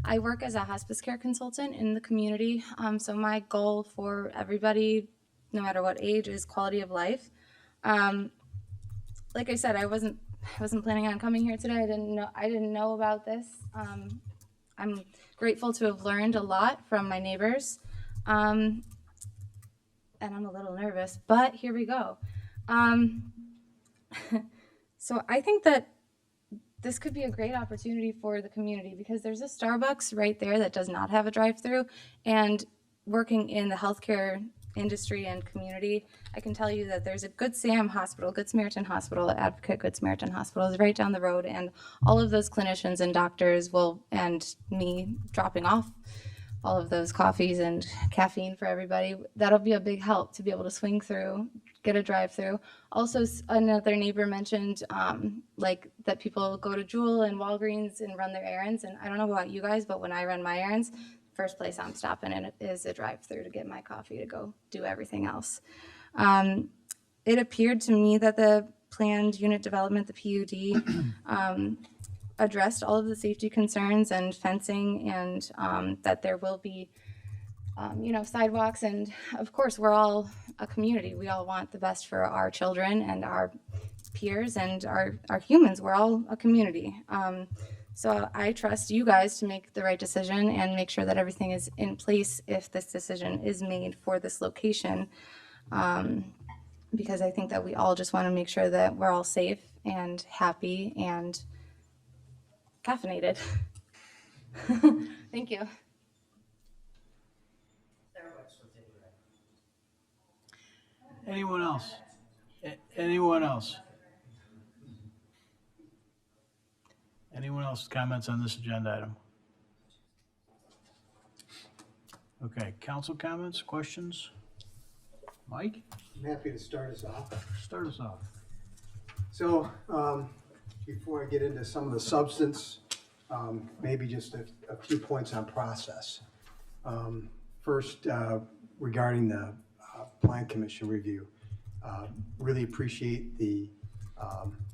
I work as a hospice care consultant in the community. So my goal for everybody, no matter what age, is quality of life. Like I said, I wasn't planning on coming here today. I didn't know about this. I'm grateful to have learned a lot from my neighbors. And I'm a little nervous, but here we go. So I think that this could be a great opportunity for the community, because there's a Starbucks right there that does not have a drive-through, and working in the healthcare industry and community, I can tell you that there's a Good Sam Hospital, Good Samaritan Hospital, Advocate Good Samaritan Hospital is right down the road, and all of those clinicians and doctors and me dropping off all of those coffees and caffeine for everybody, that'll be a big help to be able to swing through, get a drive-through. Also, another neighbor mentioned like that people go to Jewel and Walgreens and run their errands, and I don't know about you guys, but when I run my errands, first place I'm stopping in is a drive-through to get my coffee to go do everything else. It appeared to me that the planned unit development, the PUD, addressed all of the safety concerns and fencing, and that there will be, sidewalks. And of course, we're all a community. We all want the best for our children and our peers and our humans. We're all a community. So I trust you guys to make the right decision and make sure that everything is in place if this decision is made for this location. Because I think that we all just want to make sure that we're all safe and happy and caffeinated. Thank you. Anyone else? Anyone else? Anyone else comments on this agenda item? Okay, council comments, questions? Mike? I'm happy to start us off. Start us off. So, before I get into some of the substance, maybe just a few points on process. First, regarding the Plan Commission review, really appreciate the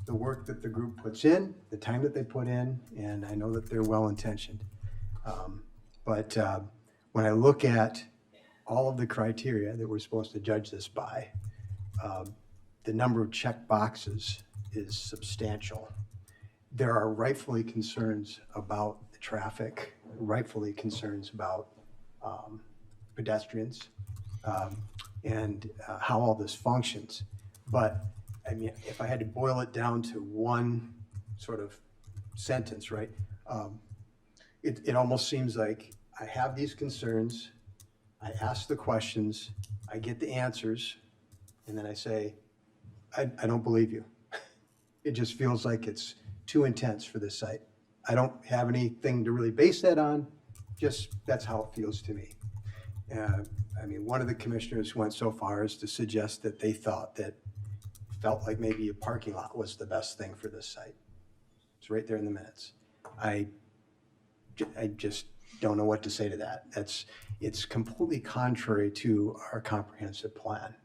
work that the group puts in, the time that they put in, and I know that they're well-intentioned. But when I look at all of the criteria that we're supposed to judge this by, the number of check boxes is substantial. There are rightfully concerns about the traffic, rightfully concerns about pedestrians, and how all this functions. But I mean, if I had to boil it down to one sort of sentence, right? It almost seems like I have these concerns, I ask the questions, I get the answers, and then I say, I don't believe you. It just feels like it's too intense for this site. I don't have anything to really base that on, just that's how it feels to me. I mean, one of the commissioners went so far as to suggest that they felt like maybe a parking lot was the best thing for this site. It's right there in the minutes. I just don't know what to say to that. It's completely contrary to our comprehensive plan.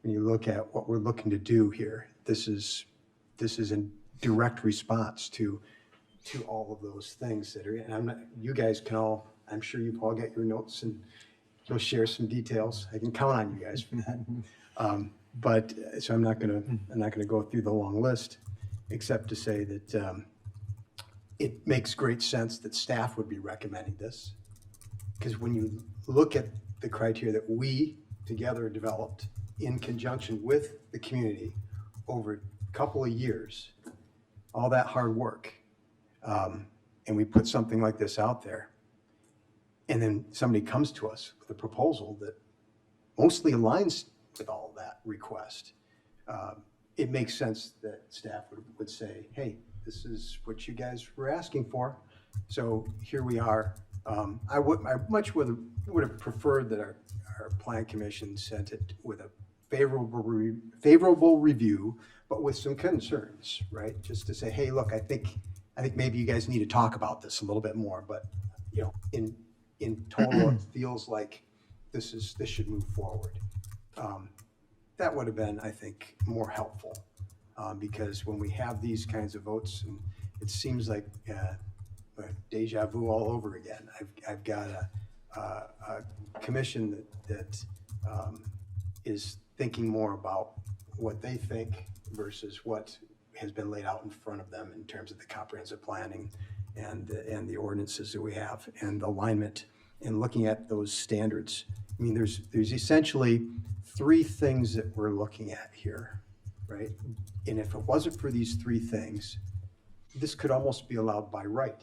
When you look at what we're looking to do here, this is in direct response to all of those things that are, and you guys can all, I'm sure you've all got your notes and you'll share some details. I can count on you guys for that. But so I'm not gonna go through the long list, except to say that it makes great sense that staff would be recommending this, because when you look at the criteria that we together developed in conjunction with the community over a couple of years, all that hard work, and we put something like this out there, and then somebody comes to us with a proposal that mostly aligns with all of that request, it makes sense that staff would say, hey, this is what you guys were asking for, so here we are. I much would have preferred that our plan commission sent it with a favorable review, but with some concerns, right? Just to say, hey, look, I think maybe you guys need to talk about this a little bit more, but you know, in total, it feels like this should move forward. That would have been, I think, more helpful, because when we have these kinds of votes, and it seems like deja vu all over again. I've got a commission that is thinking more about what they think versus what has been laid out in front of them in terms of the comprehensive planning and the ordinances that we have and alignment and looking at those standards. I mean, there's essentially three things that we're looking at here, right? And if it wasn't for these three things, this could almost be allowed by right.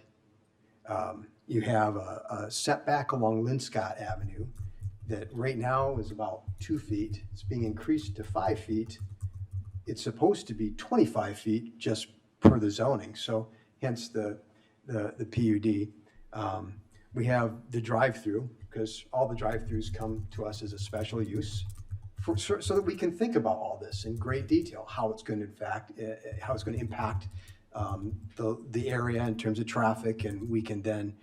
You have a setback along Linscott Avenue that right now is about 2 feet. It's being increased to 5 feet. It's supposed to be 25 feet just per the zoning, so hence the PUD. We have the drive-through, because all the drive-throughs come to us as a special use, so that we can think about all this in great detail, how it's going to impact the area in terms of traffic, and we can then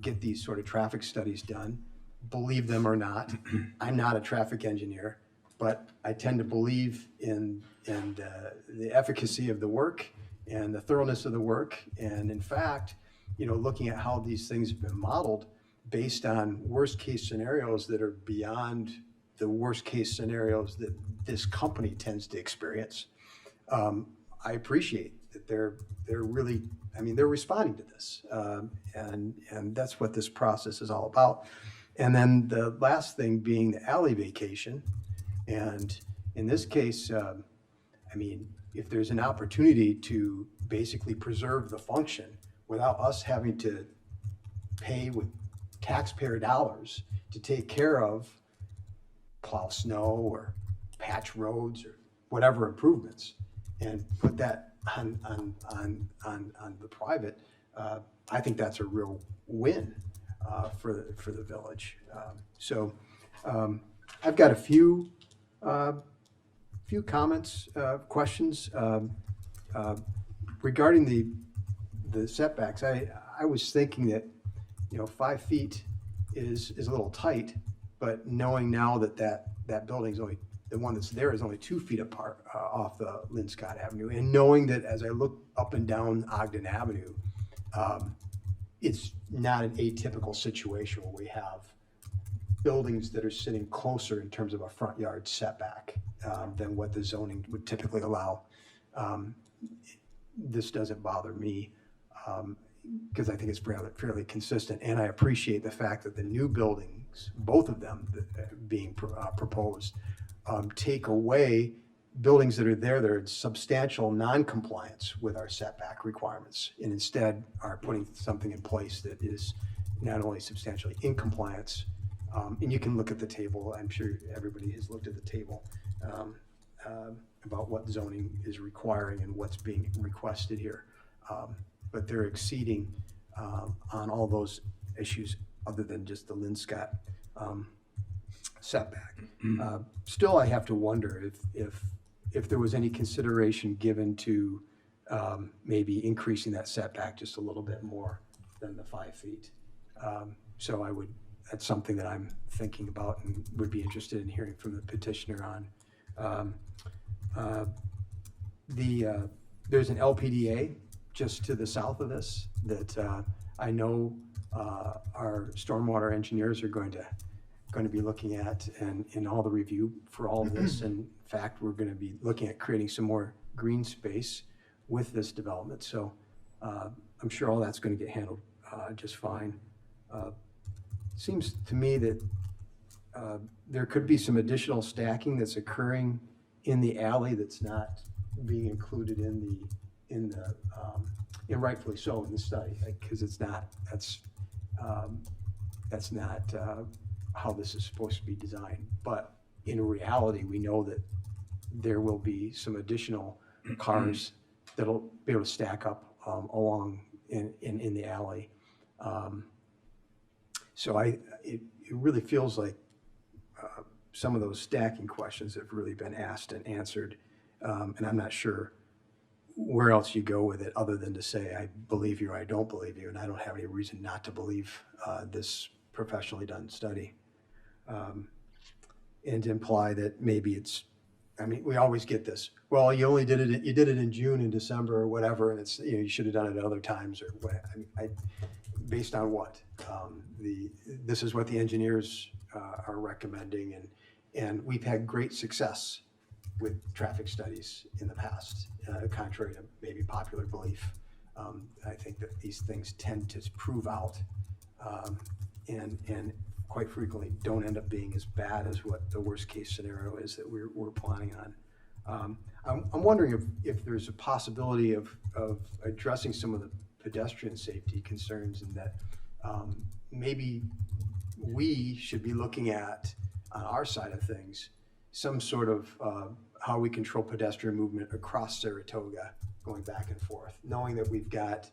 get these sort of traffic studies done. Believe them or not, I'm not a traffic engineer, but I tend to believe in the efficacy of the work and the thoroughness of the work. And in fact, you know, looking at how these things have been modeled based on worst case scenarios that are beyond the worst case scenarios that this company tends to experience, I appreciate that they're really, I mean, they're responding to this, and that's what this process is all about. And then the last thing being the alley vacation, and in this case, I mean, if there's an opportunity to basically preserve the function without us having to pay with taxpayer dollars to take care of plow snow or patch roads or whatever improvements, and put that on the private, I think that's a real win for the village. So I've got a few comments, questions regarding the setbacks. I was thinking that, you know, 5 feet is a little tight, but knowing now that building's only, the one that's there is only 2 feet apart off the Linscott Avenue, and knowing that as I look up and down Ogden Avenue, it's not an atypical situation where we have buildings that are sitting closer in terms of a front yard setback than what the zoning would typically allow. This doesn't bother me because I think it's fairly consistent. And I appreciate the fact that the new buildings, both of them being proposed, take away buildings that are there that are in substantial non-compliance with our setback requirements, and instead are putting something in place that is not only substantially in compliance, and you can look at the table, I'm sure everybody has looked at the table, about what zoning is requiring and what's being requested here. But they're exceeding on all those issues other than just the Linscott setback. Still, I have to wonder if there was any consideration given to maybe increasing that setback just a little bit more than the 5 feet. So that's something that I'm thinking about and would be interested in hearing from the petitioner on. There's an LPDA just to the south of this that I know our stormwater engineers are going to be looking at and in all the review for all of this. In fact, we're going to be looking at creating some more green space with this development. So I'm sure all that's going to get handled just fine. Seems to me that there could be some additional stacking that's occurring in the alley that's not being included and rightfully so in the study, because that's not how this is supposed to be designed. But in reality, we know that there will be some additional cars that'll be able to stack up along in the alley. So it really feels like some of those stacking questions have really been asked and answered, and I'm not sure where else you go with it other than to say I believe you or I don't believe you, and I don't have any reason not to believe this professionally done study, and to imply that maybe we always get this. Well, you did it in June and December or whatever, and it's you should have done it at other times or what. Based on what? This is what the engineers are recommending, and we've had great success with traffic studies in the past, contrary to maybe popular belief. I think that these things tend to prove out, and quite frequently don't end up being as bad as what the worst case scenario is that we're planning on. I'm wondering if there's a possibility of addressing some of the pedestrian safety concerns, and that maybe we should be looking at, on our side of things, some sort of how we control pedestrian movement across Saratoga going back and forth, knowing that we've got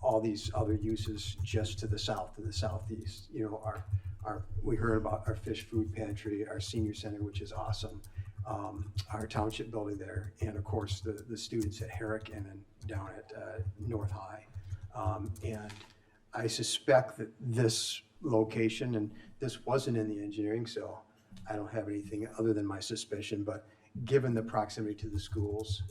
all these other uses just to the south and the southeast. We heard about our fish food pantry, our senior center, which is awesome, our township building there, and of course the students at Herrick and then down at North High. And I suspect that this location, and this wasn't in the engineering, so I don't have anything other than my suspicion, but given the proximity to the schools,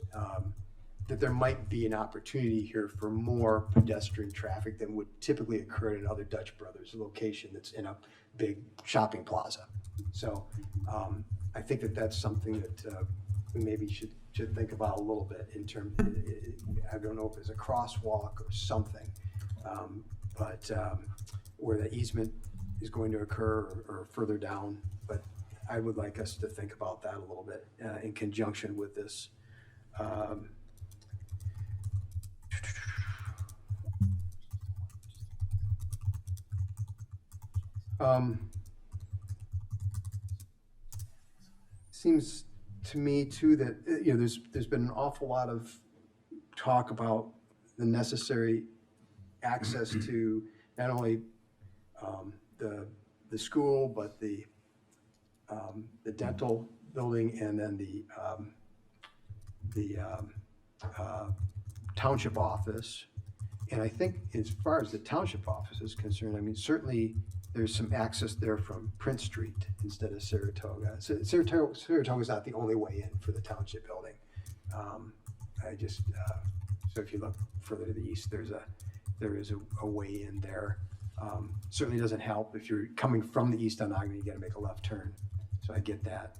that there might be an opportunity here for more pedestrian traffic than would typically occur in another Dutch Brothers location that's in a big shopping plaza. So I think that that's something that we maybe should think about a little bit in terms, I don't know if it's a crosswalk or something, but where the easement is going to occur or further down. But I would like us to think about that a little bit in conjunction with this. Seems to me too that there's been an awful lot of talk about the necessary access to not only the school but the dental building and then the township office. And I think as far as the township office is concerned, certainly there's some access there from Prince Street instead of Saratoga. Saratoga is not the only way in for the township building. So if you look further to the east, there is a way in there. Certainly doesn't help if you're coming from the east on Ogden, you gotta make a left turn. So I get that.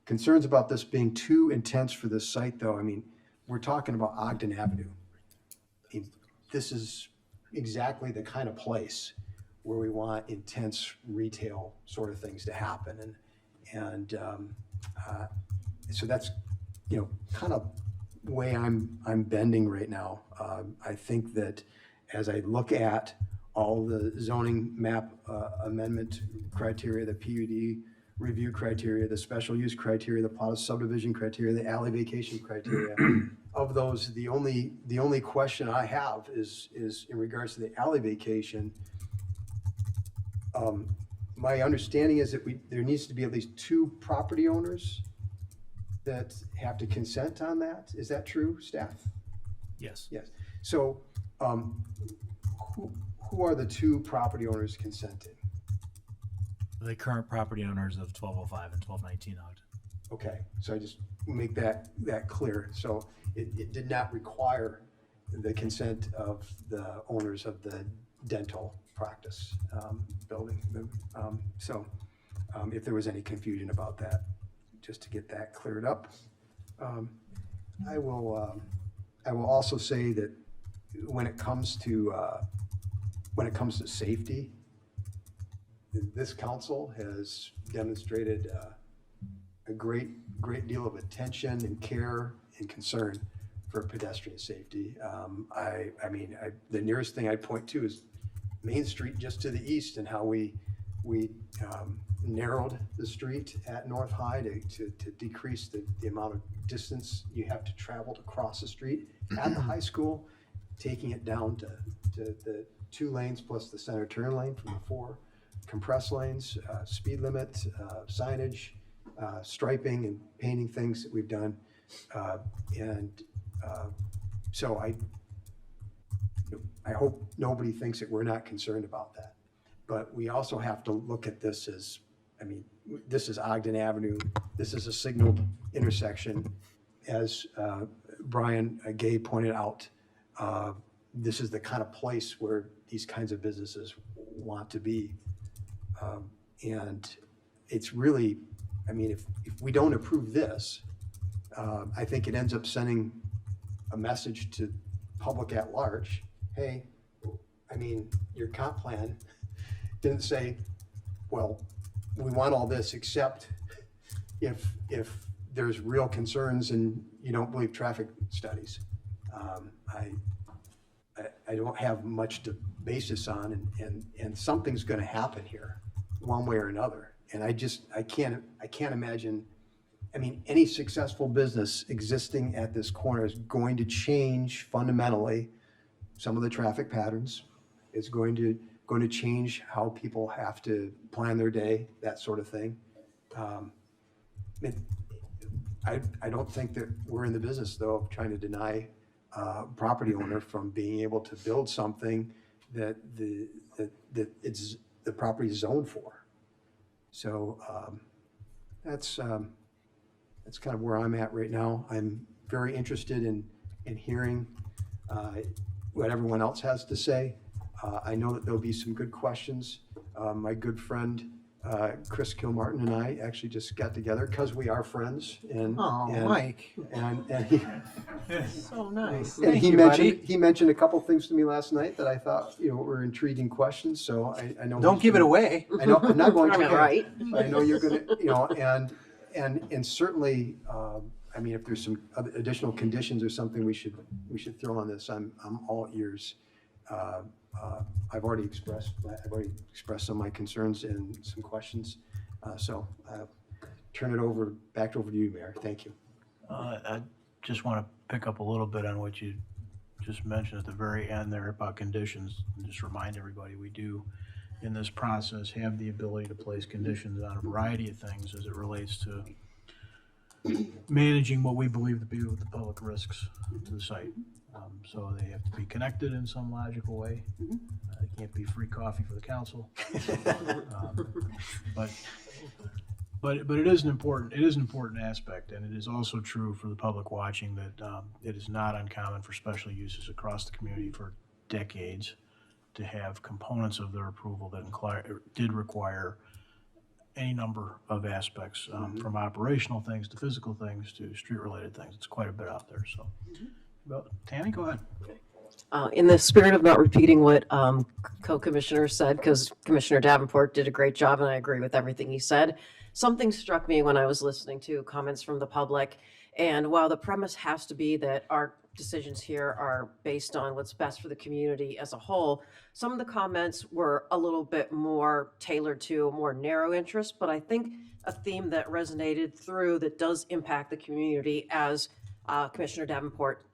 Concerns about this being too intense for this site, though, I mean, we're talking about Ogden Avenue. I mean, this is exactly the kind of place where we want intense retail sort of things to happen. And so that's, you know, kind of way I'm bending right now. I think that as I look at all the zoning map amendment criteria, the PUD review criteria, the special use criteria, the plot of subdivision criteria, the alley vacation criteria, of those, the only question I have is in regards to the alley vacation. My understanding is that there needs to be at least 2 property owners that have to consent on that. Is that true, staff? Yes. Yes. So, who are the 2 property owners consenting? The current property owners of 1205 and 1219 Ogden. Okay, so I just make that clear. So it did not require the consent of the owners of the dental practice building. So if there was any confusion about that, just to get that cleared up. I will also say that when it comes to safety, this council has demonstrated a great deal of attention and care and concern for pedestrian safety. The nearest thing I'd point to is Main Street just to the east, and how we narrowed the street at North High to decrease the amount of distance you have to travel to cross the street at the high school, taking it down to the 2 lanes plus the center turn lane from the 4 compressed lanes, speed limit, signage, striping and painting things that we've done. So I hope nobody thinks that we're not concerned about that. But we also have to look at this as, I mean, this is Ogden Avenue. This is a signaled intersection. As Brian Gay pointed out, this is the kind of place where these kinds of businesses want to be. And it's really, I mean, if we don't approve this, I think it ends up sending a message to public at large. Hey, I mean, your comp plan didn't say, well, we want all this except if there's real concerns and you don't believe traffic studies. I don't have much to base this on, and something's going to happen here, one way or another. And I can't imagine. I mean, any successful business existing at this corner is going to change fundamentally some of the traffic patterns. It's going to change how people have to plan their day, that sort of thing. I don't think that we're in the business, though, of trying to deny property owner from being able to build something that the property is zoned for. So that's kind of where I'm at right now. I'm very interested in hearing what everyone else has to say. I know that there'll be some good questions. My good friend Chris Kilmartin and I actually just got together because we are friends. Mike. And he, So nice. and he mentioned a couple things to me last night that I thought, were intriguing questions. So I know. Don't give it away. I know, I'm not going to. Right. I know you're gonna, and certainly, I mean, if there's some additional conditions or something we should throw on this, I'm all ears. I've already expressed some of my concerns and some questions. So turn it back over to you, Mayor. Thank you. I just want to pick up a little bit on what you just mentioned at the very end there about conditions, and just remind everybody we do in this process have the ability to place conditions on a variety of things as it relates to managing what we believe to be the public risks to the site. So they have to be connected in some logical way. They can't be free coffee for the council. But it is an important aspect, and it is also true for the public watching that it is not uncommon for special uses across the community for decades to have components of their approval that did require any number of aspects, from operational things to physical things to street-related things. It's quite a bit out there, so. Well, Tammy, go ahead. In the spirit of not repeating what co-commissioner said, because Commissioner Davenport did a great job and I agree with everything he said, something struck me when I was listening to comments from the public. And while the premise has to be that our decisions here are based on what's best for the community as a whole, some of the comments were a little bit more tailored to a more narrow interest, but I think a theme that resonated through that does impact the community, as Commissioner Davenport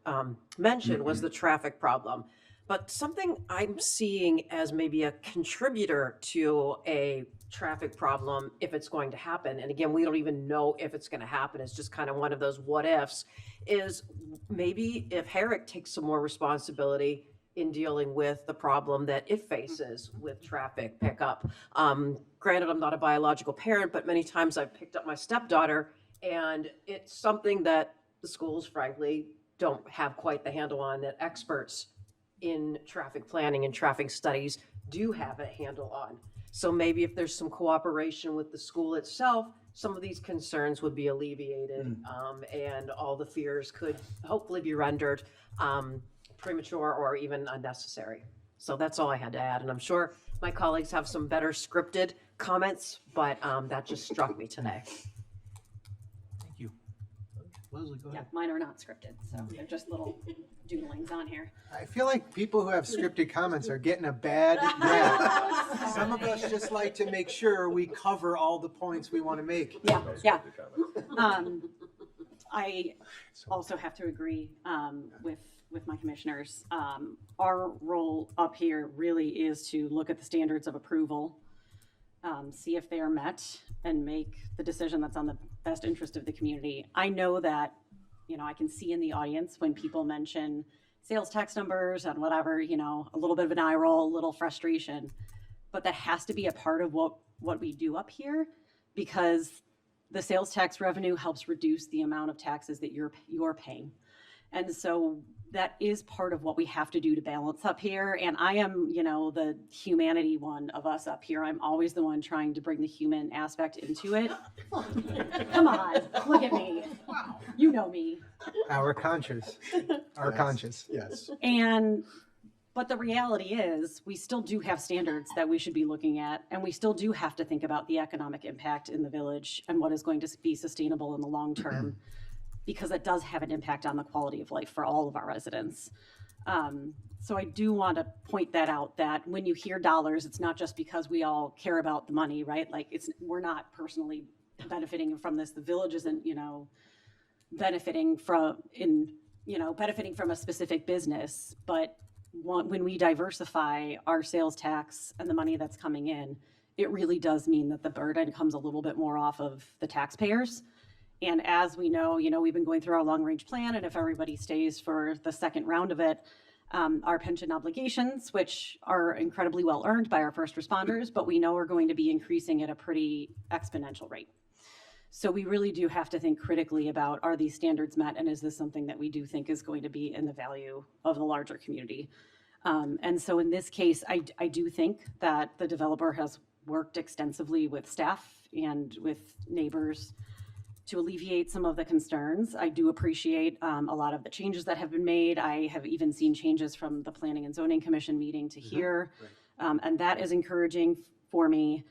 mentioned, was the traffic problem. But something I'm seeing as maybe a contributor to a traffic problem, if it's going to happen, and again, we don't even know if it's going to happen, it's just kind of one of those what ifs, is maybe if Herrick takes some more responsibility in dealing with the problem that it faces with traffic pickup. Granted, I'm not a biological parent, but many times I've picked up my stepdaughter, and it's something that the schools, frankly, don't have quite the handle on, that experts in traffic planning and traffic studies do have a handle on. So maybe if there's some cooperation with the school itself, some of these concerns would be alleviated, and all the fears could hopefully be rendered premature or even unnecessary. So that's all I had to add, and I'm sure my colleagues have some better scripted comments, but that just struck me today. Thank you. Leslie, go ahead. Yeah, mine are not scripted, so they're just little doodlings on here. I feel like people who have scripted comments are getting a bad rap. Some of us just like to make sure we cover all the points we want to make. Yeah. I also have to agree with my commissioners. Our role up here really is to look at the standards of approval, see if they are met, and make the decision that's on the best interest of the community. I know that, I can see in the audience when people mention sales tax numbers and whatever, a little bit of an eye roll, a little frustration, but that has to be a part of what we do up here, because the sales tax revenue helps reduce the amount of taxes that you're paying. And so that is part of what we have to do to balance up here. And I am, the humanity one of us up here. I'm always the one trying to bring the human aspect into it. Come on, look at me. Wow. You know me. Our conscious. Yes. But the reality is, we still do have standards that we should be looking at, and we still do have to think about the economic impact in the village and what is going to be sustainable in the long term, because it does have an impact on the quality of life for all of our residents. So I do want to point that out, that when you hear dollars, it's not just because we all care about the money, right? Like, we're not personally benefiting from this. The village isn't, benefiting from a specific business, but when we diversify our sales tax and the money that's coming in, it really does mean that the burden comes a little bit more off of the taxpayers. And as we know, we've been going through our long range plan, and if everybody stays for the second round of it, our pension obligations, which are incredibly well earned by our first responders, but we know are going to be increasing at a pretty exponential rate. So we really do have to think critically about, are these standards met, and is this something that we do think is going to be in the value of the larger community? And so in this case, I do think that the developer has worked extensively with staff and with neighbors to alleviate some of the concerns. I do appreciate a lot of the changes that have been made. I have even seen changes from the Planning and Zoning Commission meeting to here, and that is encouraging for me.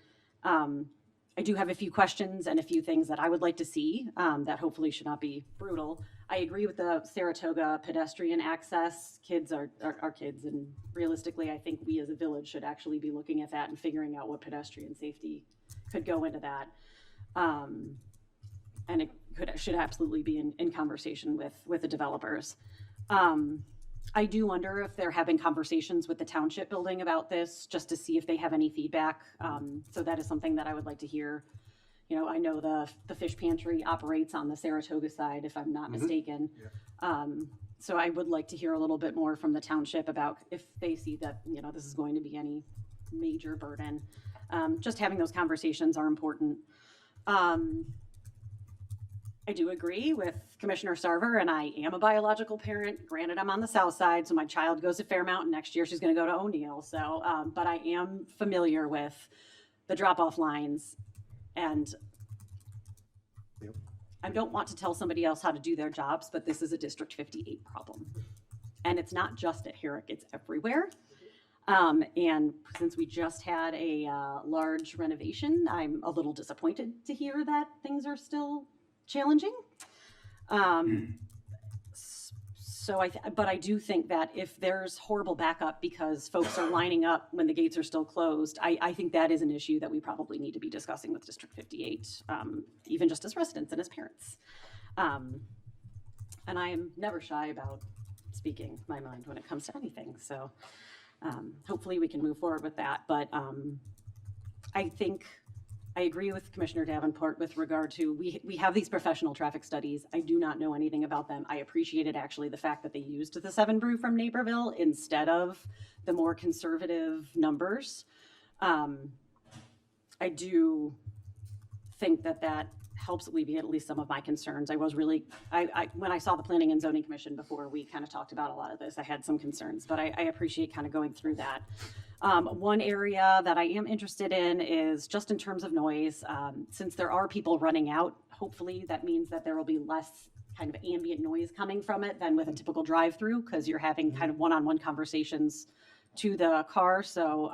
I do have a few questions and a few things that I would like to see that hopefully should not be brutal. I agree with the Saratoga pedestrian access. Kids are kids, and realistically, I think we as a village should actually be looking at that and figuring out what pedestrian safety could go into that. And it should absolutely be in conversation with the developers. I do wonder if they're having conversations with the township building about this, just to see if they have any feedback. So that is something that I would like to hear. I know the fish pantry operates on the Saratoga side, if I'm not mistaken. So I would like to hear a little bit more from the township about if they see that, this is going to be any major burden. Just having those conversations are important. I do agree with Commissioner Sarver, and I am a biological parent. Granted, I'm on the south side, so my child goes to Fairmount, and next year she's going to go to O'Neill. So, but I am familiar with the drop-off lines, and I don't want to tell somebody else how to do their jobs, but this is a District 58 problem. And it's not just at Herrick, it's everywhere. And since we just had a large renovation, I'm a little disappointed to hear that things are still challenging. But I do think that if there's horrible backup because folks are lining up when the gates are still closed, I think that is an issue that we probably need to be discussing with District 58, even just as residents and as parents. And I am never shy about speaking my mind when it comes to anything. So hopefully we can move forward with that. But I think I agree with Commissioner Davenport with regard to, we have these professional traffic studies. I do not know anything about them. I appreciated actually the fact that they used the 7 Brew from Naperville instead of the more conservative numbers. I do think that that helps alleviate at least some of my concerns. I was really, when I saw the Planning and Zoning Commission before we kind of talked about a lot of this, I had some concerns, but I appreciate kind of going through that. One area that I am interested in is just in terms of noise. Since there are people running out, hopefully that means that there will be less kind of ambient noise coming from it than with a typical drive-through, because you're having kind of one-on-one conversations to the car. So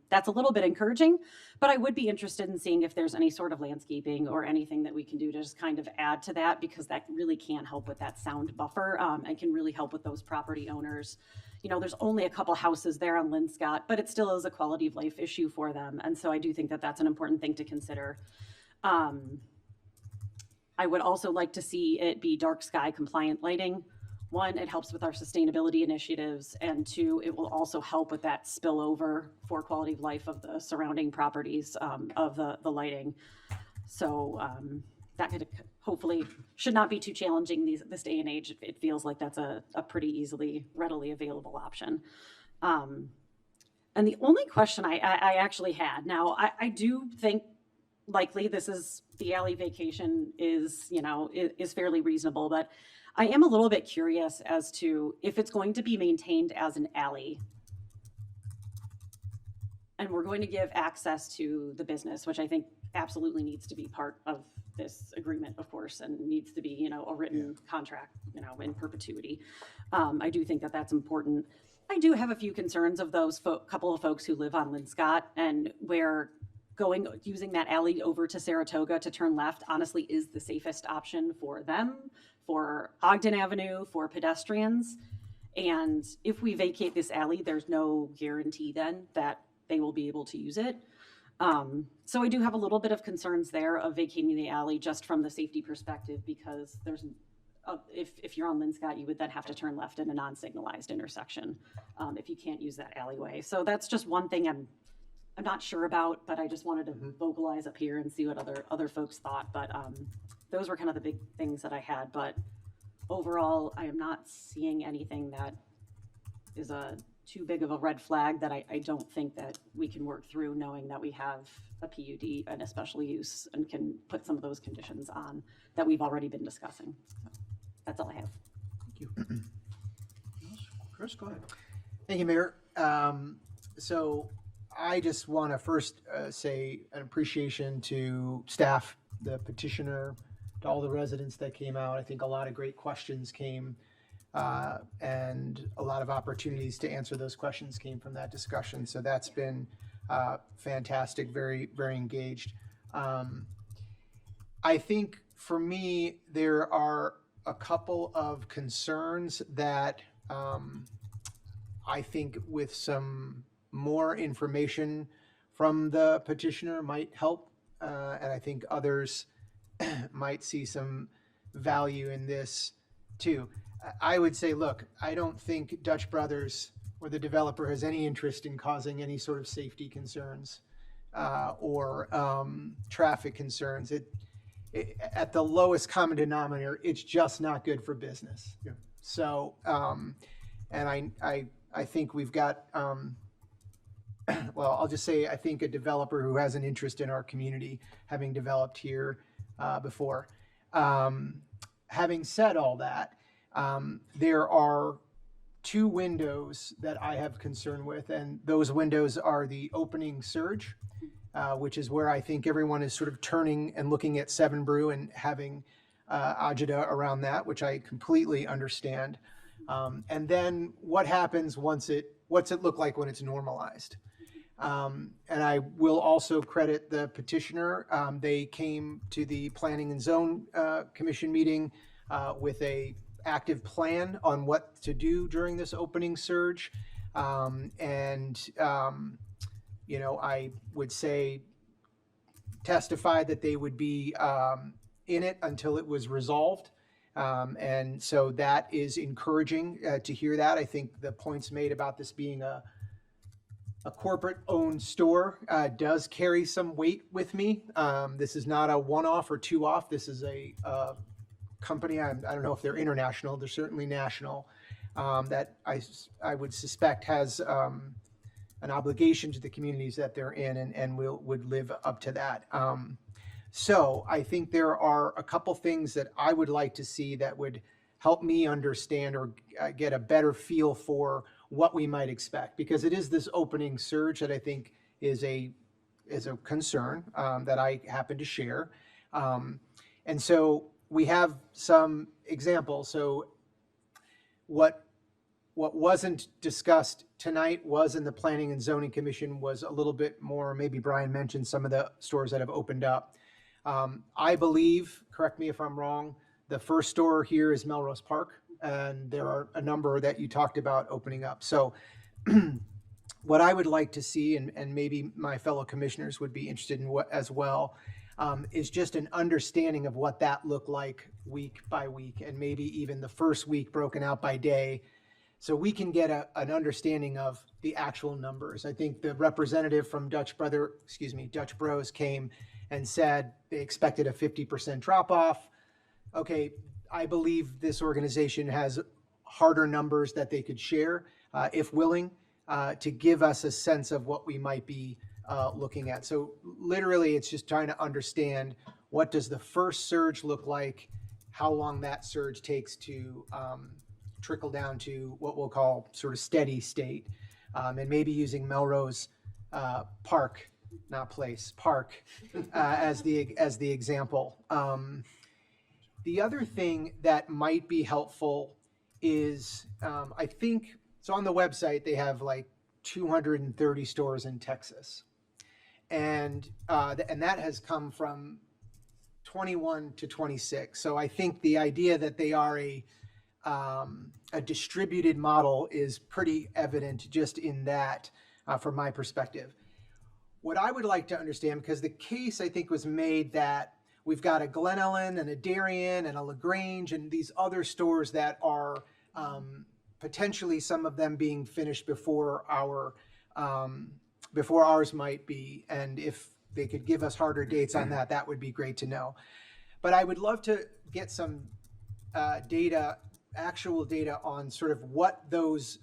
that's a little bit encouraging, but I would be interested in seeing if there's any sort of landscaping or anything that we can do to just kind of add to that, because that really can help with that sound buffer and can really help with those property owners. You know, there's only a couple houses there on Linscott, but it still is a quality of life issue for them. And so I do think that that's an important thing to consider. I would also like to see it be dark sky compliant lighting. 1, it helps with our sustainability initiatives, and 2, it will also help with that spillover for quality of life of the surrounding properties of the lighting. So that could hopefully should not be too challenging this day and age. It feels like that's a pretty readily available option. And the only question I actually had, now I do think likely this is the alley vacation is fairly reasonable, but I am a little bit curious as to if it's going to be maintained as an alley and we're going to give access to the business, which I think absolutely needs to be part of this agreement, of course, and needs to be, a written contract, in perpetuity. I do think that that's important. I do have a few concerns of those couple of folks who live on Linscott, and where using that alley over to Saratoga to turn left honestly is the safest option for them, for Ogden Avenue, for pedestrians. And if we vacate this alley, there's no guarantee then that they will be able to use it. So I do have a little bit of concerns there of vacating the alley just from the safety perspective, because there's if you're on Linscott, you would then have to turn left in a non-signalized intersection if you can't use that alleyway. So that's just one thing I'm not sure about, but I just wanted to vocalize up here and see what other folks thought. But those were kind of the big things that I had. But overall, I am not seeing anything that is too big of a red flag that I don't think that we can work through, knowing that we have a PUD and a special use and can put some of those conditions on that we've already been discussing. So that's all I have. Thank you. Chris, go ahead. Thank you, Mayor. So I just want to first say an appreciation to staff, the petitioner, to all the residents that came out. I think a lot of great questions came and a lot of opportunities to answer those questions came from that discussion. So that's been fantastic, very, very engaged. I think for me, there are a couple of concerns that I think with some more information from the petitioner might help. And I think others might see some value in this too. I would say, look, I don't think Dutch Brothers or the developer has any interest in causing any sort of safety concerns or traffic concerns. At the lowest common denominator, it's just not good for business. Yeah. So, and I think we've got, well, I'll just say, I think a developer who has an interest in our community, having developed here before. Having said all that, there are two windows that I have concern with, and those windows are the opening surge, which is where I think everyone is sort of turning and looking at Seven Brew and having agita around that, which I completely understand. And then what happens what's it look like when it's normalized? And I will also credit the petitioner. They came to the Planning and Zone Commission meeting with a active plan on what to do during this opening surge. I would say testified that they would be in it until it was resolved. And so that is encouraging to hear that. I think the points made about this being a corporate-owned store does carry some weight with me. This is not a one-off or two-off. This is a company, I don't know if they're international, they're certainly national, that I would suspect has an obligation to the communities that they're in and would live up to that. So I think there are a couple things that I would like to see that would help me understand or get a better feel for what we might expect, because it is this opening surge that I think is a concern that I happen to share. And so we have some examples. So what wasn't discussed tonight was in the Planning and Zoning Commission was a little bit more, maybe Brian mentioned some of the stores that have opened up. I believe, correct me if I'm wrong, the first store here is Melrose Park, and there are a number that you talked about opening up. So what I would like to see, and maybe my fellow commissioners would be interested in what as well, is just an understanding of what that looked like week by week, and maybe even the first week broken out by day, so we can get an understanding of the actual numbers. I think the representative from Dutch Bros came and said they expected a 50% drop off. Okay, I believe this organization has harder numbers that they could share, if willing, to give us a sense of what we might be looking at. So literally, it's just trying to understand, what does the first surge look like, how long that surge takes to trickle down to what we'll call sort of steady state, and maybe using Melrose Park, not place, Park, as the example. The other thing that might be helpful is, I think, so on the website, they have like 230 stores in Texas. And that has come from 21 to 26. So I think the idea that they are a distributed model is pretty evident just in that, from my perspective. What I would like to understand, because the case I think was made that we've got a Glen Ellen and a Darien and a LaGrange and these other stores that are potentially some of them being finished before ours might be. And if they could give us harder dates on that, that would be great to know. But I would love to get some actual data on sort of what those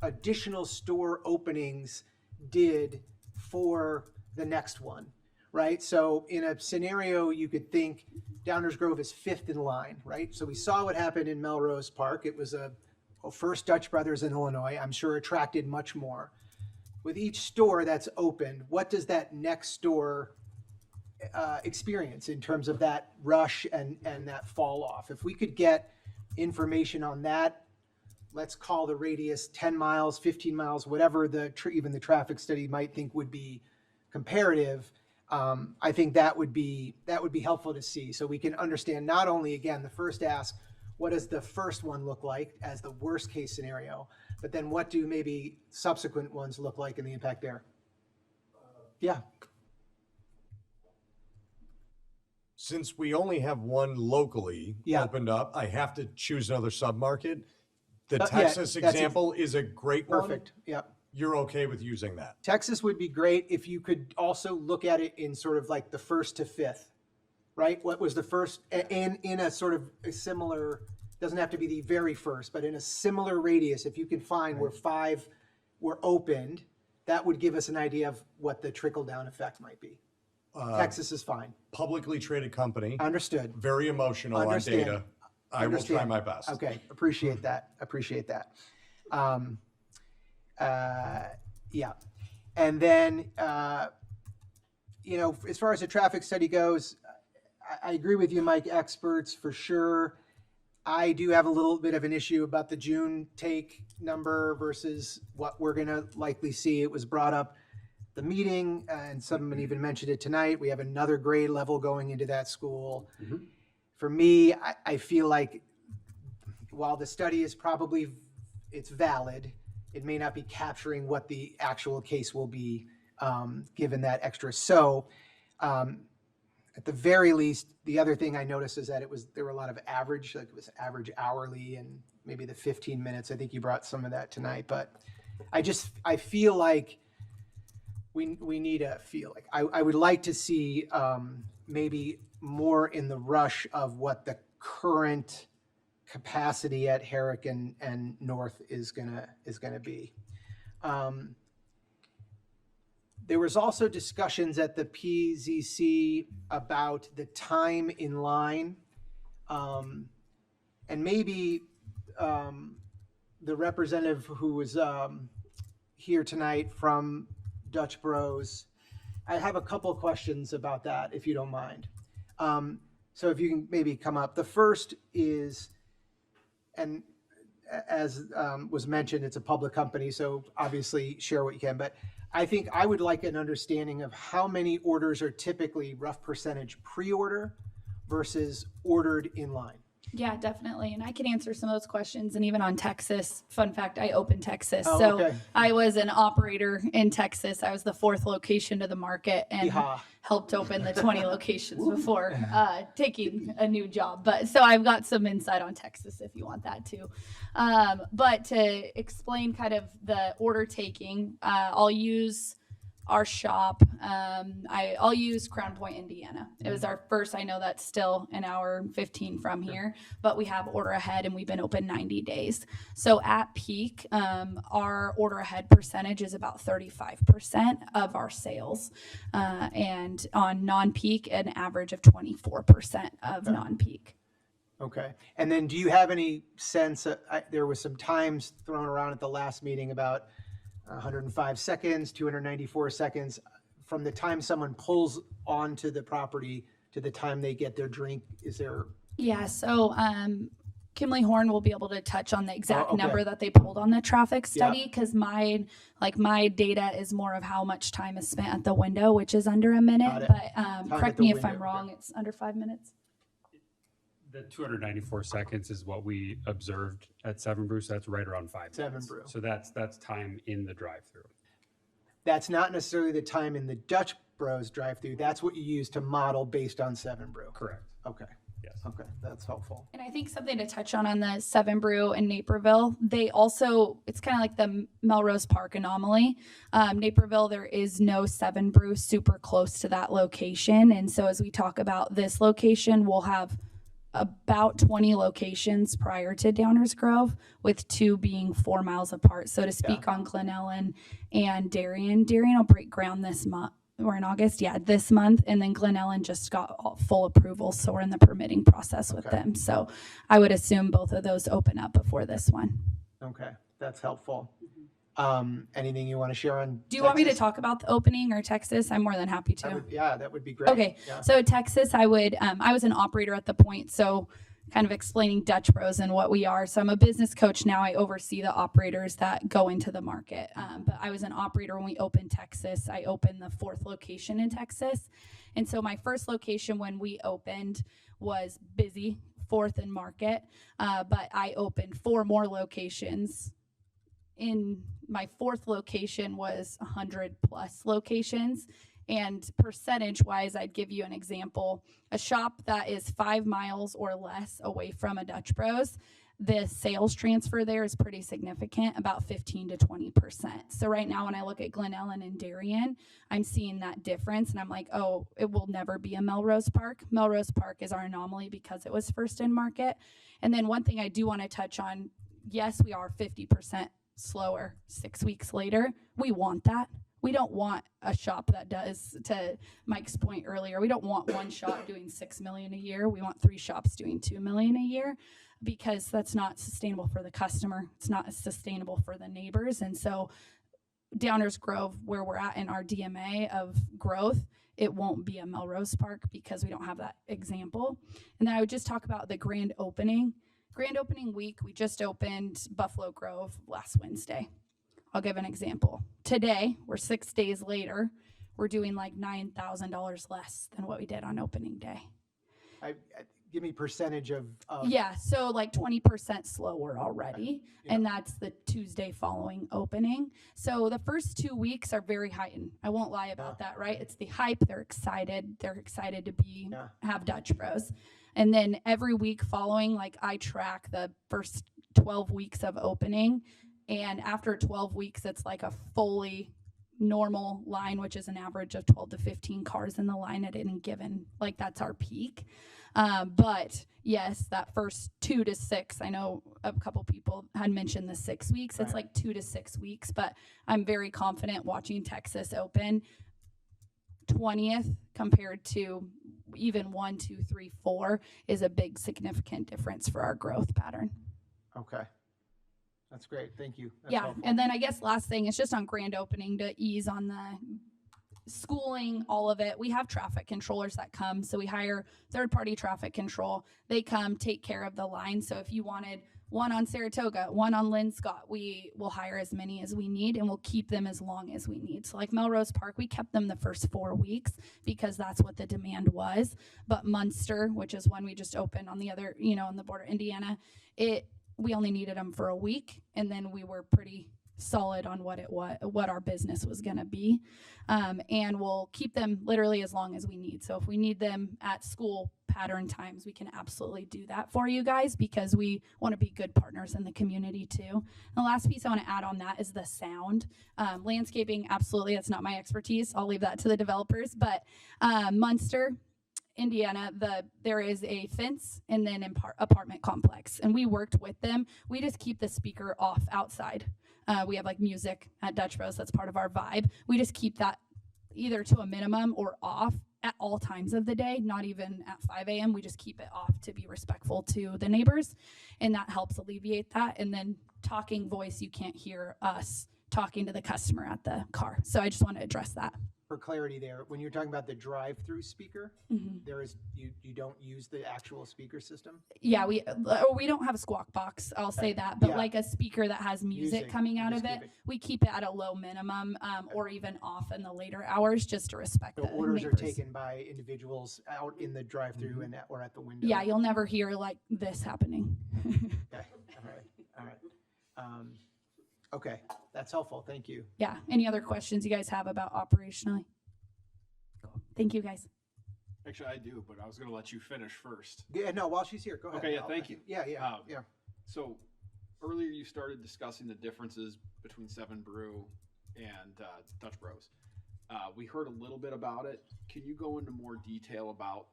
additional store openings did for the next one, right? So in a scenario, you could think Downers Grove is fifth in line, right? So we saw what happened in Melrose Park. It was a first Dutch Brothers in Illinois. I'm sure attracted much more. With each store that's opened, what does that next store experience in terms of that rush and that fall off? If we could get information on that, let's call the radius 10 miles, 15 miles, whatever even the traffic study might think would be comparative. I think that would be helpful to see, so we can understand not only, again, the first ask, what does the first one look like as the worst case scenario, but then what do maybe subsequent ones look like and the impact there? Yeah. Since we only have one locally opened up, I have to choose another submarket. The Texas example is a great one. Perfect. Yep. You're okay with using that? Texas would be great if you could also look at it in sort of like the first to fifth, right? What was the first in a sort of a similar, doesn't have to be the very first, but in a similar radius, if you can find where 5 were opened, that would give us an idea of what the trickle down effect might be. Texas is fine. Publicly traded company. Understood. Very emotional on Understand. data. I will try Understand. my best. Okay, appreciate that. Appreciate that. Yeah. And then, as far as the traffic study goes, I agree with you, Mike, experts for sure. I do have a little bit of an issue about the June take number versus what we're going to likely see. It was brought up the meeting, and someone even mentioned it tonight. We have another grade level going into that school. For me, I feel like while the study is probably, it's valid, it may not be capturing what the actual case will be, given that extra. So at the very least, the other thing I noticed is that there were a lot of average, like it was average hourly and maybe the 15 minutes. I think you brought some of that tonight, but I feel like we need to feel like I would like to see maybe more in the rush of what the current capacity at Herrick and North is gonna be. There was also discussions at the PZC about the time in line, and maybe the representative who was here tonight from Dutch Bros. I have a couple questions about that, if you don't mind. So if you can maybe come up. The first is, and as was mentioned, it's a public company, so obviously share what you can, but I think I would like an understanding of how many orders are typically rough percentage pre-order versus ordered in line. Yeah, definitely. And I can answer some of those questions. And even on Texas, fun fact, I opened Texas. Oh, so okay. I was an operator in Texas. I was the 4th location to the market and Yeehaw. helped open the 20 locations before taking a new job. But so I've got some insight on Texas if you want that too. But to explain kind of the order taking, I'll use our shop. I'll use Crown Point, Indiana. It was our first, I know that's still an hour 15 from here, but we have order ahead and we've been open 90 days. So at peak, our order ahead percentage is about 35% of our sales. And on non-peak, an average of 24% of non-peak. Okay. And then do you have any sense, there was some times thrown around at the last meeting about 105 seconds, 294 seconds from the time someone pulls onto the property to the time they get their drink. Is there? Yeah. So, Kimley Horn will be able to touch on the exact okay. number that they pulled on the traffic study. Yeah. Cause my data is more of how much time is spent at the window, which is under a minute, but, Time correct at the me if I'm window, wrong. It's under 5 minutes. The 294 seconds is what we observed at Seven Brew, so that's right around 5 Seven minutes. Brew. So that's time in the drive-through. That's not necessarily the time in the Dutch Bros drive-through. That's what you use to model based on Seven Brew. Correct. Okay. Yes. Okay. That's helpful. And I think something to touch on the Seven Brew in Naperville, they also, it's kind of like the Melrose Park anomaly. Naperville, there is no Seven Brew super close to that location. And so as we talk about this location, we'll have about 20 locations prior to Downers Grove, with 2 being 4 miles apart. So to speak on Glen Ellen and Darien will break ground this month. We're in August, this month. And then Glen Ellen just got full approval. So we're in the permitting process with them. So I would assume both of those open up before this one. Okay. That's helpful. Anything you want to share on? Do you want me to Texas? talk about the opening or Texas? I'm more than happy to. That would be great. Okay, Yeah. so Texas, I was an operator at the point, so kind of explaining Dutch Bros and what we are. So I'm a business coach now. I oversee the operators that go into the market. But I was an operator when we opened Texas. I opened the 4th location in Texas. And so my first location when we opened was busy, 4th and Market. But I opened 4 more locations. In my 4th location was 100 plus locations. And percentage wise, I'd give you an example. A shop that is 5 miles or less away from a Dutch Bros, the sales transfer there is pretty significant, about 15 to 20%. So right now, when I look at Glen Ellen and Darien, I'm seeing that difference. And I'm like, oh, it will never be a Melrose Park. Melrose Park is our anomaly because it was first in market. And then one thing I do want to touch on, yes, we are 50% slower 6 weeks later. We want that. We don't want a shop that does, to Mike's point earlier, we don't want one shop doing 6 million a year. We want 3 shops doing 2 million a year, because that's not sustainable for the customer. It's not sustainable for the neighbors. And so Downers Grove, where we're at in our DMA of growth, it won't be a Melrose Park because we don't have that example. And then I would just talk about the grand opening. Grand opening week, we just opened Buffalo Grove last Wednesday. I'll give an example. Today, we're 6 days later, we're doing like $9,000 less than what we did on opening day. Give me percentage of. Yeah, so like 20% slower already, and that's the Tuesday following opening. So the first 2 weeks are very heightened. I won't lie about that, right? It's the hype. They're excited. They're excited to have Dutch Bros. And then every week following, like I track the first 12 weeks of opening, and after 12 weeks, it's like a fully normal line, which is an average of 12 to 15 cars in the line at any given, like that's our peak. But yes, that first 2 to 6, I know a couple people had mentioned the 6 weeks. It's like 2 to 6 weeks, but I'm very confident watching Texas open 20th compared to even 1, 2, 3, 4 is a big significant difference for our growth pattern. Okay. That's great. Thank you. That's Yeah. helpful. And then I guess last thing is just on grand opening to ease on the schooling, all of it. We have traffic controllers that come. So we hire third-party traffic control. They come take care of the line. So if you wanted one on Saratoga, one on Lynn Scott, we will hire as many as we need, and we'll keep them as long as we need. So like Melrose Park, we kept them the first 4 weeks because that's what the demand was. But Munster, which is one we just opened on the other, on the border of Indiana, we only needed them for a week, and then we were pretty solid on what our business was going to be, and we'll keep them literally as long as we need. So if we need them at school pattern times, we can absolutely do that for you guys, because we want to be good partners in the community too. And the last piece I want to add on that is the sound. Landscaping, absolutely, that's not my expertise. I'll leave that to the developers. But Munster, Indiana, there is a fence and then apartment complex, and we worked with them. We just keep the speaker off outside. We have like music at Dutch Bros. That's part of our vibe. We just keep that either to a minimum or off at all times of the day, not even at 5 a.m. We just keep it off to be respectful to the neighbors, and that helps alleviate that. And then talking voice, you can't hear us talking to the customer at the car. So I just want to address that. For clarity there, when you're talking about the drive-through speaker, there is you don't use the actual speaker system? Yeah, we don't have a squawk box, I'll say that, but like a speaker that has music coming out of it, we keep it at a low minimum, or even off in the later hours, just to respect The the orders neighbors. are taken by individuals out in the drive-through and or at the window. Yeah, you'll never hear like this happening. Okay. All right. Okay, that's helpful. Thank you. Yeah, any other questions you guys have about operationally? Cool. Thank you, guys. Actually, I do, but I was going to let you finish first. Yeah, no, while she's here, go ahead. Okay, yeah, thank you. Yeah. So earlier you started discussing the differences between Seven Brew and Dutch Bros. We heard a little bit about it. Can you go into more detail about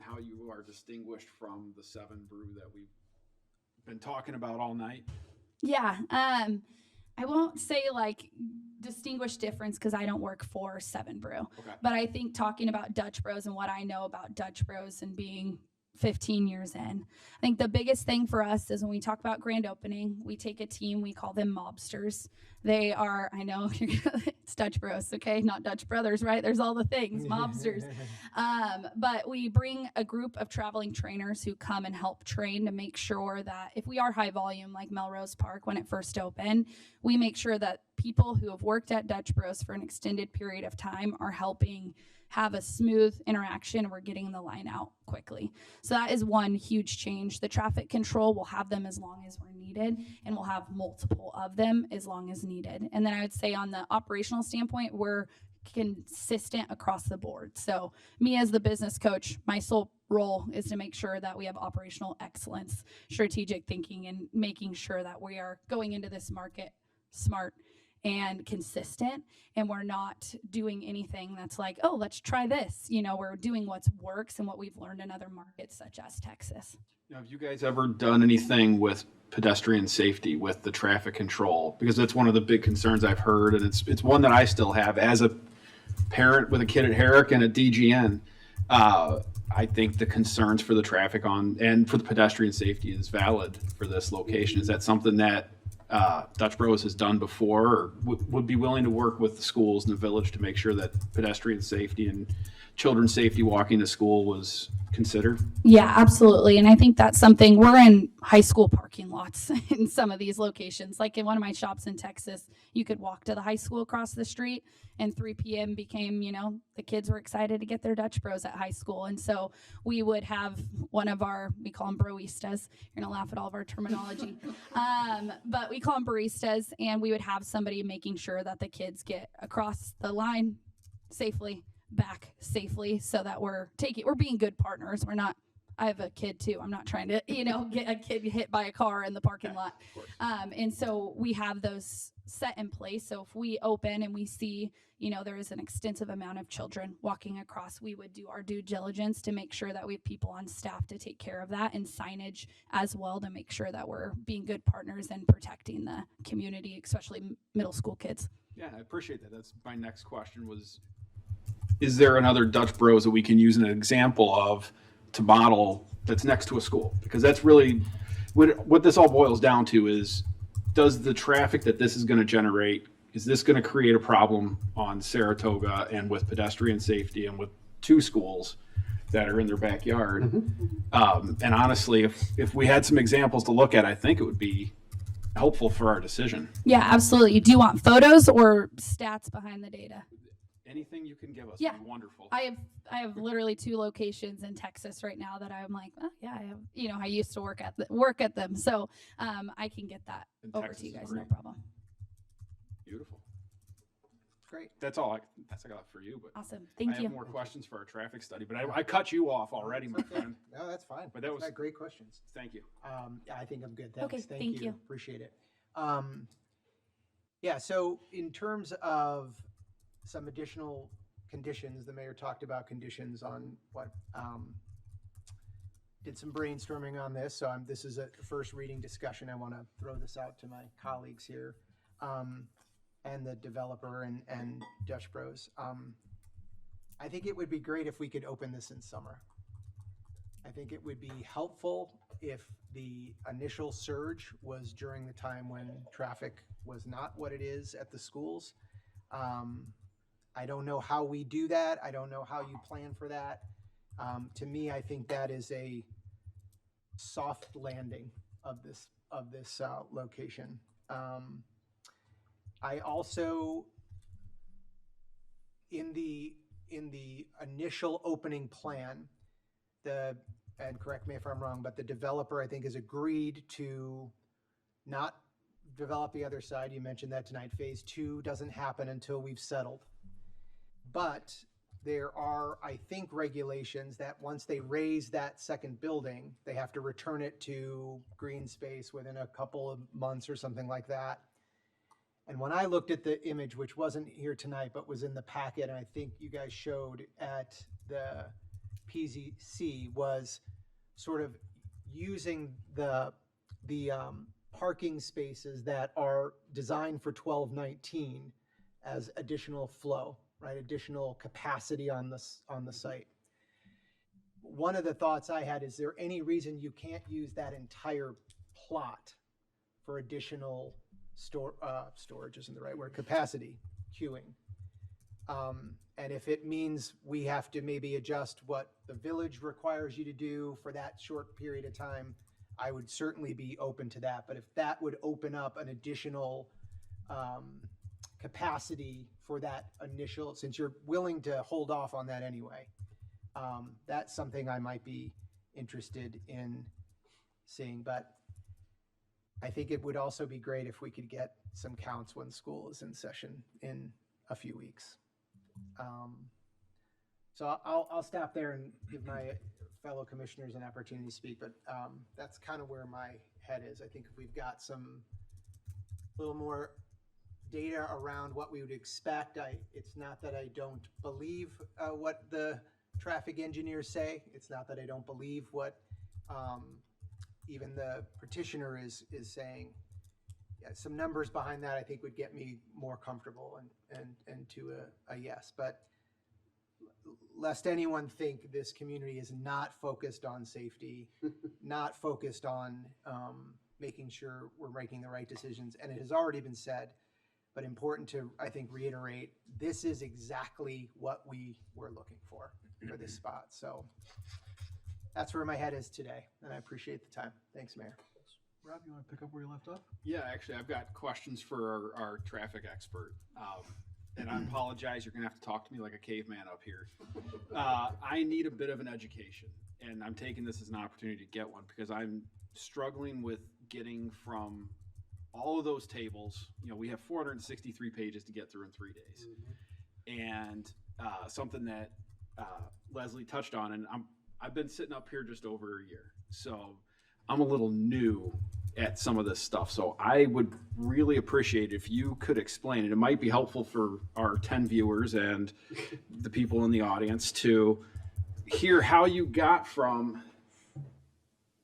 how you are distinguished from the Seven Brew that we've been talking about all night? Yeah, I won't say like distinguished difference because I don't work for Seven Brew. Okay. But I think talking about Dutch Bros and what I know about Dutch Bros and being 15 years in, I think the biggest thing for us is when we talk about grand opening, we take a team, we call them mobsters. They are, I know it's Dutch Bros, okay? Not Dutch Brothers, right? There's all the things, mobsters. But we bring a group of traveling trainers who come and help train to make sure that if we are high volume, like Melrose Park when it first opened, we make sure that people who have worked at Dutch Bros for an extended period of time are helping have a smooth interaction, and we're getting the line out quickly. So that is one huge change. The traffic control, we'll have them as long as we're needed, and we'll have multiple of them as long as needed. And then I would say on the operational standpoint, we're consistent across the board. So me as the business coach, my sole role is to make sure that we have operational excellence, strategic thinking, and making sure that we are going into this market smart and consistent, and we're not doing anything that's like, oh, let's try this. We're doing what works and what we've learned in other markets such as Texas. Now, have you guys ever done anything with pedestrian safety with the traffic control? Because that's one of the big concerns I've heard, and it's one that I still have as a parent with a kid at Herrick and at DGN. I think the concerns for the traffic and for the pedestrian safety is valid for this location. Is that something that Dutch Bros has done before, or would be willing to work with the schools in the village to make sure that pedestrian safety and children's safety walking to school was considered? Yeah, absolutely. And I think that's something, we're in high school parking lots in some of these locations. Like in one of my shops in Texas, you could walk to the high school across the street, and 3 p.m. became, the kids were excited to get their Dutch Bros at high school. And so we would have one of our, we call them broistas. You're going to laugh at all of our terminology. But we call them baristas, and we would have somebody making sure that the kids get across the line safely, back safely, so that we're being good partners. We're not, I have a kid too. I'm not trying to, get a kid hit by a car in the parking lot. And so we have those set in place. So if we open and we see, there is an extensive amount of children walking across, we would do our due diligence to make sure that we have people on staff to take care of that, and signage as well to make sure that we're being good partners and protecting the community, especially middle school kids. Yeah, I appreciate that. That's my next question was, is there another Dutch Bros that we can use an example of to model that's next to a school? Because that's really what this all boils down to is, does the traffic that this is going to generate, is this going to create a problem on Saratoga and with pedestrian safety and with 2 schools that are in their backyard? And honestly, if we had some examples to look at, I think it would be helpful for our decision. Yeah, absolutely. Do you want photos or stats behind the data? Anything you can give us Yeah. would be wonderful. I have literally 2 locations in Texas right now that I'm like, oh yeah, I have, I used to work at them. So I can get that And over Texas to you is guys, great. no problem. Beautiful. Great. That's all I got for you. But Awesome. Thank I you. have more questions for our traffic study, but I cut you off already, my friend. No, that's fine. But that was great questions. Thank you. Yeah, I think I'm good. Thanks. Okay, thank you. Appreciate it. Yeah, so in terms of some additional conditions, the mayor talked about conditions on what, did some brainstorming on this. So this is a first reading discussion. I want to throw this out to my colleagues here, and the developer and Dutch Bros. I think it would be great if we could open this in summer. I think it would be helpful if the initial surge was during the time when traffic was not what it is at the schools. I don't know how we do that. I don't know how you plan for that. To me, I think that is a soft landing of this location. I also, in the initial opening plan, and correct me if I'm wrong, but the developer, I think, has agreed to not develop the other side. You mentioned that tonight. Phase 2 doesn't happen until we've settled. But there are, I think, regulations that once they raise that second building, they have to return it to green space within a couple of months or something like that. And when I looked at the image, which wasn't here tonight, but was in the packet, and I think you guys showed at the PZC, was sort of using the parking spaces that are designed for 1219 as additional flow, right? Additional capacity on the site. One of the thoughts I had, is there any reason you can't use that entire plot for additional storage isn't the right word, capacity, queuing? And if it means we have to maybe adjust what the village requires you to do for that short period of time, I would certainly be open to that. But if that would open up an additional capacity for that initial, since you're willing to hold off on that anyway, that's something I might be interested in seeing. But I think it would also be great if we could get some counts when school is in session in a few weeks. So I'll stop there and give my fellow commissioners an opportunity to speak, but that's kind of where my head is. I think if we've got some little more data around what we would expect, it's not that I don't believe what the traffic engineers say. It's not that I don't believe what even the petitioner is saying. Yeah, some numbers behind that I think would get me more comfortable and to a yes. But lest anyone think this community is not focused on safety, not focused on making sure we're making the right decisions. And it has already been said, but important to, I think, reiterate, this is exactly what we were looking for this spot. So that's where my head is today, and I appreciate the time. Thanks, Mayor. Rob, you want to pick up where you left off? Yeah, actually, I've got questions for our traffic expert. And I apologize, you're gonna have to talk to me like a caveman up here. I need a bit of an education, and I'm taking this as an opportunity to get one because I'm struggling with getting from all of those tables. You know, we have 463 pages to get through in 3 days. And something that Leslie touched on, and I've been sitting up here just over a year. So I'm a little new at some of this stuff. So I would really appreciate if you could explain it. It might be helpful for our 10 viewers and the people in the audience to hear how you got from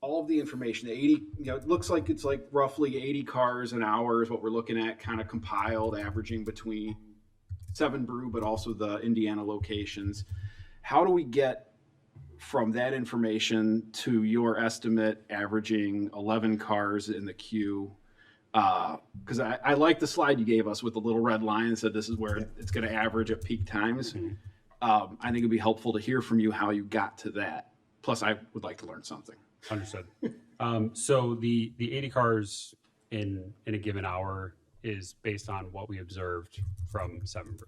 all of the information, the 80, you know, it looks like it's like roughly 80 cars an hour is what we're looking at, kind of compiled, averaging between 7 Brew, but also the Indiana locations. How do we get from that information to your estimate averaging 11 cars in the queue? Because I like the slide you gave us with the little red line and said this is where it's going to average at peak times. I think it'd be helpful to hear from you how you got to that. Plus, I would like to learn something. Understood. So the 80 cars in a given hour is based on what we observed from 7 Brew.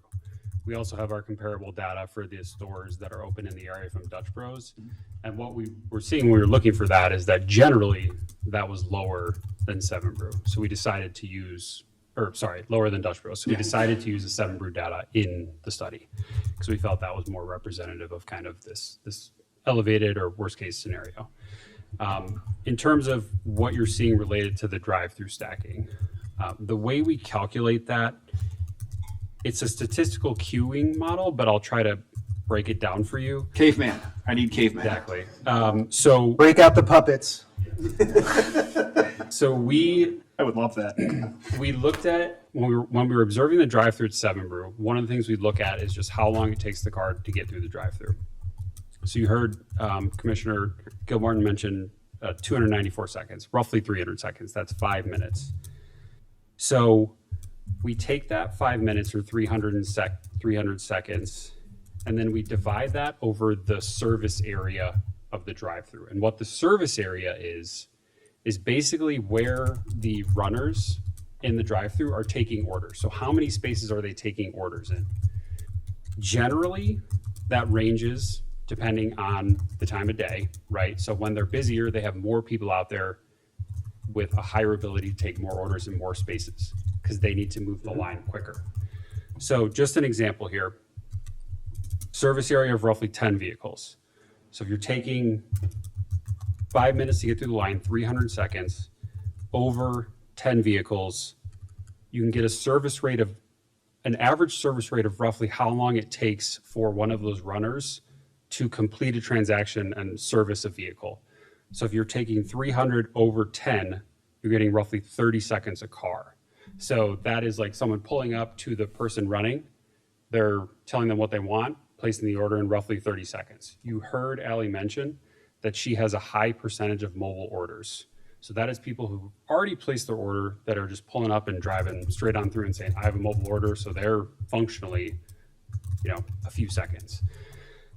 We also have our comparable data for the stores that are open in the area from Dutch Bros. And what we were seeing when we were looking for that is that generally that was lower than 7 Brew. So we decided to use, or sorry, lower than Dutch Bros. So we decided to use the 7 Brew data in the study because we felt that was more representative of kind of this elevated or worst case scenario. In terms of what you're seeing related to the drive-through stacking, the way we calculate that, it's a statistical queuing model, but I'll try to break it down for you. Caveman. I need caveman. Exactly. So break out the puppets. So I would love that. We looked at when we were observing the drive-through at 7 Brew. One of the things we look at is just how long it takes the car to get through the drive-through. So you heard Commissioner Gilmartin mention 294 seconds, roughly 300 seconds. That's 5 minutes. So we take that 5 minutes or 300 seconds, and then we divide that over the service area of the drive-through. And what the service area is basically where the runners in the drive-through are taking orders. So how many spaces are they taking orders in? Generally, that ranges depending on the time of day, right? So when they're busier, they have more people out there with a higher ability to take more orders in more spaces because they need to move the line quicker. So just an example here, service area of roughly 10 vehicles. So if you're taking 5 minutes to get through the line, 300 seconds, over 10 vehicles, you can get an average service rate of roughly how long it takes for one of those runners to complete a transaction and service a vehicle. So if you're taking 300 over 10, you're getting roughly 30 seconds a car. So that is like someone pulling up to the person running. They're telling them what they want, placing the order in roughly 30 seconds. You heard Allie mention that she has a high percentage of mobile orders. So that is people who already placed their order that are just pulling up and driving straight on through and saying, I have a mobile order. So they're functionally, a few seconds.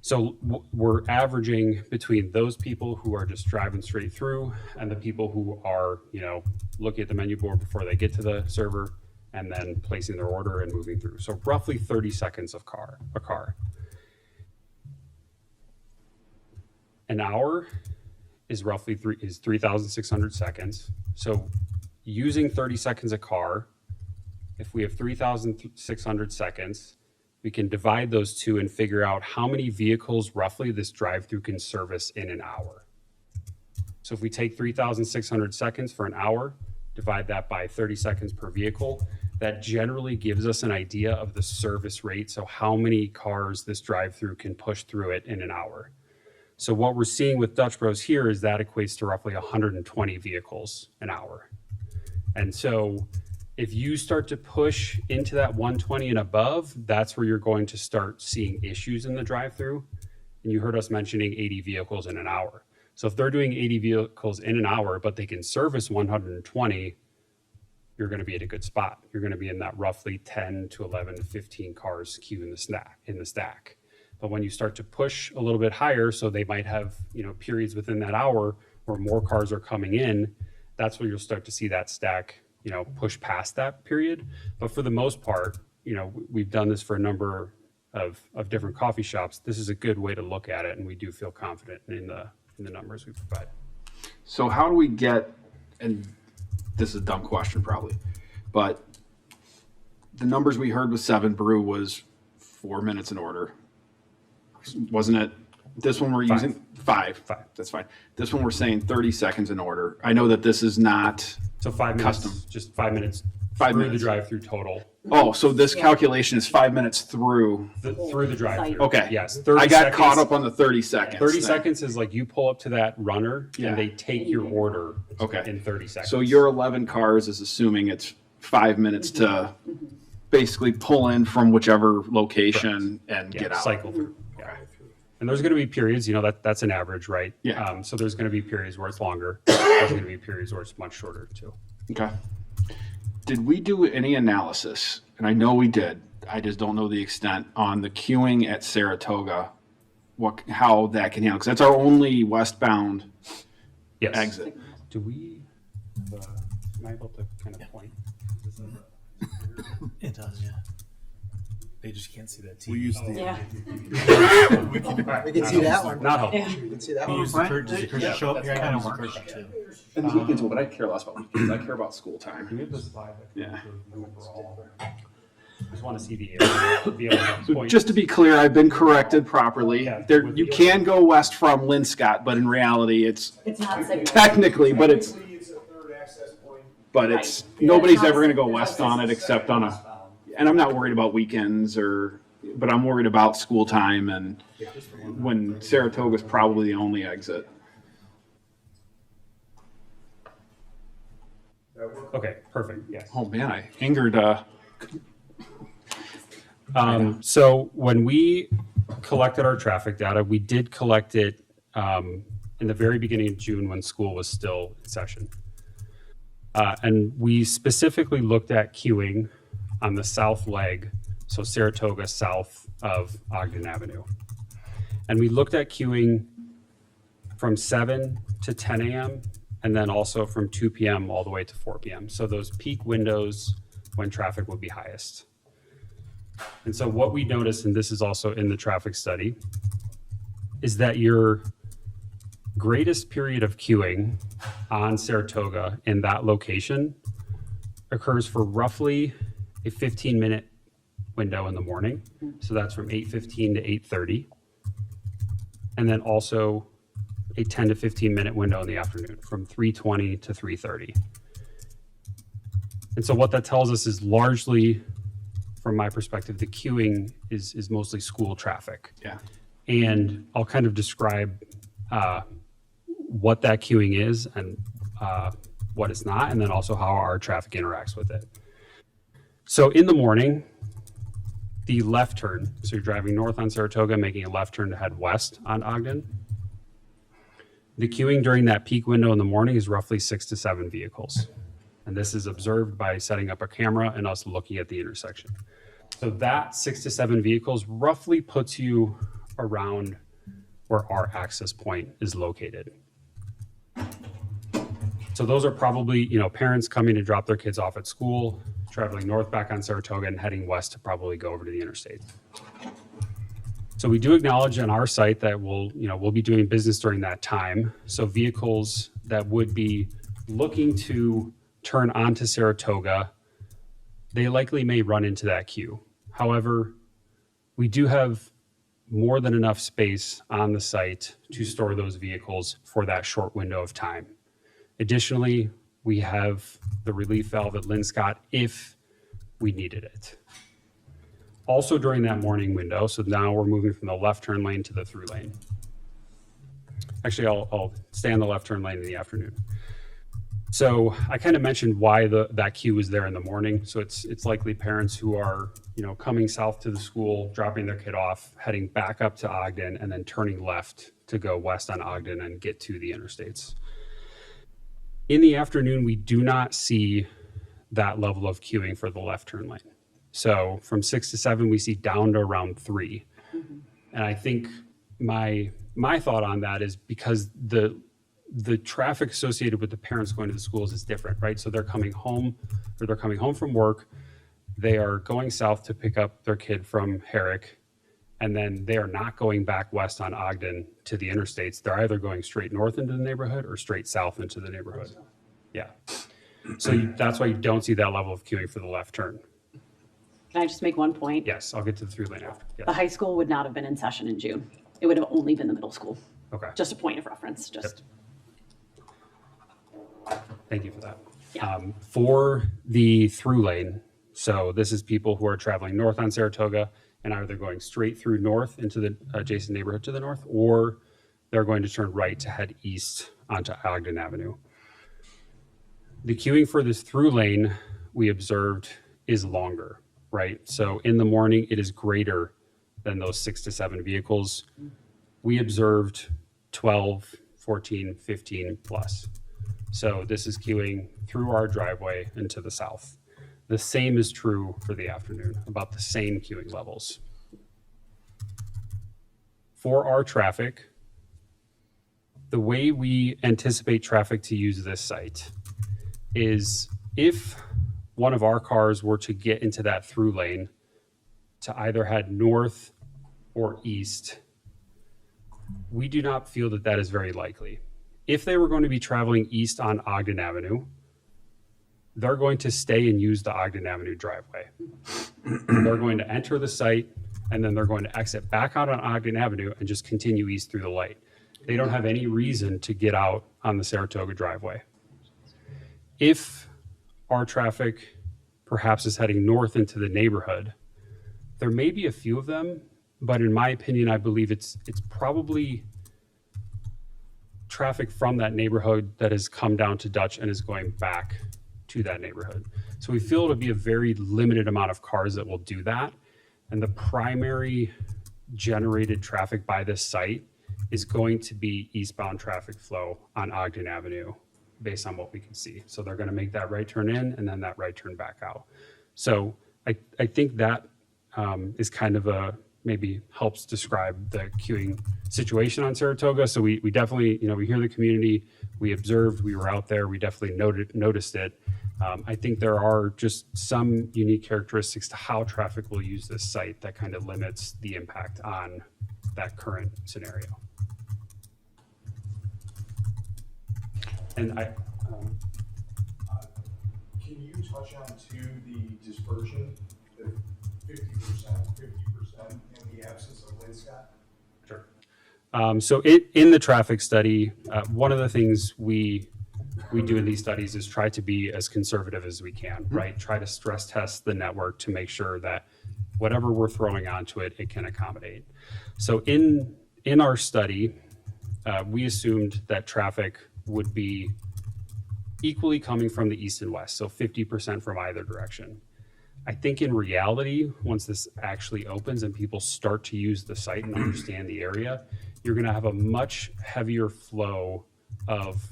So we're averaging between those people who are just driving straight through and the people who are, looking at the menu board before they get to the server and then placing their order and moving through. So roughly 30 seconds of a car. An hour is roughly 3,600 seconds. So using 30 seconds a car, if we have 3,600 seconds, we can divide those two and figure out how many vehicles roughly this drive-through can service in an hour. So if we take 3,600 seconds for an hour, divide that by 30 seconds per vehicle, that generally gives us an idea of the service rate. So how many cars this drive-through can push through it in an hour. So what we're seeing with Dutch Bros here is that equates to roughly 120 vehicles an hour. And so if you start to push into that 120 and above, that's where you're going to start seeing issues in the drive-through. And you heard us mentioning 80 vehicles in an hour. So if they're doing 80 vehicles in an hour, but they can service 120, you're going to be at a good spot. You're going to be in that roughly 10 to 11 to 15 cars queue in the stack. But when you start to push a little bit higher, so they might have, periods within that hour where more cars are coming in, that's where you'll start to see that stack, push past that period. But for the most part, we've done this for a number of different coffee shops. This is a good way to look at it, and we do feel confident in the numbers we provide. So how do we get, and this is a dumb question probably, but the numbers we heard with 7 Brew was 4 minutes in order. Wasn't it? This one we're using 5. That's fine. This one we're saying 30 seconds in order. I know that this is not so 5 minutes, custom. Just 5 minutes 5 through minutes. the drive-through total. Oh, so this calculation is 5 minutes through Through the drive-through. Okay. Yes. 30 I got seconds. caught up on the 30 seconds. 30 thing. seconds is like you pull up to that runner Yeah. and they take your order Okay. in 30 seconds. So your 11 cars is assuming it's 5 minutes to basically pull in from whichever location and get out. Cycle through. Yeah. And there's going to be periods, that's an average, right? Yeah. So there's going to be periods where it's longer. There's going to be periods where it's much shorter too. Okay. Did we do any analysis? And I know we did. I just don't know the extent on the queuing at Saratoga. How that can handle? Because that's our only westbound exit. Do we? Am I able to kind of point? It does, yeah. They just can't see that TV. We use the. We can see that one. Not helpful. We can see that We one. use the cursor. Does the cursor show up here? Kinda Use the works. cursor too. And the weekends, but I care less about weekends. I care about school time. Do we have the slide? Yeah. I just want to see the area. So just to be clear, I've been corrected properly. Yeah. There, you can go west from Linscott, but in reality, it's not safe. technically, but it's nobody's ever going to go west on it except on a. And I'm not worried about weekends but I'm worried about school time and when Saratoga's probably the only exit. Okay, perfect. Yes. Oh man, I angered. So when we collected our traffic data, we did collect it in the very beginning of June when school was still in session. And we specifically looked at queuing on the south leg, so Saratoga south of Ogden Avenue. And we looked at queuing from 7 to 10 a.m. and then also from 2 p.m. all the way to 4 p.m. So those peak windows when traffic would be highest. And so what we noticed, and this is also in the traffic study, is that your greatest period of queuing on Saratoga in that location occurs for roughly a 15-minute window in the morning. So that's from 8:15 to 8:30. And then also a 10 to 15-minute window in the afternoon from 3:20 to 3:30. And so what that tells us is largely, from my perspective, the queuing is mostly school traffic. Yeah. And I'll kind of describe what that queuing is and what it's not, and then also how our traffic interacts with it. So in the morning, the left turn, so you're driving north on Saratoga, making a left turn to head west on Ogden. The queuing during that peak window in the morning is roughly 6 to 7 vehicles. And this is observed by setting up a camera and us looking at the intersection. So that 6 to 7 vehicles roughly puts you around where our access point is located. So those are probably, parents coming to drop their kids off at school, traveling north back on Saratoga and heading west to probably go over to the interstate. So we do acknowledge on our site that we'll be doing business during that time. So vehicles that would be looking to turn onto Saratoga, they likely may run into that queue. However, we do have more than enough space on the site to store those vehicles for that short window of time. Additionally, we have the relief valve at Linscott if we needed it. Also during that morning window, so now we're moving from the left turn lane to the through lane. actually, I'll stay on the left turn lane in the afternoon. So I kind of mentioned why that queue was there in the morning. So it's likely parents who are, coming south to the school, dropping their kid off, heading back up to Ogden, and then turning left to go west on Ogden and get to the interstates. In the afternoon, we do not see that level of queuing for the left turn lane. So from 6 to 7, we see down to around 3. And I think my thought on that is because the traffic associated with the parents going to the schools is different, right? So they're coming home from work, they are going south to pick up their kid from Herrick, and then they are not going back west on Ogden to the interstates. They're either going straight north into the neighborhood or straight south into the neighborhood. Yeah. So that's why you don't see that level of queuing for the left turn. Can I just make one point? Yes, I'll get to the through lane after. Yes. The high school would not have been in session in June. It would have only been the middle school. Okay. Just a point of reference, just. Thank you for that. For the through lane, so this is people who are traveling north on Saratoga and either going straight through north into the adjacent neighborhood to the north, or they're going to turn right to head east onto Ogden Avenue. The queuing for this through lane we observed is longer, right? So in the morning, it is greater than those 6 to 7 vehicles. We observed 12, 14, 15 plus. So this is queuing through our driveway and to the south. The same is true for the afternoon, about the same queuing levels. For our traffic, the way we anticipate traffic to use this site is if one of our cars were to get into that through lane to either head north or east, we do not feel that that is very likely. If they were going to be traveling east on Ogden Avenue, they're going to stay and use the Ogden Avenue driveway. They're going to enter the site, and then they're going to exit back out on Ogden Avenue and just continue east through the light. They don't have any reason to get out on the Saratoga driveway. If our traffic perhaps is heading north into the neighborhood, there may be a few of them, but in my opinion, I believe it's probably traffic from that neighborhood that has come down to Dutch and is going back to that neighborhood. So we feel it'll be a very limited amount of cars that will do that. And the primary generated traffic by this site is going to be eastbound traffic flow on Ogden Avenue based on what we can see. So they're going to make that right turn in and then that right turn back out. So I think that is kind of maybe helps describe the queuing situation on Saratoga. So we definitely, we hear the community, we observed, we were out there, we definitely noticed it. I think there are just some unique characteristics to how traffic will use this site that kind of limits the impact on that current scenario. And Can you touch on the dispersion, the 50%, 50% in the absence of Lynn Scott? Sure. So in the traffic study, one of the things we do in these studies is try to be as conservative as we can, right? Try to stress test the network to make sure that whatever we're throwing onto it, it can accommodate. So in our study, we assumed that traffic would be equally coming from the east and west, so 50% from either direction. I think in reality, once this actually opens and people start to use the site and understand the area, you're going to have a much heavier flow of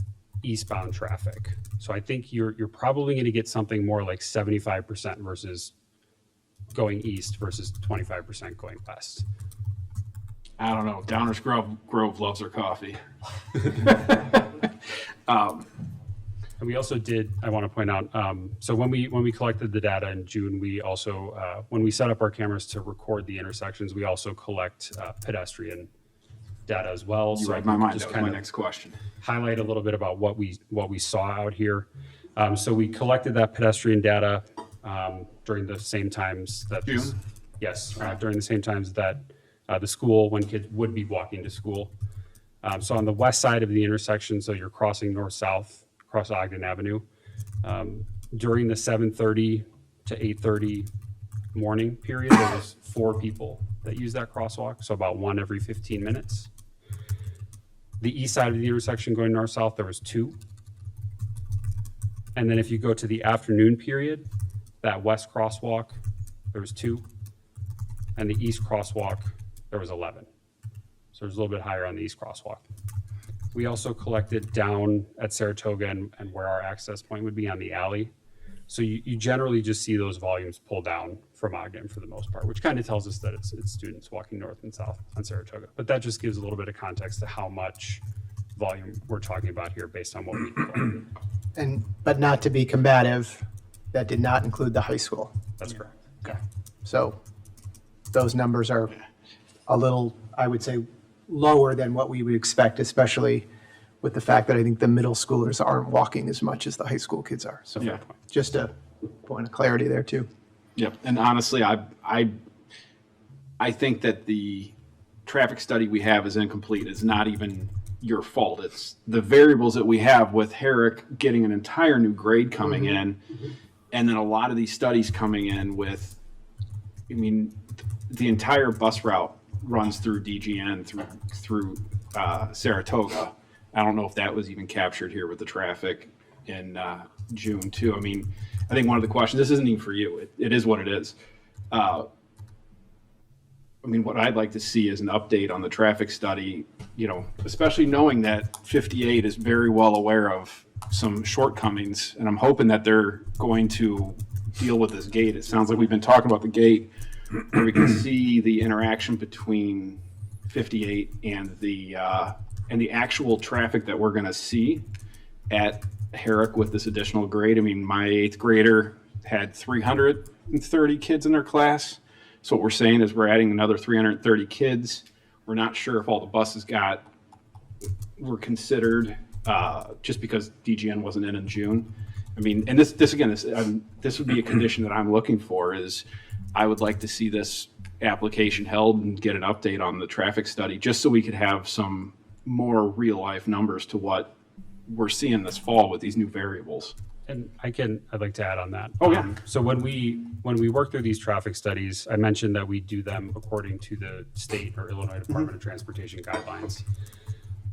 eastbound traffic. So I think you're probably going to get something more like 75% versus going east versus 25% going west. I don't know. Downers Grove loves their coffee. And we also did, I want to point out, so when we collected the data in June, we also, when we set up our cameras to record the intersections, we also collect pedestrian data as well. You So read I my can mind. just That was kind my of next question. highlight a little bit about what we saw out here. So we collected that pedestrian data during the same times that June? Yes, during the same times that the school, when kids would be walking to school. So on the west side of the intersection, so you're crossing north-south across Ogden Avenue, during the 7:30 to 8:30 morning period, there was 4 people that used that crosswalk, so about 1 every 15 minutes. The east side of the intersection going north-south, there was 2. And then if you go to the afternoon period, that west crosswalk, there was 2. And the east crosswalk, there was 11. So there's a little bit higher on the east crosswalk. We also collected down at Saratoga and where our access point would be on the alley. So you generally just see those volumes pull down from Ogden for the most part, which kind of tells us that it's students walking north and south on Saratoga. But that just gives a little bit of context to how much volume we're talking about here based on what we collected. But not to be combative, that did not include the high school. That's correct. Okay. So those numbers are a little, I would say, lower than what we would expect, especially with the fact that I think the middle schoolers aren't walking as much as the high school kids are. So Yeah. just a point of clarity there too. Yep. And honestly, I think that the traffic study we have is incomplete. It's not even your fault. It's the variables that we have with Herrick getting an entire new grade coming in, and then a lot of these studies coming in with, I mean, the entire bus route runs through DGN through Saratoga. I don't know if that was even captured here with the traffic in June too. I mean, I think one of the questions, this isn't even for you, it is what it is. I mean, what I'd like to see is an update on the traffic study, you know, especially knowing that 58 is very well aware of some shortcomings, and I'm hoping that they're going to deal with this gate. It sounds like we've been talking about the gate, where we can see the interaction between 58 and the actual traffic that we're going to see at Herrick with this additional grade. I mean, my 8th grader had 330 kids in their class. So what we're saying is we're adding another 330 kids. We're not sure if all the buses were considered just because DGN wasn't in June. I mean, and this again, this would be a condition that I'm looking for. Is I would like to see this application held and get an update on the traffic study, just so we could have some more real life numbers to what we're seeing this fall with these new variables. And I'd like to add on that. Oh, yeah. So when we work through these traffic studies, I mentioned that we do them according to the state or Illinois Department of Transportation guidelines.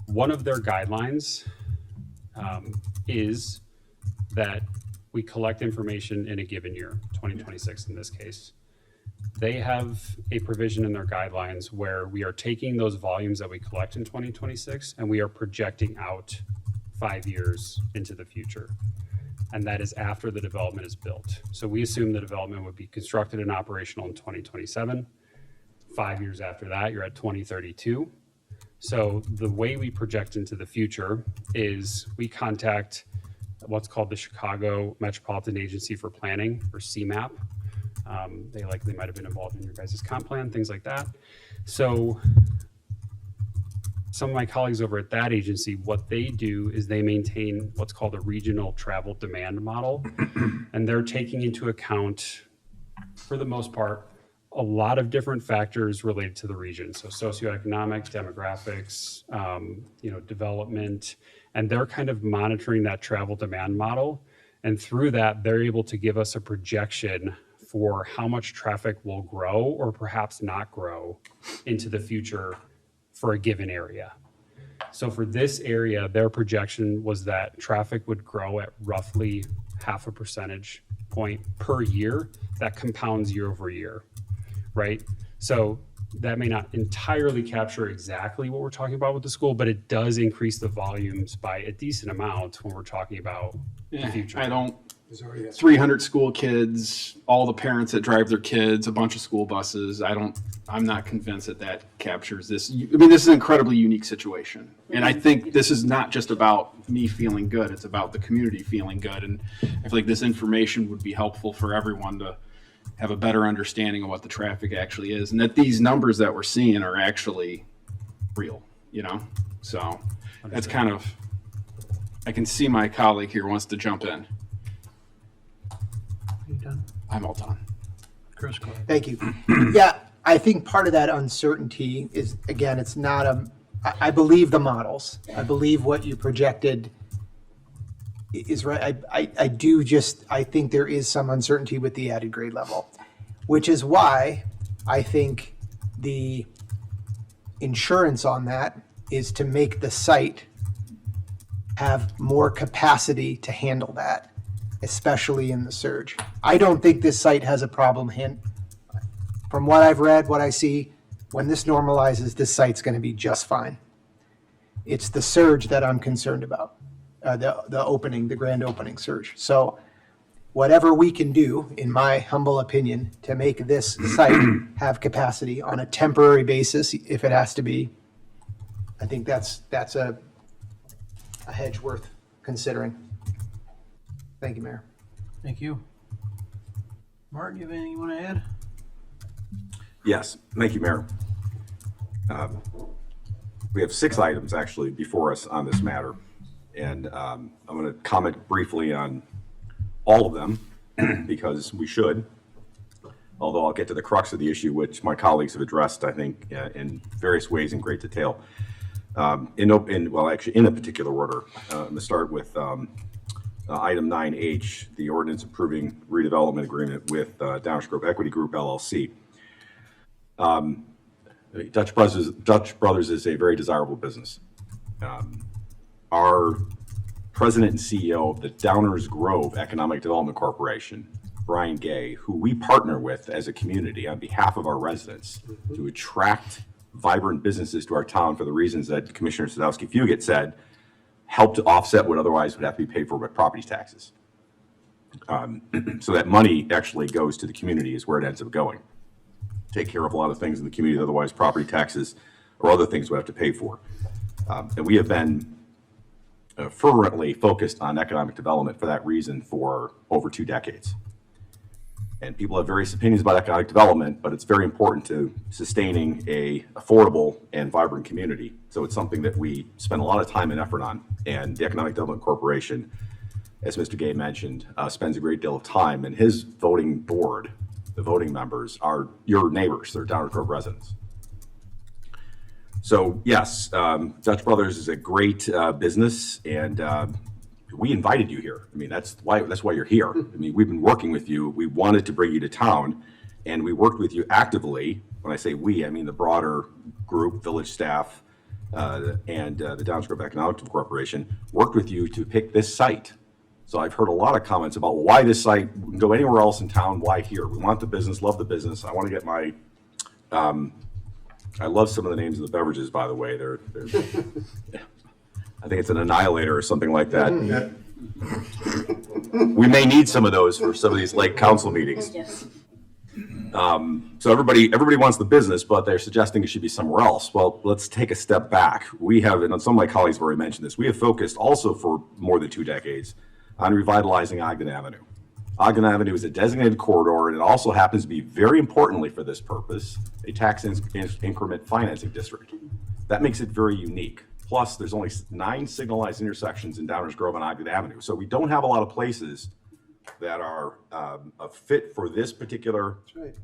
One of their guidelines is that we collect information in a given year, 2026 in this case. They have a provision in their guidelines where we are taking those volumes that we collect in 2026 and we are projecting out 5 years into the future. And that is after the development is built. So we assume the development would be constructed and operational in 2027. 5 years after that, you're at 2032. So the way we project into the future is we contact what's called the Chicago Metropolitan Agency for Planning, or CMAP. They likely might have been involved in your guys' comp plan, things like that. So some of my colleagues over at that agency, what they do is they maintain what's called a regional travel demand model. And they're taking into account, for the most part, a lot of different factors related to the region. So socioeconomic, demographics, development, and they're kind of monitoring that travel demand model. And through that, they're able to give us a projection for how much traffic will grow or perhaps not grow into the future for a given area. So for this area, their projection was that traffic would grow at roughly 0.5 percentage point per year. That compounds year over year, right? So that may not entirely capture exactly what we're talking about with the school, but it does increase the volumes by a decent amount when we're talking about the future. 300 school kids, all the parents that drive their kids, a bunch of school buses. I'm not convinced that captures this. I mean, this is an incredibly unique situation. And I think this is not just about me feeling good. It's about the community feeling good. And I feel like this information would be helpful for everyone to have a better understanding of what the traffic actually is. And that these numbers that we're seeing are actually real, So that's kind of, I can see my colleague here wants to jump in. You done? I'm all done. Chris, go ahead. Thank you. Yeah, I think part of that uncertainty is, again, it's not I believe the models. I believe what you projected is right. I think there is some uncertainty with the added grade level, which is why I think the insurance on that is to make the site have more capacity to handle that, especially in the surge. I don't think this site has a problem. From what I've read, what I see, when this normalizes, this site's going to be just fine. It's the surge that I'm concerned about, the grand opening surge. So whatever we can do, in my humble opinion, to make this site have capacity on a temporary basis, if it has to be, I think that's a hedge worth considering. Thank you, Mayor. Thank you. Martin, you have anything you want to add? Yes, thank you, Mayor. We have 6 items actually before us on this matter, and I'm going to comment briefly on all of them because we should, although I'll get to the crux of the issue, which my colleagues have addressed, I think, in various ways in great detail. In a particular order. I'm going to start with item 9H, the ordinance approving redevelopment agreement with Downers Grove Equity Group, LLC. Dutch Brothers is a very desirable business. Our president and CEO of the Downers Grove Economic Development Corporation, Brian Gay, who we partner with as a community on behalf of our residents to attract vibrant businesses to our town for the reasons that Commissioner Sadowski-Fugit said, help to offset what otherwise would have to be paid for by property taxes. So that money actually goes to the community is where it ends up going. Take care of a lot of things in the community that otherwise property taxes or other things we have to pay for. And we have been fervently focused on economic development for that reason for over 2 decades. And people have various opinions about economic development, but it's very important to sustaining a affordable and vibrant community. So it's something that we spend a lot of time and effort on. And the Economic Development Corporation, as Mr. Gay mentioned, spends a great deal of time, and his voting board, the voting members, are your neighbors. They're Downers Grove residents. So yes, Dutch Brothers is a great business, and we invited you here. I mean, that's why you're here. I mean, we've been working with you. We wanted to bring you to town, and we worked with you actively. When I say we, I mean the broader group, village staff, and the Downers Grove Economic Corporation worked with you to pick this site. So I've heard a lot of comments about why this site, we can go anywhere else in town, why here? We want the business, love the business. I want to get my, I love some of the names of the beverages, by the way. They're I think it's an Annihilator or something like that. We may need some of those for some of these late council meetings. Yes. So everybody wants the business, but they're suggesting it should be somewhere else. Well, let's take a step back. We have, and some of my colleagues have already mentioned this, we have focused also for more than 2 decades on revitalizing Ogden Avenue. Ogden Avenue is a designated corridor, and it also happens to be, very importantly for this purpose, a tax increment financing district. That makes it very unique. Plus, there's only 9 signalized intersections in Downers Grove and Ogden Avenue. So we don't have a lot of places that are a fit for this particular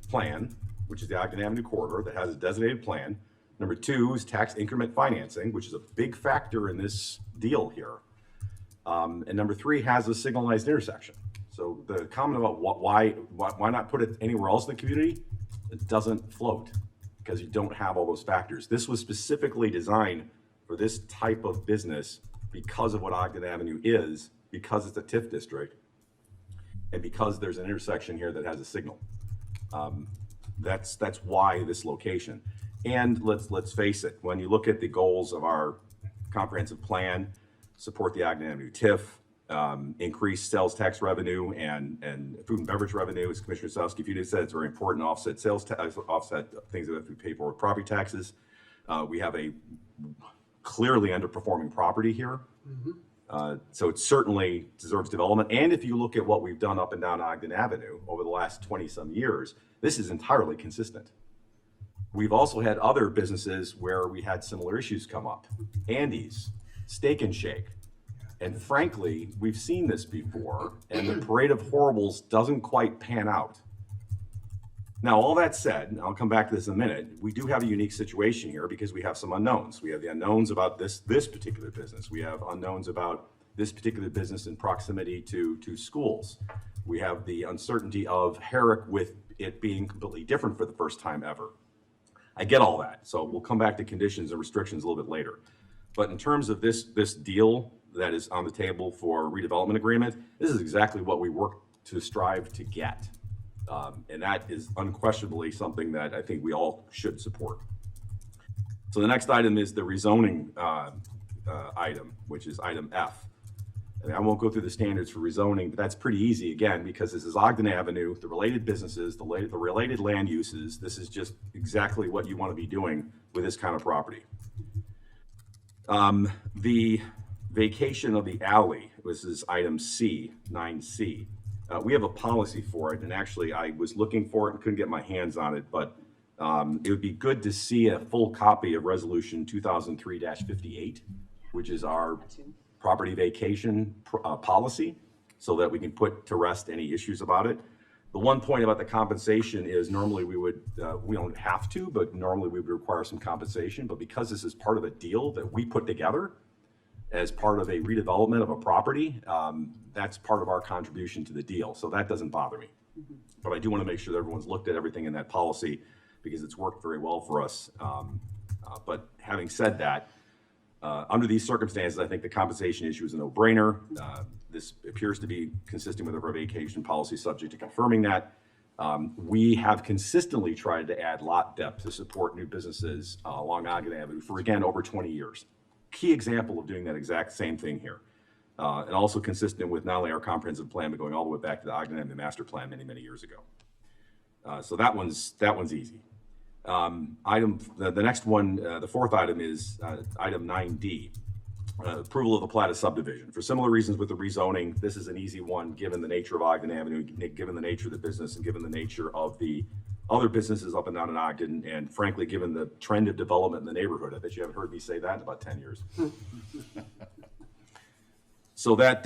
plan, which is the Ogden Avenue corridor that has a designated plan. Number 2 is tax increment financing, which is a big factor in this deal here. And number 3 has a signalized intersection. So the comment about why not put it anywhere else in the community, it doesn't float because you don't have all those factors. This was specifically designed for this type of business because of what Ogden Avenue is, because it's a TIF district, and because there's an intersection here that has a signal. That's why this location. And let's face it, when you look at the goals of our comprehensive plan, support the Ogden Avenue TIF, increase sales tax revenue and food and beverage revenue, as Commissioner Sadowski-Fugit said, it's very important to offset offset things that we pay for with property taxes. We have a clearly underperforming property here. So it certainly deserves development. And if you look at what we've done up and down Ogden Avenue over the last 20 some years, this is entirely consistent. We've also had other businesses where we had similar issues come up. Andy's, Steak and Shake. And frankly, we've seen this before, and the parade of horribles doesn't quite pan out. Now, all that said, and I'll come back to this in a minute, we do have a unique situation here because we have some unknowns. We have the unknowns about this particular business. We have unknowns about this particular business in proximity to schools. We have the uncertainty of Herrick with it being completely different for the first time ever. I get all that. So we'll come back to conditions and restrictions a little bit later. But in terms of this deal that is on the table for redevelopment agreement, this is exactly what we work to strive to get. And that is unquestionably something that I think we all should support. So the next item is the rezoning item, which is item F. And I won't go through the standards for rezoning, but that's pretty easy, again, because this is Ogden Avenue, the related businesses, the related land uses. This is just exactly what you want to be doing with this kind of property. The vacation of the alley, this is item C, 9C. We have a policy for it, and actually I was looking for it and couldn't get my hands on it, but it would be good to see a full copy of Resolution 2003-58, which is our property vacation policy, so that we can put to rest any issues about it. The one point about the compensation is normally we don't have to, but normally we would require some compensation. But because this is part of a deal that we put together as part of a redevelopment of a property, that's part of our contribution to the deal. So that doesn't bother me. But I do want to make sure that everyone's looked at everything in that policy because it's worked very well for us. But having said that, under these circumstances, I think the compensation issue is a no-brainer. This appears to be consistent with our vacation policy, subject to confirming that. We have consistently tried to add lot depth to support new businesses along Ogden Avenue for, again, over 20 years. Key example of doing that exact same thing here. And also consistent with not only our comprehensive plan, but going all the way back to the Ogden Avenue Master Plan many, many years ago. So that one's easy. The next one, the fourth item is item 9D, approval of the plat of subdivision. For similar reasons with the rezoning, this is an easy one given the nature of Ogden Avenue, given the nature of the business, and given the nature of the other businesses up and down in Ogden, and frankly, given the trend of development in the neighborhood. I bet you haven't heard me say that in about 10 years. So that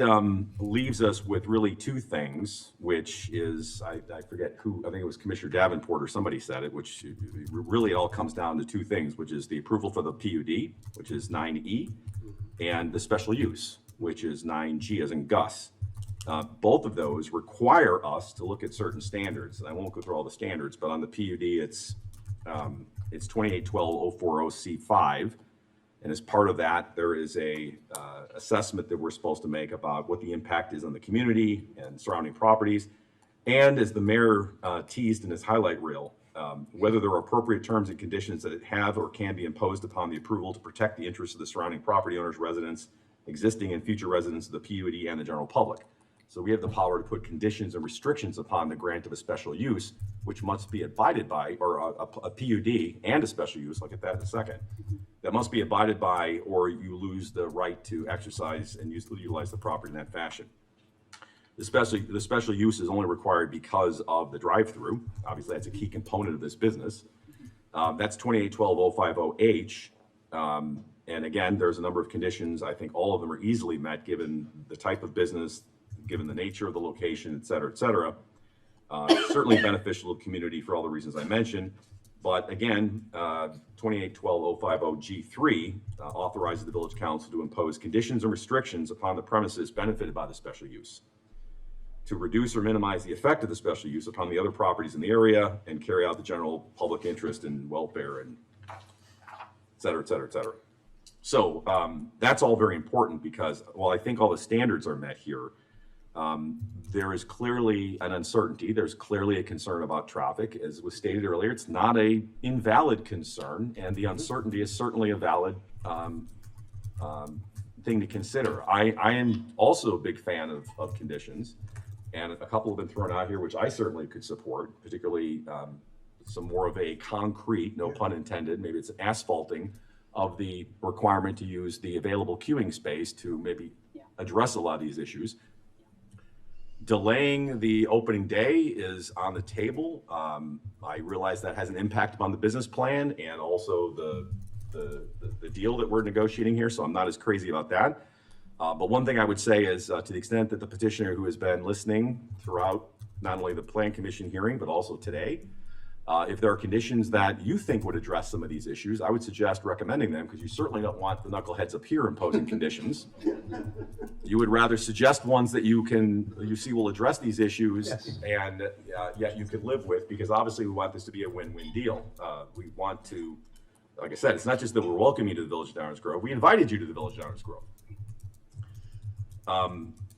leaves us with really two things, which is, I forget who, I think it was Commissioner Davenport or somebody said it, which really it all comes down to two things, which is the approval for the PUD, which is 9E, and the special use, which is 9G as in Gus. Both of those require us to look at certain standards, and I won't go through all the standards, but on the PUD, it's 2812-040C5, and as part of that, there is a assessment that we're supposed to make about what the impact is on the community and surrounding properties. And as the mayor teased in his highlight reel, whether there are appropriate terms and conditions that have or can be imposed upon the approval to protect the interests of the surrounding property owners, residents, existing and future residents of the PUD and the general public. So we have the power to put conditions and restrictions upon the grant of a special use, which must be abided by, or a PUD and a special use, I'll get that in a second, that must be abided by, or you lose the right to exercise and utilize the property in that fashion. The special use is only required because of the drive-through. Obviously, that's a key component of this business. That's 2812-050H. And again, there's a number of conditions. I think all of them are easily met given the type of business, given the nature of the location, et cetera, et cetera. Certainly beneficial to the community for all the reasons I mentioned. But again, 2812-050G3 authorizes the village council to impose conditions and restrictions upon the premises benefited by the special use, to reduce or minimize the effect of the special use upon the other properties in the area and carry out the general public interest and welfare and et cetera, et cetera, et cetera. So that's all very important because while I think all the standards are met here, there is clearly an uncertainty. There's clearly a concern about traffic. As was stated earlier, it's not an invalid concern, and the uncertainty is certainly a valid thing to consider. I am also a big fan of conditions, and a couple have been thrown out here, which I certainly could support, particularly some more of a concrete, no pun intended, maybe it's asphalting of the requirement to use the available queuing space to maybe address a lot of these issues. Delaying the opening day is on the table. I realize that has an impact upon the business plan and also the deal that we're negotiating here, so I'm not as crazy about that. But one thing I would say is to the extent that the petitioner who has been listening throughout not only the Plan Commission hearing, but also today, If there are conditions that you think would address some of these issues, I would suggest recommending them, because you certainly don't want the knuckleheads up here imposing conditions. You would rather suggest ones that you see will address these issues and yet you could live with, because obviously we want this to be a win-win deal. We want to, like I said, it's not just that we're welcoming you to the Village of Downers Grove. We invited you to the Village of Downers Grove.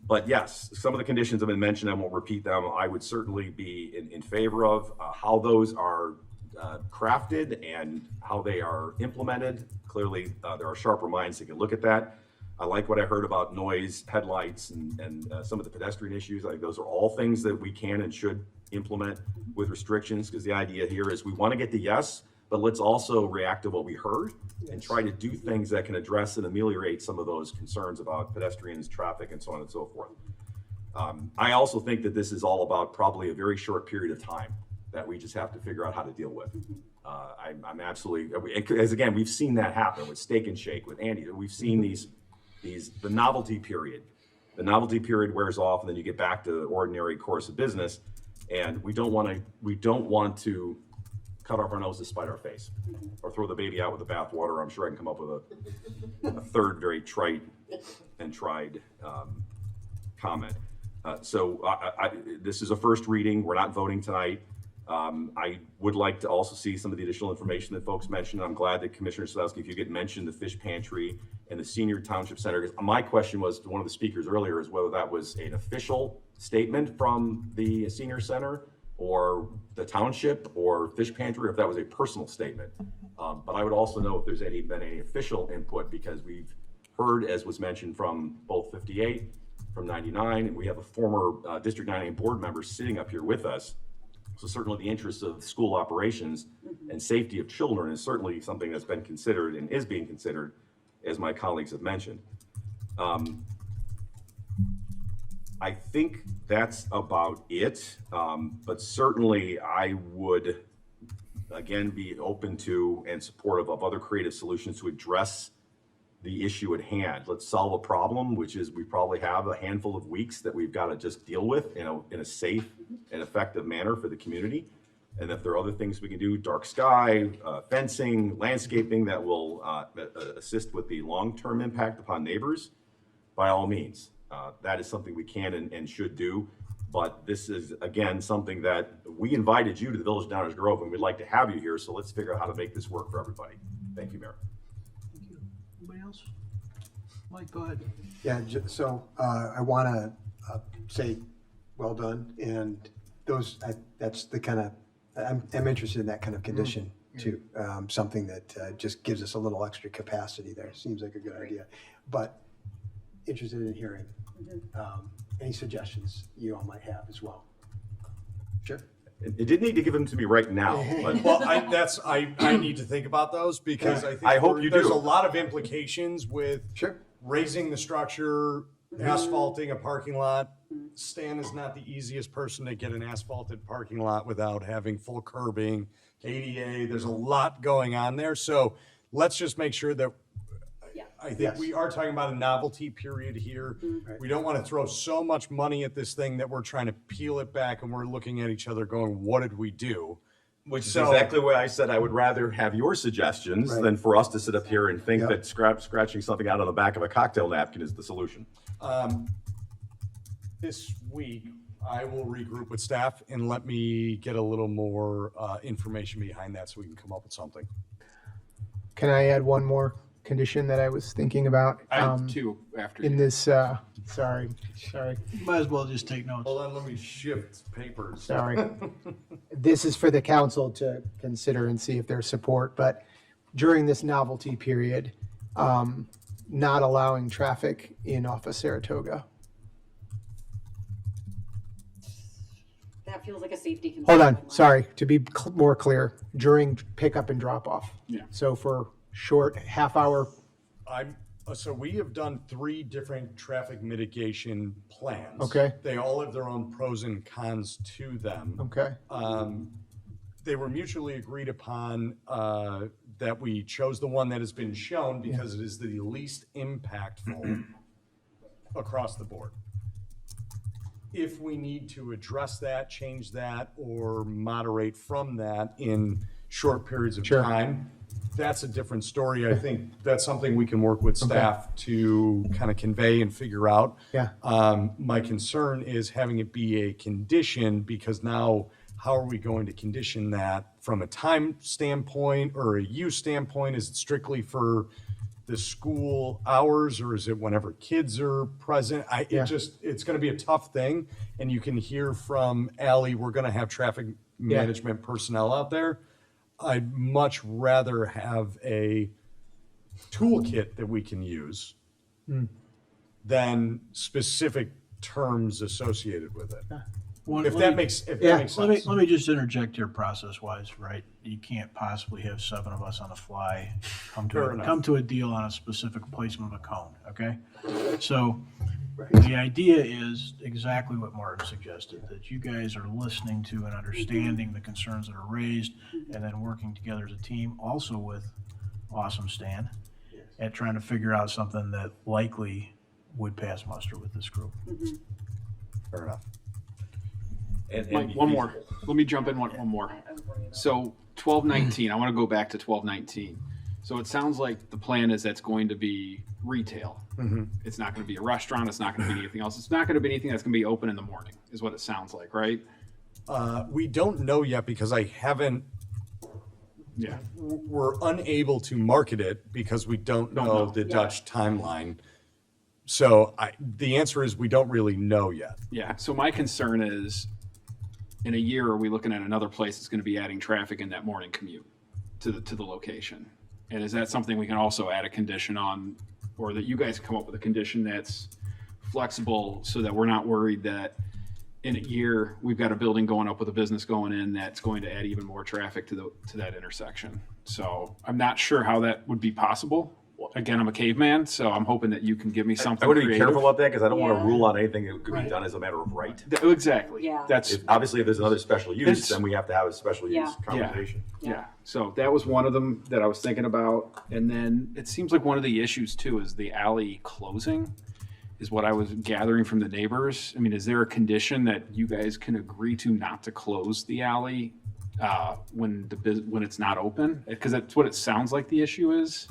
But yes, some of the conditions have been mentioned. I won't repeat them. I would certainly be in favor of how those are crafted and how they are implemented. Clearly, there are sharper minds that can look at that. I like what I heard about noise, headlights, and some of the pedestrian issues. I think those are all things that we can and should implement with restrictions, because the idea here is we want to get the yes, but let's also react to what we heard and try to do things that can address and ameliorate some of those concerns about pedestrians, traffic, and so on and so forth. I also think that this is all about probably a very short period of time that we just have to figure out how to deal with. I'm absolutely, as again, we've seen that happen with Steak and Shake, with Andy. We've seen the novelty period. The novelty period wears off, and then you get back to the ordinary course of business. And we don't want to cut off our nose to spite our face, or throw the baby out with the bathwater. I'm sure I can come up with a third very trite and tried comment. So this is a first reading. We're not voting tonight. I would like to also see some of the additional information that folks mentioned. I'm glad that Commissioner Sadowski, if you get mentioned the fish pantry and the senior township center. My question was to one of the speakers earlier, is whether that was an official statement from the senior center or the township or fish pantry, or if that was a personal statement. But I would also know if there's been any official input, because we've heard, as was mentioned, from both 58, from 99, and we have a former District 98 board member sitting up here with us. So certainly the interests of school operations and safety of children is certainly something that's been considered and is being considered, as my colleagues have mentioned. I think that's about it, but certainly I would, again, be open to and supportive of other creative solutions to address the issue at hand. Let's solve a problem, which is we probably have a handful of weeks that we've got to just deal with in a safe and effective manner for the community. And if there are other things we can do, dark sky, fencing, landscaping, that will assist with the long-term impact upon neighbors, by all means. That is something we can and should do. But this is, again, something that we invited you to the Village of Downers Grove, and we'd like to have you here. So let's figure out how to make this work for everybody. Thank you, Mayor. Thank you. Anybody else? Mike, go ahead. Yeah, so I want to say well done, and that's the kind of, I'm interested in that kind of condition too. Something that just gives us a little extra capacity there. Seems like a good idea, but interested in hearing any suggestions you all might have as well. Sure. It didn't need to give them to me right now, but Well, I need to think about those, because I think I hope you there's do. a lot of implications with raising the structure, asphalting a parking lot. Stan is not the easiest person to get an asphalted parking lot without having full curbing, ADA. There's a lot going on there. So let's just make sure that, I think we are talking about a novelty period here. We don't want to throw so much money at this thing that we're trying to peel it back and we're looking at each other going, what did we do? Which is exactly why I said I would rather have your suggestions than for us to sit up here and think that scratching something out on the back of a cocktail napkin is the solution. This week, I will regroup with staff and let me get a little more information behind that so we can come up with something. Can I add one more condition that I was thinking about? I have two after in you. this, sorry. Might as well just take notes. Hold on, let me shift papers. Sorry. This is for the council to consider and see if there's support, but during this novelty period, not allowing traffic in off of Saratoga. That feels like a safety concern. Hold on, sorry, to be more clear, during pickup and drop off. Yeah. So for short half-hour. So we have done 3 different traffic mitigation plans. Okay. They all have their own pros and cons to them. Okay. They were mutually agreed upon that we chose the one that has been shown because it is the least impactful across the board. if we need to address that, change that, or moderate from that in short periods of time, that's a different story. I think that's something we can work with staff to kind of convey and figure out. Yeah. My concern is having it be a condition, because now how are we going to condition that from a time standpoint or a use standpoint? Is it strictly for the school hours, or is it whenever kids are present? It's going to be a tough thing. And you can hear from Ally, we're going to have traffic management personnel out there. I'd much rather have a toolkit that we can use than specific terms associated with it. If that makes sense. Let me just interject here process-wise, right? You can't possibly have 7 of us on the fly come to a deal on a specific placement of a cone, okay? So the idea is exactly what Martin suggested, that you guys are listening to and understanding the concerns that are raised, and then working together as a team, also with Awesome Stan, at trying to figure out something that likely would pass muster with this group. Fair enough. Mike, one more. Let me jump in one more. So 1219, I want to go back to 1219. So it sounds like the plan is that's going to be retail. It's not going to be a restaurant. It's not going to be anything else. It's not going to be anything that's going to be open in the morning, is what it sounds like, right? We don't know yet because I haven't. Yeah. We're unable to market it because we don't know the Dutch timeline. So the answer is we don't really know yet. Yeah. So my concern is, in a year, are we looking at another place that's going to be adding traffic in that morning commute to the location? And is that something we can also add a condition on, or that you guys come up with a condition that's flexible so that we're not worried that in a year we've got a building going up with a business going in that's going to add even more traffic to that intersection? So I'm not sure how that would be possible. Again, I'm a caveman, so I'm hoping that you can give me something. I want to be creative. careful about that because I don't want to rule out anything that could be done as a matter of right. Exactly. Yeah. That's Obviously, if there's another special use, then we have to have a special use conversation. Yeah. So that was one of them that I was thinking about. And then it seems like one of the issues too is the alley closing, is what I was gathering from the neighbors. I mean, is there a condition that you guys can agree to not to close the alley when it's not open? Because that's what it sounds like the issue is.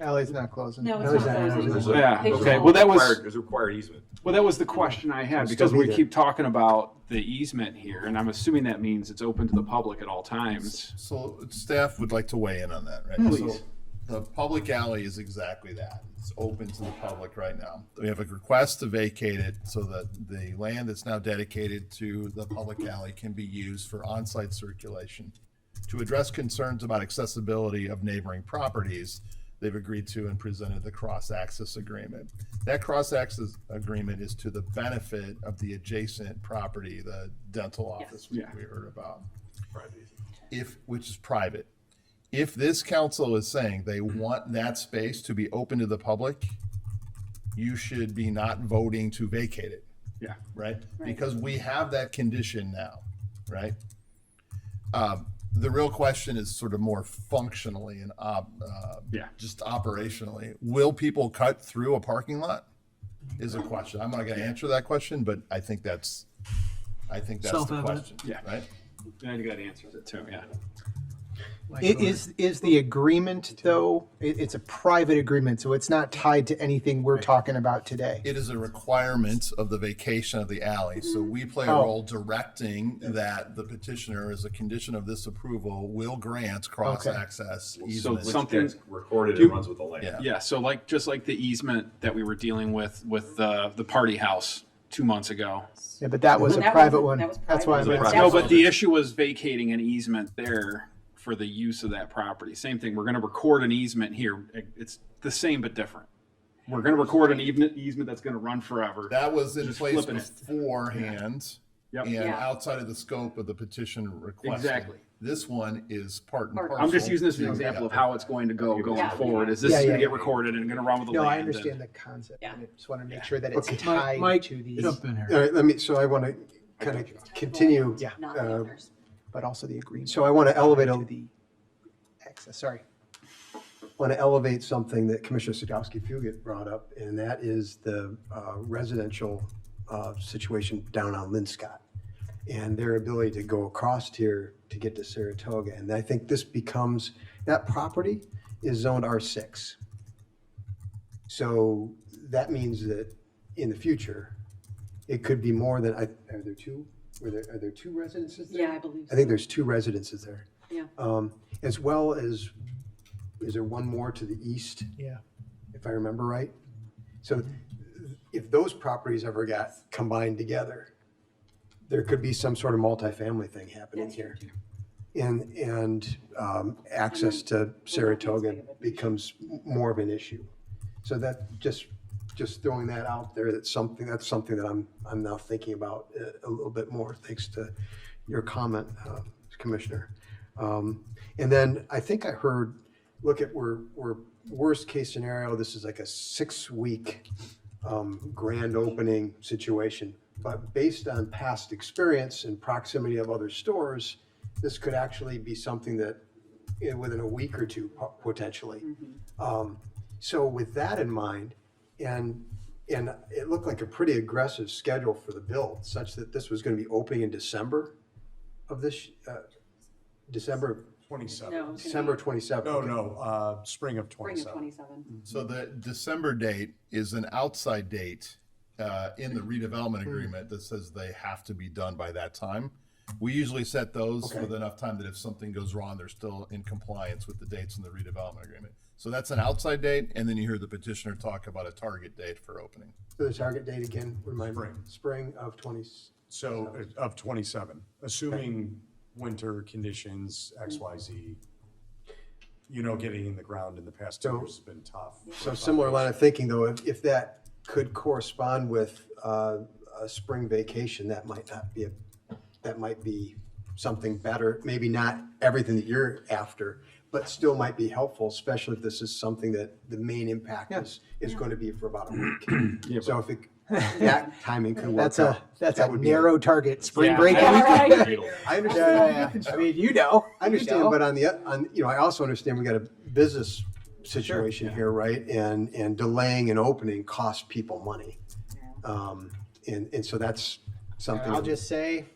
Alley's not closing. No, it's not closing. Yeah, okay. Well, There's a required easement. Well, that was the question I had, It'll because still we be keep talking about the easement here, and I'm assuming that means it's open to the public at all times. So staff would like to weigh in on that, right? Please. So the public alley is exactly that. It's open to the public right now. We have a request to vacate it so that the land that's now dedicated to the public alley can be used for on-site circulation. To address concerns about accessibility of neighboring properties, they've agreed to and presented the cross-access agreement. That cross-access agreement is to the benefit of the adjacent property, the dental office we heard about. Which is private. If this council is saying they want that space to be open to the public, you should be not voting to vacate it. Yeah. Right? Because we have that condition now, right? The real question is sort of more functionally and just operationally. Will people cut through a parking lot? Is a question. I'm not going to answer that question, but I think that's the question. Yeah. Right. And you got answers it too. Yeah. Is the agreement, though, it's a private agreement, so it's not tied to anything we're talking about today? It is a requirement of the vacation of the alley. So we play a role directing that the petitioner, as a condition of this approval, will grant cross-access easement. So something recorded and runs with the land. Yeah. So just like the easement that we were dealing with the party house 2 months ago. Yeah, but that was a private one. That's why I'm asking. No, but the issue was vacating an easement there for the use of that property. Same thing. We're going to record an easement here. It's the same but different. We're going to record an easement that's going to run forever. That was in Just place flipping it. beforehand Yep. and Yeah. outside of the scope of the petition request. Exactly. This one is part and parcel. I'm just using this as an example of how it's going to go going forward. Is this Yeah, going yeah, to get yeah. recorded and going to run with the No, land? I understand the concept. I just want to make sure that it's Okay. tied Mike, to the. jump in here. All right, so I want to kind of continue. But also the agreement. So I want to elevate to the access, sorry. want to elevate something that Commissioner Sadowski-Fugit brought up, and that is the residential situation down on Linscott and their ability to go across here to get to Saratoga. And I think this becomes, that property is zoned R6. So that means that in the future, it could be more than, are there two? Are there two residences there? Yeah, I believe I think so. there's two residences there. Yeah. As well as, is there one more to the east? Yeah. If I remember right? So if those properties ever got combined together, there could be some sort of multifamily thing happening here. And access to Saratoga becomes more of an issue. So that, just throwing that out there, that's something that I'm now thinking about a little bit more, thanks to your comment, Commissioner. And then I think I heard, look at, we're worst case scenario, this is like a 6-week grand opening situation. But based on past experience and proximity of other stores, this could actually be something that within a week or two, potentially. So with that in mind, and it looked like a pretty aggressive schedule for the build, such that this was going to be opening in December of this, December 27. No, it's gonna December be 27. No, spring of spring of 27. 27. So the December date is an outside date in the redevelopment agreement that says they have to be done by that time. We usually set those with enough time that if something goes wrong, they're still in compliance with the dates in the redevelopment agreement. So that's an outside date, and then you hear the petitioner talk about a target date for opening. So the target date again, remind me, spring of 20. So of 27, assuming winter conditions, XYZ, getting in the ground in the past 2 years has been tough. So similar line of thinking, though, if that could correspond with a spring vacation, that might be something better. Maybe not everything that you're after, but still might be helpful, especially if this is something that the main impact is going to be for about a week. So if that timing could work out. That's that a would be narrow target, spring Yeah. break. I Yeah, understand. I mean, you know. I understand, but I also understand we got a business situation here, right? And delaying an opening costs people money. And so that's something. I'll just say,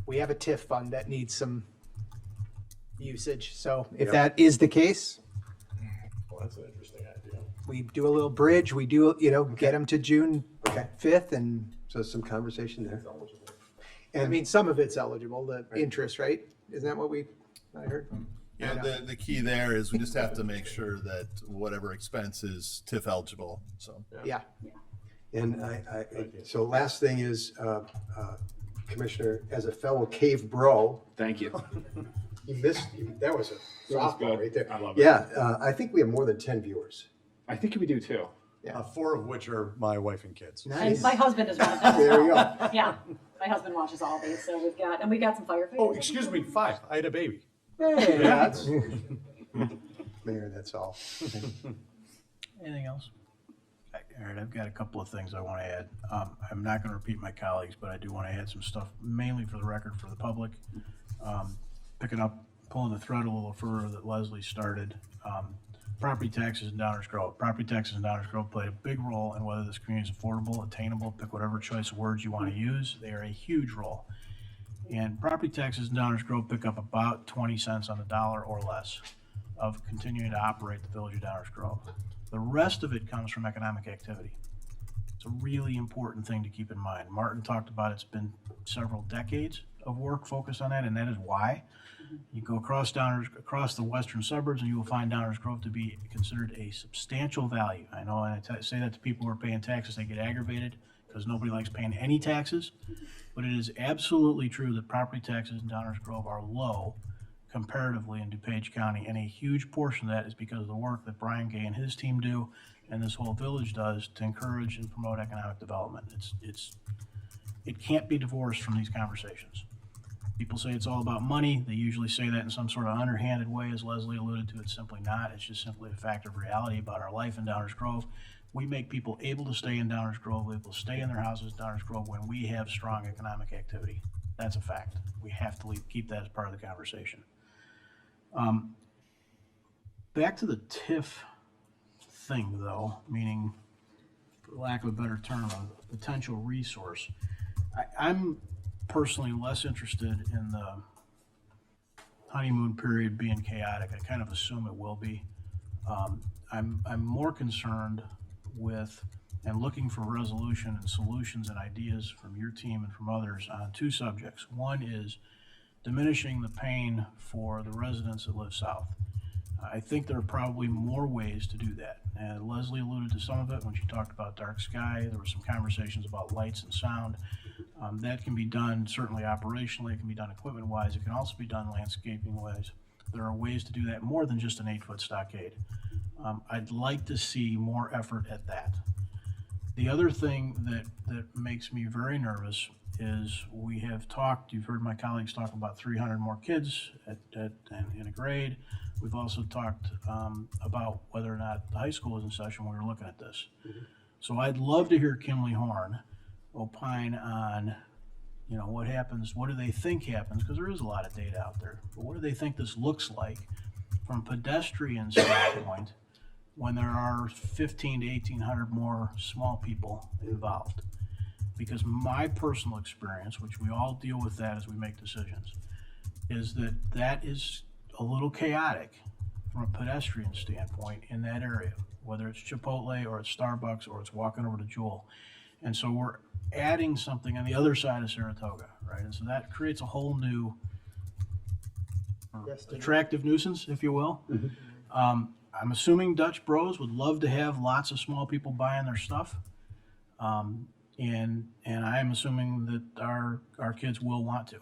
we have a TIF fund that needs some usage. So if that is the case, Well, that's an interesting idea. we do a little bridge, we do, get them to June 5th and. So some conversation there. I mean, some of it's eligible, the interest, right? Isn't that what I heard? Yeah, the key there is we just have to make sure that whatever expense is TIF eligible, so. Yeah. And so last thing is, Commissioner, as a fellow cave bro. Thank you. That was a softball right there. I love it. Yeah, I think we have more than 10 viewers. I think we do too. Yeah. 4 of which are my wife and kids. And my husband is one of them. There you go. Yeah, my husband watches all these, so we've got some firefighters. Oh, excuse me, 5. I had a baby. Hey, that's, Mayor, that's all. Anything else? All right, I've got a couple of things I want to add. I'm not going to repeat my colleagues, but I do want to add some stuff, mainly for the record, for the public. Pulling the thread a little further that Leslie started. Property taxes in Downers Grove. Property taxes in Downers Grove play a big role in whether this community is affordable, attainable, pick whatever choice of words you want to use. They are a huge role. And property taxes in Downers Grove pick up about 20 cents on the dollar or less of continuing to operate the village of Downers Grove. The rest of it comes from economic activity. It's a really important thing to keep in mind. Martin talked about it's been several decades of work focused on that, and that is why. You go across the western suburbs, and you will find Downers Grove to be considered a substantial value. I know, and I say that to people who are paying taxes, they get aggravated because nobody likes paying any taxes. But it is absolutely true that property taxes in Downers Grove are low comparatively in DuPage County, and a huge portion of that is because of the work that Brian Gay and his team do, and this whole village does to encourage and promote economic development. It can't be divorced from these conversations. People say it's all about money. They usually say that in some sort of underhanded way, as Leslie alluded to. It's simply not. It's just simply a fact of reality about our life in Downers Grove. We make people able to stay in Downers Grove, able to stay in their houses in Downers Grove when we have strong economic activity. That's a fact. We have to keep that as part of the conversation. Back to the TIF thing, though, meaning for lack of a better term, a potential resource. I'm personally less interested in the honeymoon period being chaotic. I kind of assume it will be. I'm more concerned with and looking for resolution and solutions and ideas from your team and from others on two subjects. One is diminishing the pain for the residents that live south. I think there are probably more ways to do that. And Leslie alluded to some of it when she talked about dark sky. There were some conversations about lights and sound. That can be done certainly operationally. It can be done equipment-wise. It can also be done landscaping-wise. There are ways to do that more than just an 8-foot stockade. I'd like to see more effort at that. The other thing that makes me very nervous is we have talked, you've heard my colleagues talk about 300 more kids in a grade. We've also talked about whether or not the high school is in session when we were looking at this. So I'd love to hear Kimley Horn opine on, you know, what happens, what do they think happens, because there is a lot of data out there, but what do they think this looks like from a pedestrian standpoint when there are 1,500 to 1,800 more small people involved? Because my personal experience, which we all deal with that as we make decisions, is that that is a little chaotic from a pedestrian standpoint in that area, whether it's Chipotle or it's Starbucks or it's walking over to Jewel. And so we're adding something on the other side of Saratoga, right? And so that creates a whole new attractive nuisance, if you will. I'm assuming Dutch Bros would love to have lots of small people buying their stuff. And I'm assuming that our kids will want to.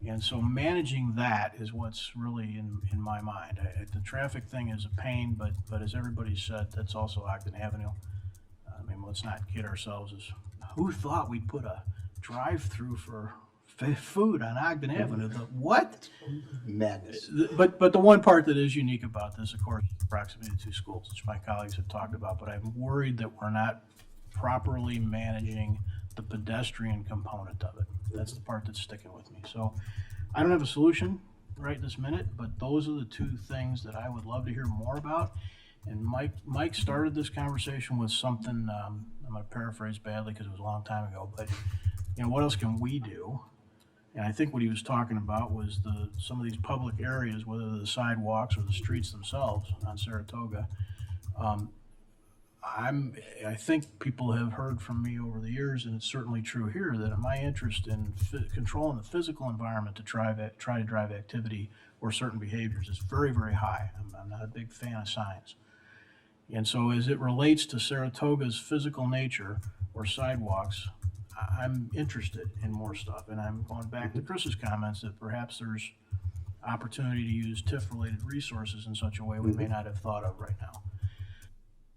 And so managing that is what's really in my mind. The traffic thing is a pain, but as everybody said, that's also Ogden Avenue. I mean, let's not kid ourselves. Who thought we'd put a drive-through for food on Ogden Avenue? What? Madness. But the one part that is unique about this, of course, is proximity to two schools, which my colleagues have talked about. But I'm worried that we're not properly managing the pedestrian component of it. That's the part that's sticking with me. So I don't have a solution right this minute, but those are the two things that I would love to hear more about. And Mike started this conversation with something, I'm going to paraphrase badly because it was a long time ago, but you know, what else can we do? And I think what he was talking about was some of these public areas, whether they're the sidewalks or the streets themselves on Saratoga. I think people have heard from me over the years, and it's certainly true here, that my interest in controlling the physical environment to try to drive activity or certain behaviors is very, very high. I'm not a big fan of signs. And so as it relates to Saratoga's physical nature or sidewalks, I'm interested in more stuff. And I'm going back to Chris's comments that perhaps there's opportunity to use TIF-related resources in such a way we may not have thought of right now.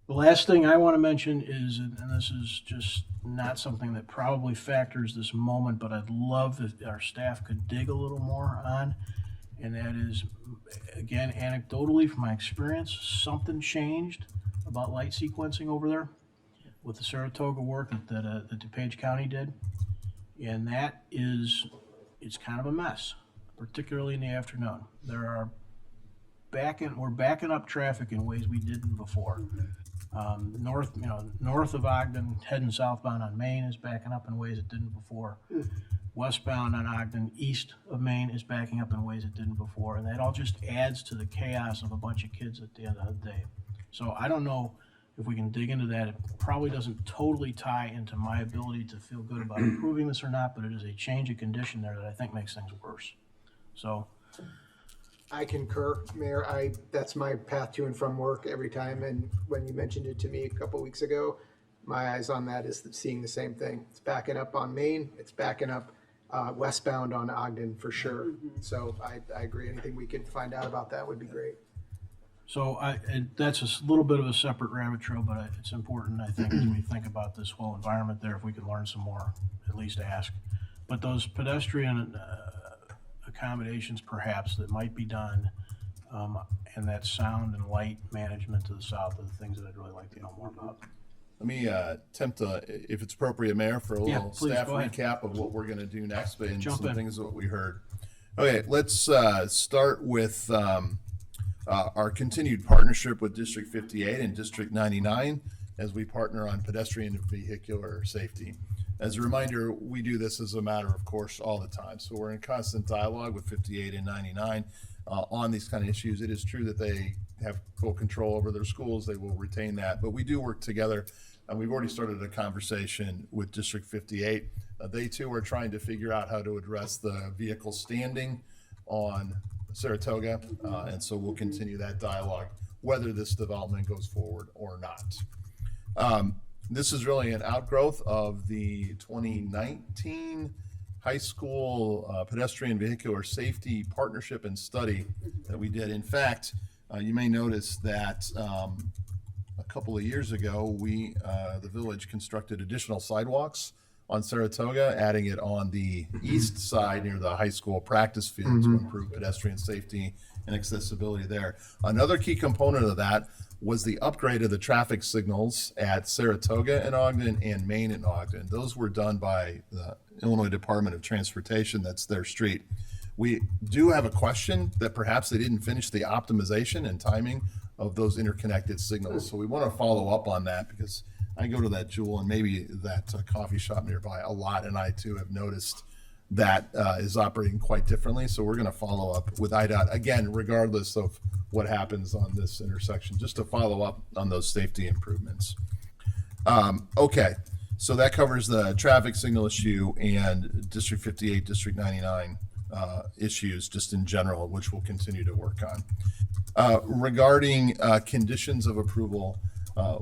The last thing I want to mention is, and this is just not something that probably factors this moment, but I'd love if our staff could dig a little more on, and that is, again, anecdotally from my experience, something changed about light sequencing over there with the Saratoga work that DuPage County did, and that is, it's kind of a mess, particularly in the afternoon. We're backing up traffic in ways we didn't before. North of Ogden, heading southbound on Main is backing up in ways it didn't before. Westbound on Ogden, east of Main is backing up in ways it didn't before, and that all just adds to the chaos of a bunch of kids at the end of the day. So I don't know if we can dig into that. It probably doesn't totally tie into my ability to feel good about improving this or not, but it is a change of condition there that I think makes things worse. So I concur, Mayor. That's my path to and from work every time. And when you mentioned it to me a couple weeks ago, my eyes on that is seeing the same thing. It's backing up on Main. It's backing up westbound on Ogden for sure. So I agree. Anything we can find out about that would be great. So that's a little bit of a separate rabbit trail, but it's important, I think, as we think about this whole environment there, if we can learn some more, at least ask. But those pedestrian accommodations perhaps that might be done, and that sound and light management to the south are the things that I'd really like to know more about. Let me attempt, if it's appropriate, Mayor, for a little please, staff go ahead. recap of what we're going to do next, and Jump some in. things of what we heard. Okay, let's start with our continued partnership with District 58 and District 99 as we partner on pedestrian and vehicular safety. As a reminder, we do this as a matter of course all the time. So we're in constant dialogue with 58 and 99 on these kind of issues. It is true that they have full control over their schools. They will retain that, but we do work together. And we've already started a conversation with District 58. They too are trying to figure out how to address the vehicle standing on Saratoga. And so we'll continue that dialogue, whether this development goes forward or not. This is really an outgrowth of the 2019 high school pedestrian vehicular safety partnership and study that we did. In fact, you may notice that a couple of years ago, the village constructed additional sidewalks on Saratoga, adding it on the east side near the high school practice field to improve pedestrian safety and accessibility there. Another key component of that was the upgrade of the traffic signals at Saratoga and Ogden and Main and Ogden. Those were done by the Illinois Department of Transportation. That's their street. We do have a question that perhaps they didn't finish the optimization and timing of those interconnected signals. So we want to follow up on that, because I go to that Jewel and maybe that coffee shop nearby a lot, and I too have noticed that is operating quite differently. So we're going to follow up with IDOT, again, regardless of what happens on this intersection, just to follow up on those safety improvements. Okay, so that covers the traffic signal issue and District 58, District 99 issues just in general, which we'll continue to work on. Regarding conditions of approval,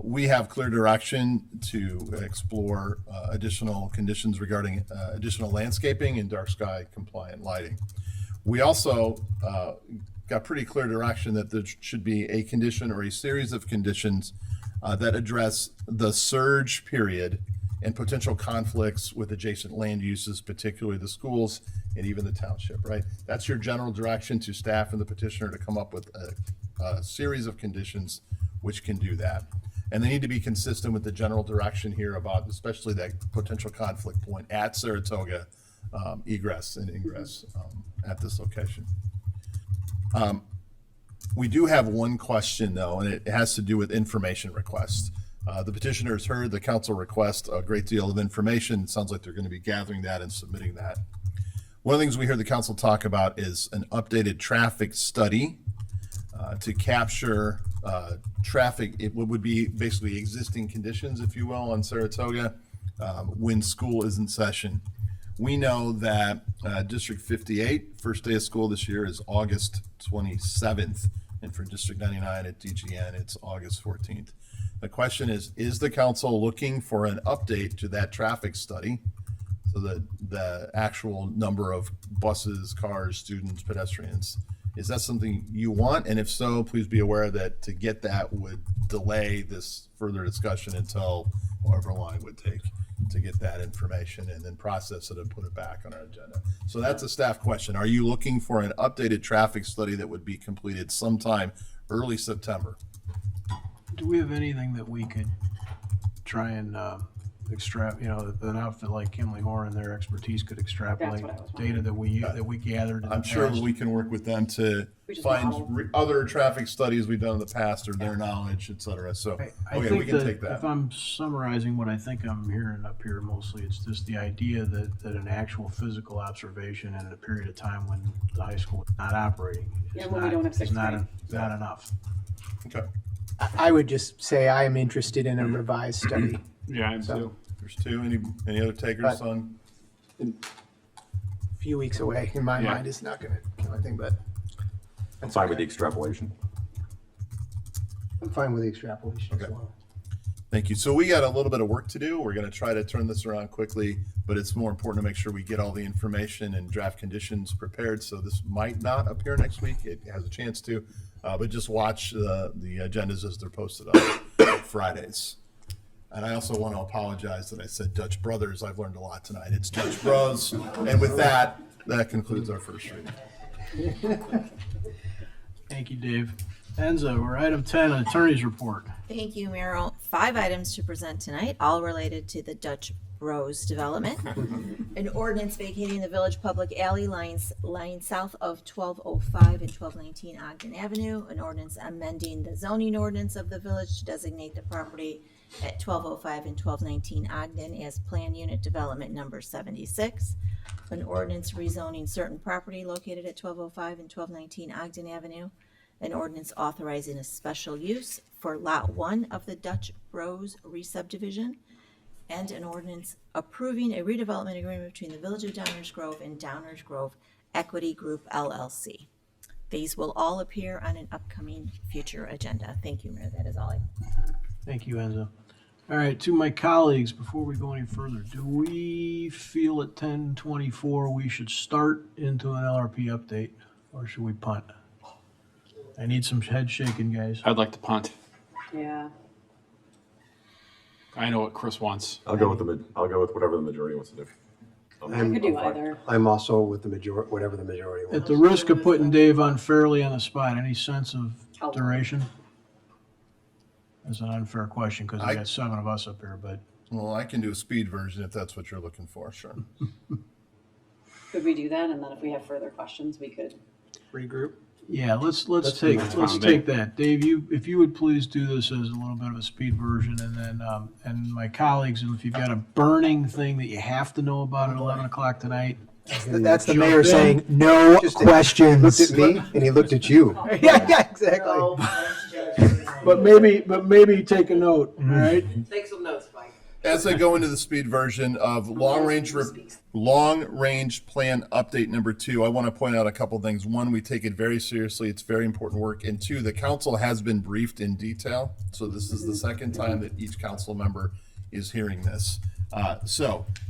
we have clear direction to explore additional conditions regarding additional landscaping and dark sky compliant lighting. We also got pretty clear direction that there should be a condition or a series of conditions that address the surge period and potential conflicts with adjacent land uses, particularly the schools and even the township, right? That's your general direction to staff and the petitioner to come up with a series of conditions which can do that. And they need to be consistent with the general direction here about especially that potential conflict point at Saratoga, egress and ingress at this location. We do have one question though, and it has to do with information requests. The petitioner has heard the council request a great deal of information. It sounds like they're going to be gathering that and submitting that. One of the things we heard the council talk about is an updated traffic study to capture traffic. It would be basically existing conditions, if you will, on Saratoga when school is in session. We know that District 58, first day of school this year is August 27th. And for District 99 at DGN, it's August 14th. The question is the council looking for an update to that traffic study so that the actual number of buses, cars, students, pedestrians, is that something you want? And if so, please be aware that to get that would delay this further discussion until however long it would take to get that information and then process it and put it back on our agenda. So that's a staff question. Are you looking for an updated traffic study that would be completed sometime early September? Do we have anything that we could try and extract, an outfit like Kimley Horn and their expertise could extrapolate data that we gathered in I'm the sure past? we can work with them to find other traffic studies we've done in the past or their knowledge, et cetera. So, I okay, think we can that take that. if I'm summarizing what I think I'm hearing up here mostly, it's just the idea that an actual physical observation in a period of time when the high school is not operating Yeah, is when we don't have sixth not grade. enough. Okay. I would just say I am interested in a revised study. Yeah, I am So- too. There's two. Any other takers But- on? A few weeks away in my Yeah. mind is not going to kill anything, but I'm fine with the extrapolation. I'm fine with the extrapolation as well. Thank you. So we got a little bit of work to do. We're going to try to turn this around quickly, but it's more important to make sure we get all the information and draft conditions prepared. So this might not appear next week. It has a chance to, but just watch the agendas as they're posted on Fridays. And I also want to apologize that I said Dutch Brothers. I've learned a lot tonight. It's Dutch Bros. And with that, that concludes our first reading. Thank you, Dave. Enza, we're item 10, attorney's report. Thank you, Merrill. 5 items to present tonight, all related to the Dutch Bros development. An ordinance vacating the village public alley lines south of 1205 and 1219 Ogden Avenue. An ordinance amending the zoning ordinance of the village to designate the property at 1205 and 1219 Ogden as Plan Unit Development Number 76. An ordinance rezoning certain property located at 1205 and 1219 Ogden Avenue. An ordinance authorizing a special use for Lot 1 of the Dutch Bros re-subdivision. And an ordinance approving a redevelopment agreement between the Village of Downers Grove and Downers Grove Equity Group LLC. These will all appear on an upcoming future agenda. Thank you, Mayor. That is all I. Thank you, Enzo. All right, to my colleagues, before we go any further, do we feel at 10:24 we should start into an LRP update, or should we punt? I need some head shaking, guys. I'd like to punt. Yeah. I know what Chris wants. I'll go with whatever the majority wants to do. I could do either. I'm also with the majority, whatever the majority wants. At the risk of putting Dave unfairly on the spot, any sense of duration? That's an unfair question because we got 7 of us up here, but Well, I can do a speed version if that's what you're looking for, sure. Could we do that? And then if we have further questions, we could. Regroup? yeah, let's That's take fine. that. Dave, if you would please do this as a little bit of a speed version, and then and my colleagues, and if you've got a burning thing that you have to know about at 11 o'clock tonight. That's the jump mayor in. saying, no questions. He looked at me and he looked at you. Yeah, exactly. But maybe take a note, all right? Take some notes, Mike. As I go into the speed version of long range plan update number 2, I want to point out a couple things. One, we take it very seriously. It's very important work. And 2, the council has been briefed in detail. So this is the second time that each council member is hearing this.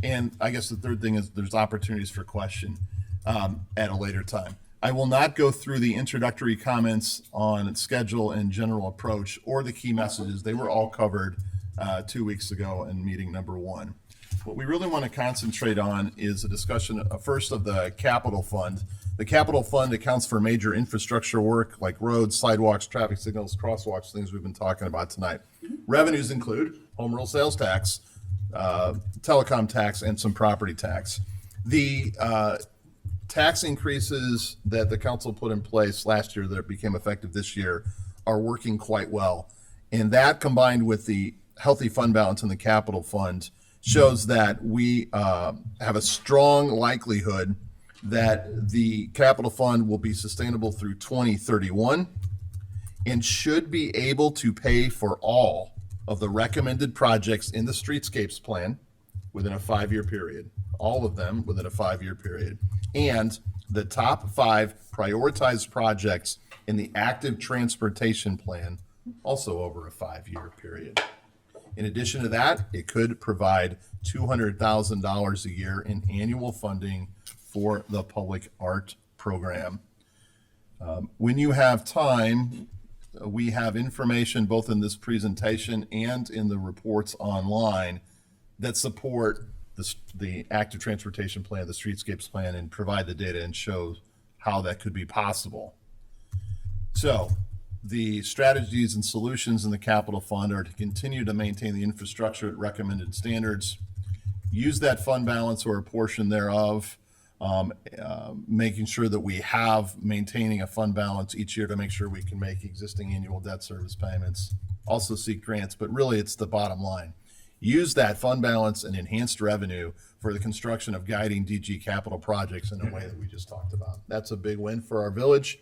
And I guess the third thing is there's opportunities for question at a later time. I will not go through the introductory comments on schedule and general approach or the key messages. They were all covered 2 weeks ago in meeting number 1. What we really want to concentrate on is a discussion first of the capital fund. The capital fund accounts for major infrastructure work like roads, sidewalks, traffic signals, crosswalks, things we've been talking about tonight. Revenues include home rule sales tax, telecom tax, and some property tax. The tax increases that the council put in place last year that became effective this year are working quite well. And that combined with the healthy fund balance in the capital fund shows that we have a strong likelihood that the capital fund will be sustainable through 2031 and should be able to pay for all of the recommended projects in the streetscapes plan within a 5-year period, all of them within a 5-year period, and the top 5 prioritized projects in the active transportation plan, also over a 5-year period. In addition to that, it could provide $200,000 a year in annual funding for the public art program. When you have time, we have information both in this presentation and in the reports online that support the active transportation plan, the streetscapes plan, and provide the data and show how that could be possible. So the strategies and solutions in the capital fund are to continue to maintain the infrastructure at recommended standards, use that fund balance or a portion thereof, making sure that we have maintaining a fund balance each year to make sure we can make existing annual debt service payments, also seek grants, but really it's the bottom line. Use that fund balance and enhanced revenue for the construction of guiding DG capital projects in a way that we just talked about. That's a big win for our village.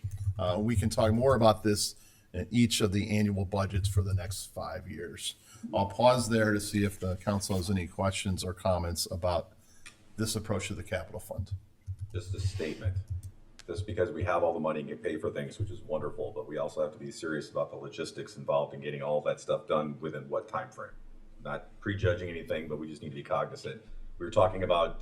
We can talk more about this in each of the annual budgets for the next 5 years. I'll pause there to see if the council has any questions or comments about this approach to the capital fund. Just a statement. Just because we have all the money and can pay for things, which is wonderful, but we also have to be serious about the logistics involved in getting all of that stuff done within what time frame. Not prejudging anything, but we just need to be cognizant. We were talking about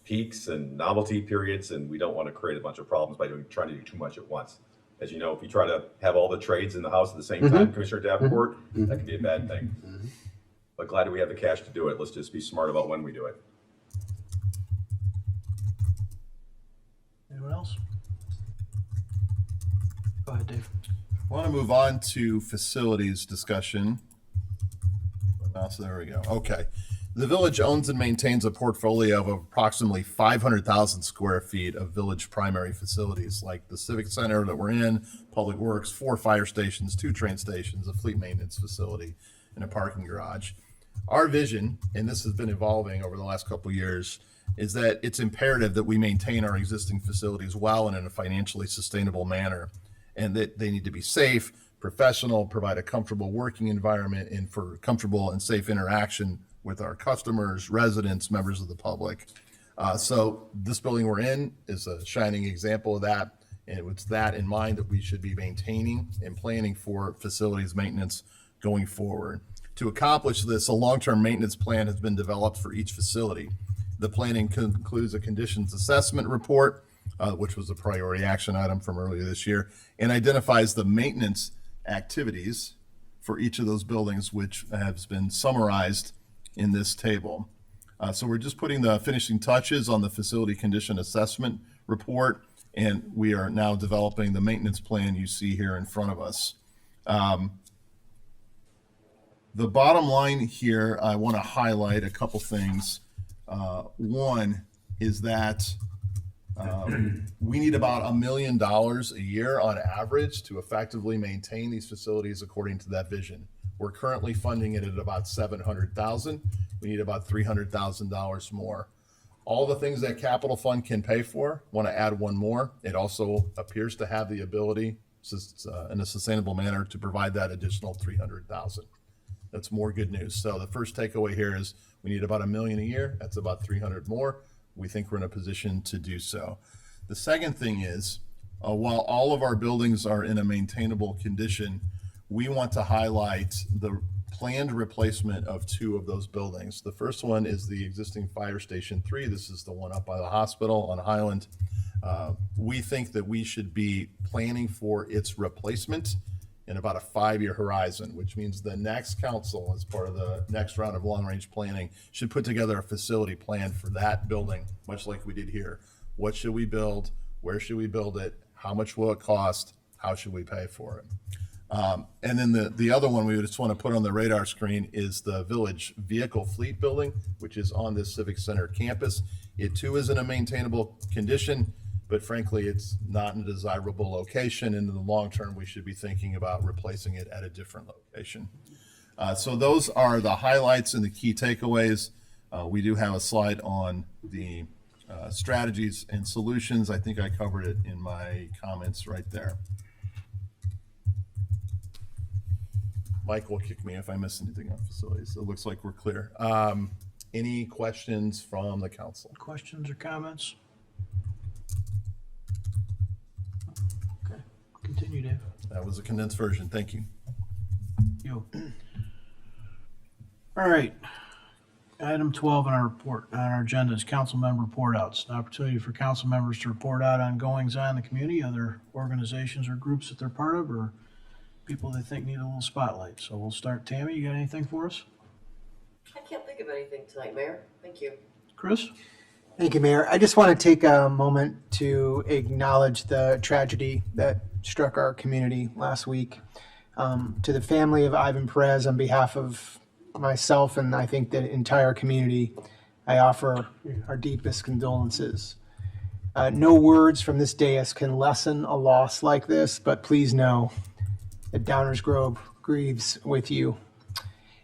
peaks and novelty periods, and we don't want to create a bunch of problems by trying to do too much at once. As you know, if you try to have all the trades in the house at the same time, Commissioner Davenport, that can be a bad thing. But glad that we have the cash to do it. Let's just be smart about when we do it. Anyone else? Go ahead, Dave. I want to move on to facilities discussion. So there we go. Okay. The village owns and maintains a portfolio of approximately 500,000 square feet of village primary facilities like the Civic Center that we're in, Public Works, 4 fire stations, 2 train stations, a fleet maintenance facility, and a parking garage. Our vision, and this has been evolving over the last couple of years, is that it's imperative that we maintain our existing facilities well and in a financially sustainable manner, and that they need to be safe, professional, provide a comfortable working environment, and for comfortable and safe interaction with our customers, residents, members of the public. So this building we're in is a shining example of that. And it's that in mind that we should be maintaining and planning for facilities maintenance going forward. To accomplish this, a long-term maintenance plan has been developed for each facility. The planning includes a conditions assessment report, which was a priority action item from earlier this year, and identifies the maintenance activities for each of those buildings, which has been summarized in this table. So we're just putting the finishing touches on the facility condition assessment report, and we are now developing the maintenance plan you see here in front of us. The bottom line here, I want to highlight a couple things. One is that we need about $1 million a year on average to effectively maintain these facilities according to that vision. We're currently funding it at about $700,000. We need about $300,000 more. All the things that capital fund can pay for, want to add one more. It also appears to have the ability in a sustainable manner to provide that additional $300,000. That's more good news. So the first takeaway here is we need about $1 million a year. That's about 300 more. We think we're in a position to do so. The second thing is, while all of our buildings are in a maintainable condition, we want to highlight the planned replacement of 2 of those buildings. The first one is the existing Fire Station 3. This is the one up by the hospital on Highland. We think that we should be planning for its replacement in about a 5-year horizon, which means the next council, as part of the next round of long-range planning, should put together a facility plan for that building, much like we did here. What should we build? Where should we build it? How much will it cost? How should we pay for it? And then the other one we just want to put on the radar screen is the Village Vehicle Fleet Building, which is on this Civic Center campus. It too is in a maintainable condition, but frankly, it's not in a desirable location. And in the long term, we should be thinking about replacing it at a different location. So those are the highlights and the key takeaways. We do have a slide on the strategies and solutions. I think I covered it in my comments right there. Mike will kick me if I miss anything on facilities. It looks like we're clear. Any questions from the council? Questions or comments? Okay, continue, Dave. That was a condensed version. Thank you. You. All right. Item 12 on our agenda is council member report outs. An opportunity for council members to report out on goings on in the community, other organizations or groups that they're part of, or people they think need a little spotlight. So we'll start. Tammy, you got anything for us? I can't think of anything tonight, Mayor. Thank you. Chris? Thank you, Mayor. I just want to take a moment to acknowledge the tragedy that struck our community last week. To the family of Ivan Perez, on behalf of myself and I think the entire community, I offer our deepest condolences. No words from this dais can lessen a loss like this, but please know that Downers Grove grieves with you.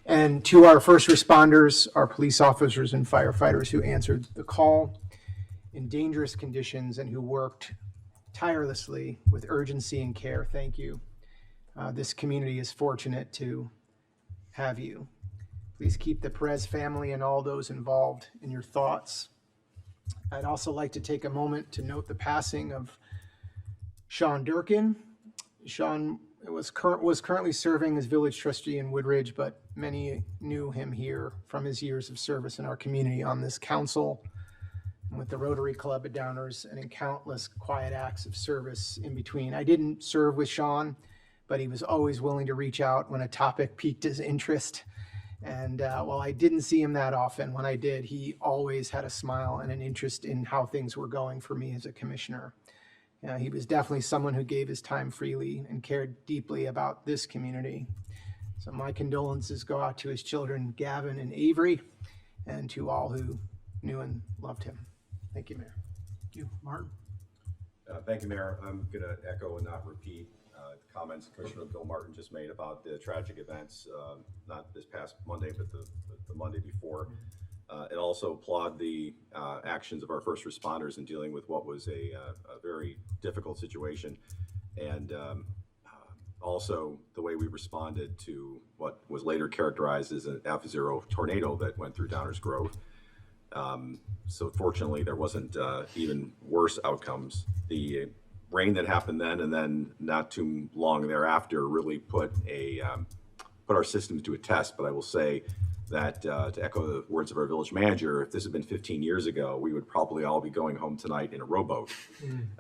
And to our first responders, our police officers and firefighters who answered the call in dangerous conditions and who worked tirelessly with urgency and care, thank you. This community is fortunate to have you. Please keep the Perez family and all those involved in your thoughts. I'd also like to take a moment to note the passing of Sean Durkin. Sean was currently serving as village trustee in Woodridge, but many knew him here from his years of service in our community on this council and with the Rotary Club at Downers and in countless quiet acts of service in between. I didn't serve with Sean, but he was always willing to reach out when a topic piqued his interest. And while I didn't see him that often, when I did, he always had a smile and an interest in how things were going for me as a commissioner. He was definitely someone who gave his time freely and cared deeply about this community. So my condolences go out to his children, Gavin and Avery, and to all who knew and loved him. Thank you, Mayor. Thank you. Martin? Thank you, Mayor. I'm going to echo and not repeat the comments Commissioner Bill Martin just made about the tragic events, not this past Monday, but the Monday before. And also applaud the actions of our first responders in dealing with what was a very difficult situation. And also the way we responded to what was later characterized as an F0 tornado that went through Downers Grove. So fortunately, there wasn't even worse outcomes. The rain that happened then and then not too long thereafter really put our systems to a test. But I will say that to echo the words of our village manager, if this had been 15 years ago, we would probably all be going home tonight in a rowboat.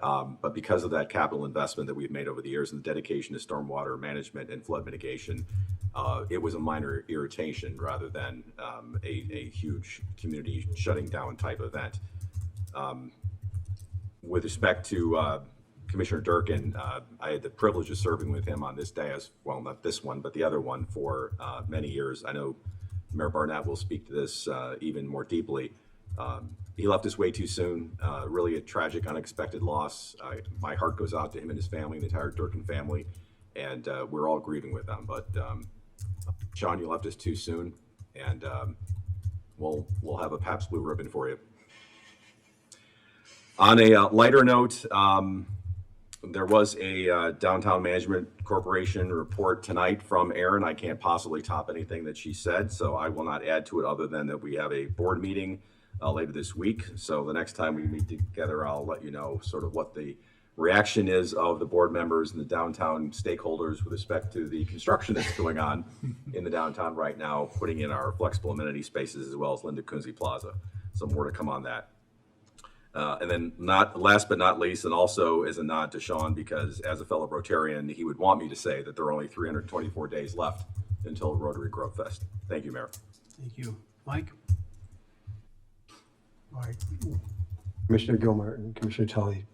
But because of that capital investment that we've made over the years and the dedication to stormwater management and flood mitigation, it was a minor irritation rather than a huge community shutting down type event. With respect to Commissioner Durkin, I had the privilege of serving with him on this dais, well, not this one, but the other one for many years. I know Mayor Barnett will speak to this even more deeply. He left us way too soon, really a tragic, unexpected loss. My heart goes out to him and his family, the entire Durkin family, and we're all grieving with them. But Sean, you left us too soon, and we'll have a Pabst Blue Ribbon for you. On a lighter note, there was a Downtown Management Corporation report tonight from Erin. I can't possibly top anything that she said, so I will not add to it other than that we have a board meeting later this week. So the next time we meet together, I'll let you know sort of what the reaction is of the board members and the downtown stakeholders with respect to the construction that's going on in the downtown right now, putting in our flexible amenity spaces as well as Linda Kunze Plaza. So more to come on that. And then last but not least, and also as a nod to Sean, because as a fellow Rotarian, he would want me to say that there are only 324 days left until Rotary Grove Fest. Thank you, Mayor. Thank you. Mike? All right. Commissioner Gilmartin, Commissioner Tully,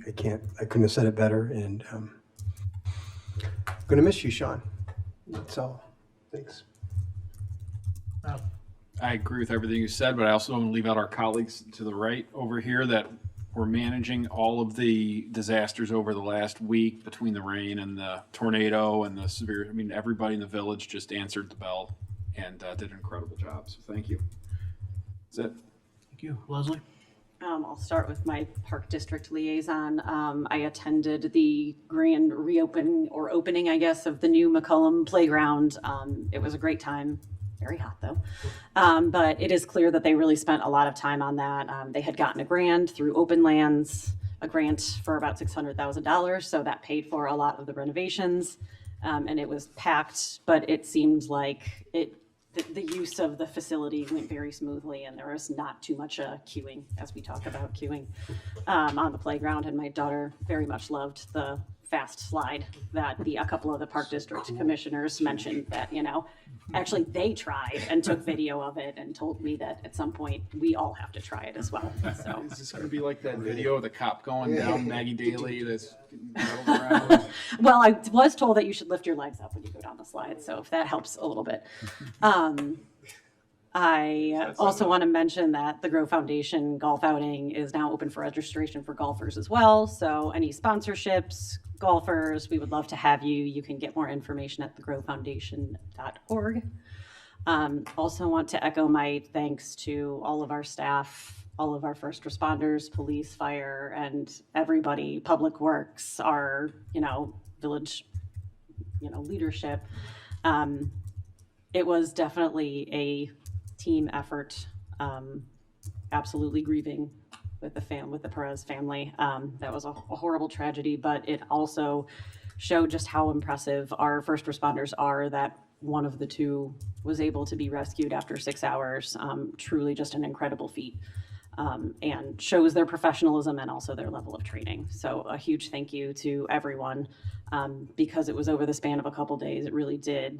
I couldn't have said it better, and I'm going to miss you, Sean. That's all. Thanks. I agree with everything you said, but I also want to leave out our colleagues to the right over here that were managing all of the disasters over the last week between the rain and the tornado and the severe. I mean, everybody in the village just answered the bell and did an incredible job. So thank you. That's it. Thank you. Leslie? I'll start with my Park District liaison. I attended the grand opening, I guess, of the new McCollum Playground. It was a great time. Very hot though. But it is clear that they really spent a lot of time on that. They had gotten a grant through Open Lands, a grant for about $600,000. So that paid for a lot of the renovations. And it was packed, but it seemed like the use of the facility went very smoothly, and there was not too much queuing, as we talk about queuing on the playground. And my daughter very much loved the fast slide that a couple of the Park District commissioners mentioned that, actually they tried and took video of it and told me that at some point we all have to try it as well. So Is this going to be like that video of the cop going down Maggie Daly that's rattled around? well, I was told that you should lift your legs up when you go down the slide, so if that helps a little bit. I also want to mention that the Grove Foundation golf outing is now open for registration for golfers as well. So any sponsorships, golfers, we would love to have you. You can get more information at thegrovefoundation.org. Also want to echo my thanks to all of our staff, all of our first responders, police, fire, and everybody, Public Works, our, village, leadership. It was definitely a team effort, absolutely grieving with the Perez family. That was a horrible tragedy, but it also showed just how impressive our first responders are, that one of the two was able to be rescued after 6 hours. Truly just an incredible feat, and shows their professionalism and also their level of training. So a huge thank you to everyone, because it was over the span of a couple days. It really did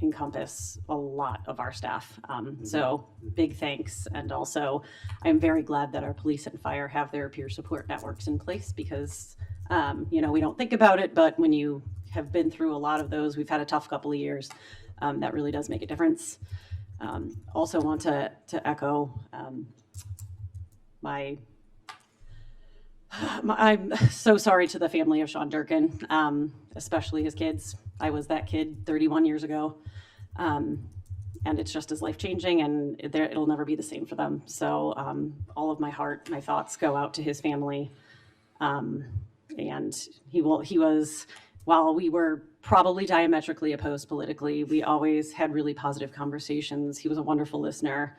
encompass a lot of our staff. So big thanks. And also I'm very glad that our police and fire have their peer support networks in place, because we don't think about it, but when you have been through a lot of those, we've had a tough couple of years, that really does make a difference. Also want to echo I'm so sorry to the family of Sean Durkin, especially his kids. I was that kid 31 years ago. And it's just as life-changing, and it'll never be the same for them. So all of my heart, my thoughts go out to his family. And he was, while we were probably diametrically opposed politically, we always had really positive conversations. He was a wonderful listener.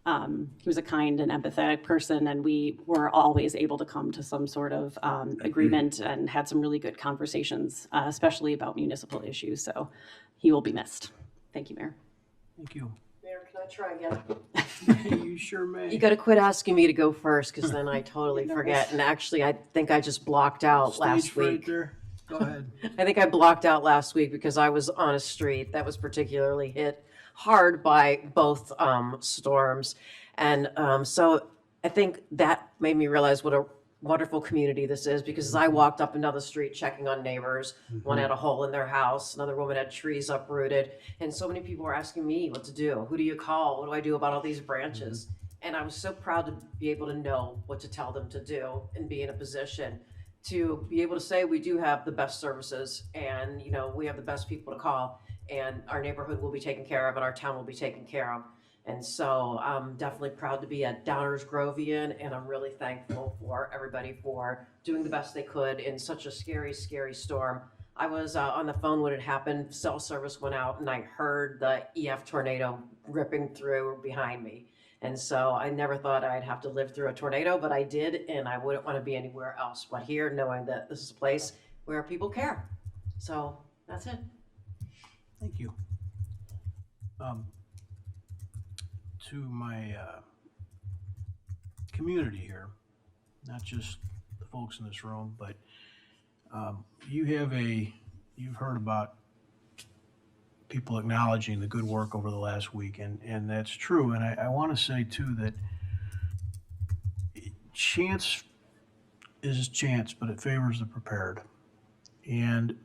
He was a kind and empathetic person, and we were always able to come to some sort of agreement and had some really good conversations, especially about municipal issues. So he will be missed. Thank you, Mayor. Thank you. Mayor, can I try again? You sure may. You got to quit asking me to go first, because then I totally forget. And actually, I think I just blocked out last Stage fright week. there. Go ahead. I think I blocked out last week because I was on a street that was particularly hit hard by both storms. And so I think that made me realize what a wonderful community this is, because as I walked up and down the street checking on neighbors, one had a hole in their house, another woman had trees uprooted, and so many people were asking me what to do. Who do you call? What do I do about all these branches? And I was so proud to be able to know what to tell them to do and be in a position to be able to say we do have the best services, and we have the best people to call, and our neighborhood will be taken care of and our town will be taken care of. And so I'm definitely proud to be a Downers Grovian, and I'm really thankful for everybody for doing the best they could in such a scary, scary storm. I was on the phone when it happened. Cell service went out, and I heard the EF tornado ripping through behind me. And so I never thought I'd have to live through a tornado, but I did, and I wouldn't want to be anywhere else but here, knowing that this is a place where people care. So that's it. Thank you. To my community here, not just the folks in this room, but you've heard about people acknowledging the good work over the last week, and that's true. And I want to say too that chance is chance, but it favors the prepared. And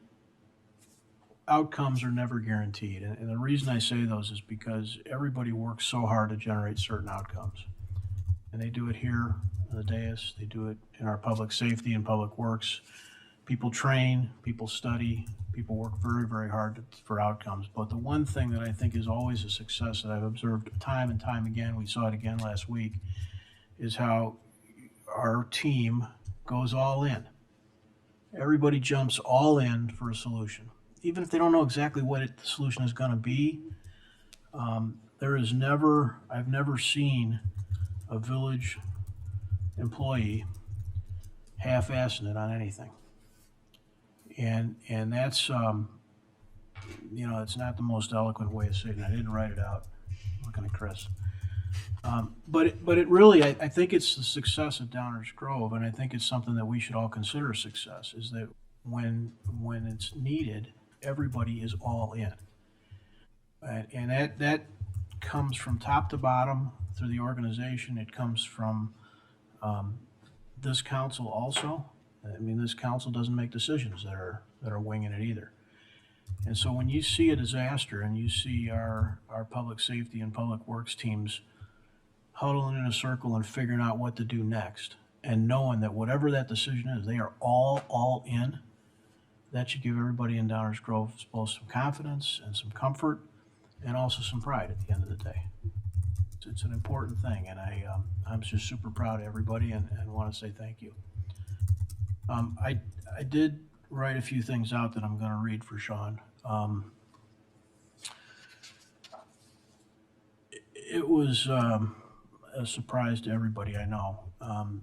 outcomes are never guaranteed. And the reason I say those is because everybody works so hard to generate certain outcomes. And they do it here on the dais, they do it in our public safety and public works. People train, people study, people work very, very hard for outcomes. But the one thing that I think is always a success that I've observed time and time again, we saw it again last week, is how our team goes all in. Everybody jumps all in for a solution. Even if they don't know exactly what the solution is going to be, I've never seen a village employee half-assing it on anything. And that's, it's not the most eloquent way of saying it. I didn't write it out. I'm looking at Chris. But it really, I think it's the success at Downers Grove, and I think it's something that we should all consider a success, is that when it's needed, everybody is all in. And that comes from top to bottom through the organization. It comes from this council also. I mean, this council doesn't make decisions that are winging it either. And so when you see a disaster and you see our public safety and public works teams huddling in a circle and figuring out what to do next, and knowing that whatever that decision is, they are all in, that should give everybody in Downers Grove both some confidence and some comfort, and also some pride at the end of the day. It's an important thing, and I'm just super proud of everybody and want to say thank you. I did write a few things out that I'm going to read for Sean. It was a surprise to everybody, I know,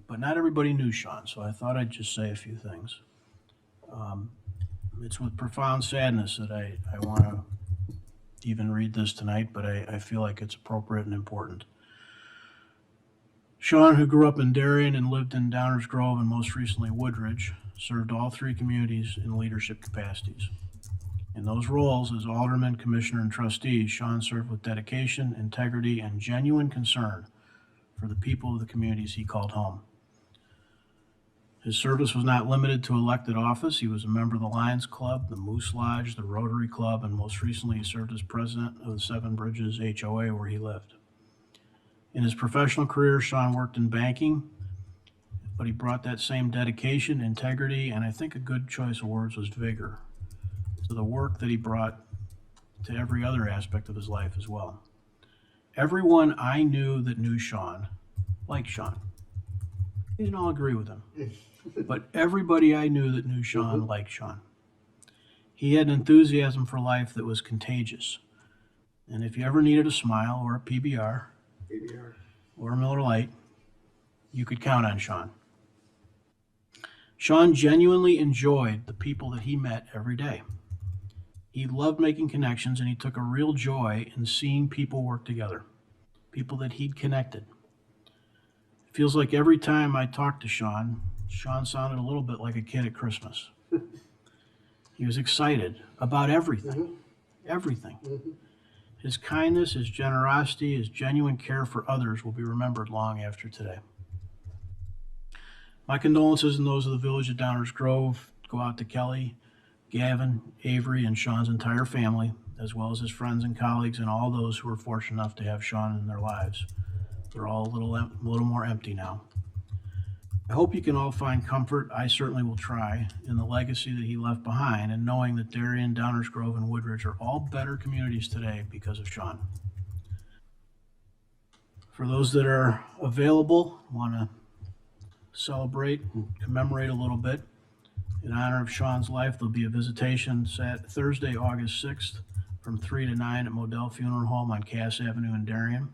but not everybody knew Sean, so I thought I'd just say a few things. It's with profound sadness that I want to even read this tonight, but I feel like it's appropriate and important. Sean, who grew up in Darien and lived in Downers Grove and most recently Woodridge, served all three communities in leadership capacities. In those roles as alderman, commissioner, and trustee, Sean served with dedication, integrity, and genuine concern for the people of the communities he called home. His service was not limited to elected office. He was a member of the Lions Club, the Moose Lodge, the Rotary Club, and most recently he served as president of the Seven Bridges HOA where he lived. In his professional career, Sean worked in banking, but he brought that same dedication, integrity, and I think a good choice of words was vigor to the work that he brought to every other aspect of his life as well. Everyone I knew that knew Sean liked Sean. We didn't all agree with him, but everybody I knew that knew Sean liked Sean. He had an enthusiasm for life that was contagious. And if you ever needed a smile or a PBR or a Miller Lite, you could count on Sean. Sean genuinely enjoyed the people that he met every day. He loved making connections, and he took a real joy in seeing people work together, people that he'd connected. It feels like every time I talked to Sean, Sean sounded a little bit like a kid at Christmas. He was excited about everything, everything. His kindness, his generosity, his genuine care for others will be remembered long after today. My condolences and those of the village of Downers Grove go out to Kelly, Gavin, Avery, and Sean's entire family, as well as his friends and colleagues and all those who were fortunate enough to have Sean in their lives. They're all a little more empty now. I hope you can all find comfort, I certainly will try, in the legacy that he left behind, and knowing that Darien, Downers Grove, and Woodridge are all better communities today because of Sean. For those that are available, want to celebrate and commemorate a little bit, in honor of Sean's life, there'll be a visitation Thursday, August 6th from 3 to 9 at Modell Funeral Home on Cass Avenue in Darien.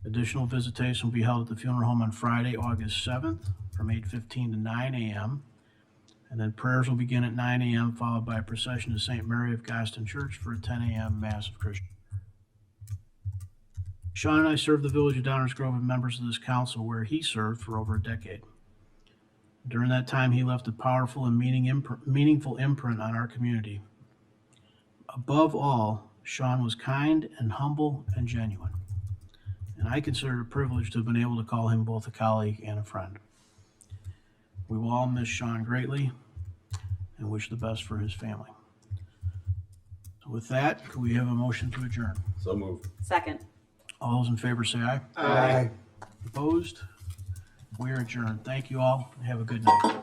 Additional visitation will be held at the funeral home on Friday, August 7th from 8:15 to 9 a.m. And then prayers will begin at 9 a.m. followed by a procession to St. Mary of Gaston Church for a 10 a.m. Mass of Christian. Sean and I served the village of Downers Grove and members of this council where he served for over a decade. During that time, he left a powerful and meaningful imprint on our community. Above all, Sean was kind and humble and genuine. And I consider it a privilege to have been able to call him both a colleague and a friend. We will all miss Sean greatly and wish the best for his family. So with that, could we have a motion to adjourn? So moved. Second. All those in favor say aye. Aye. Opposed? We are adjourned. Thank you all, and have a good night.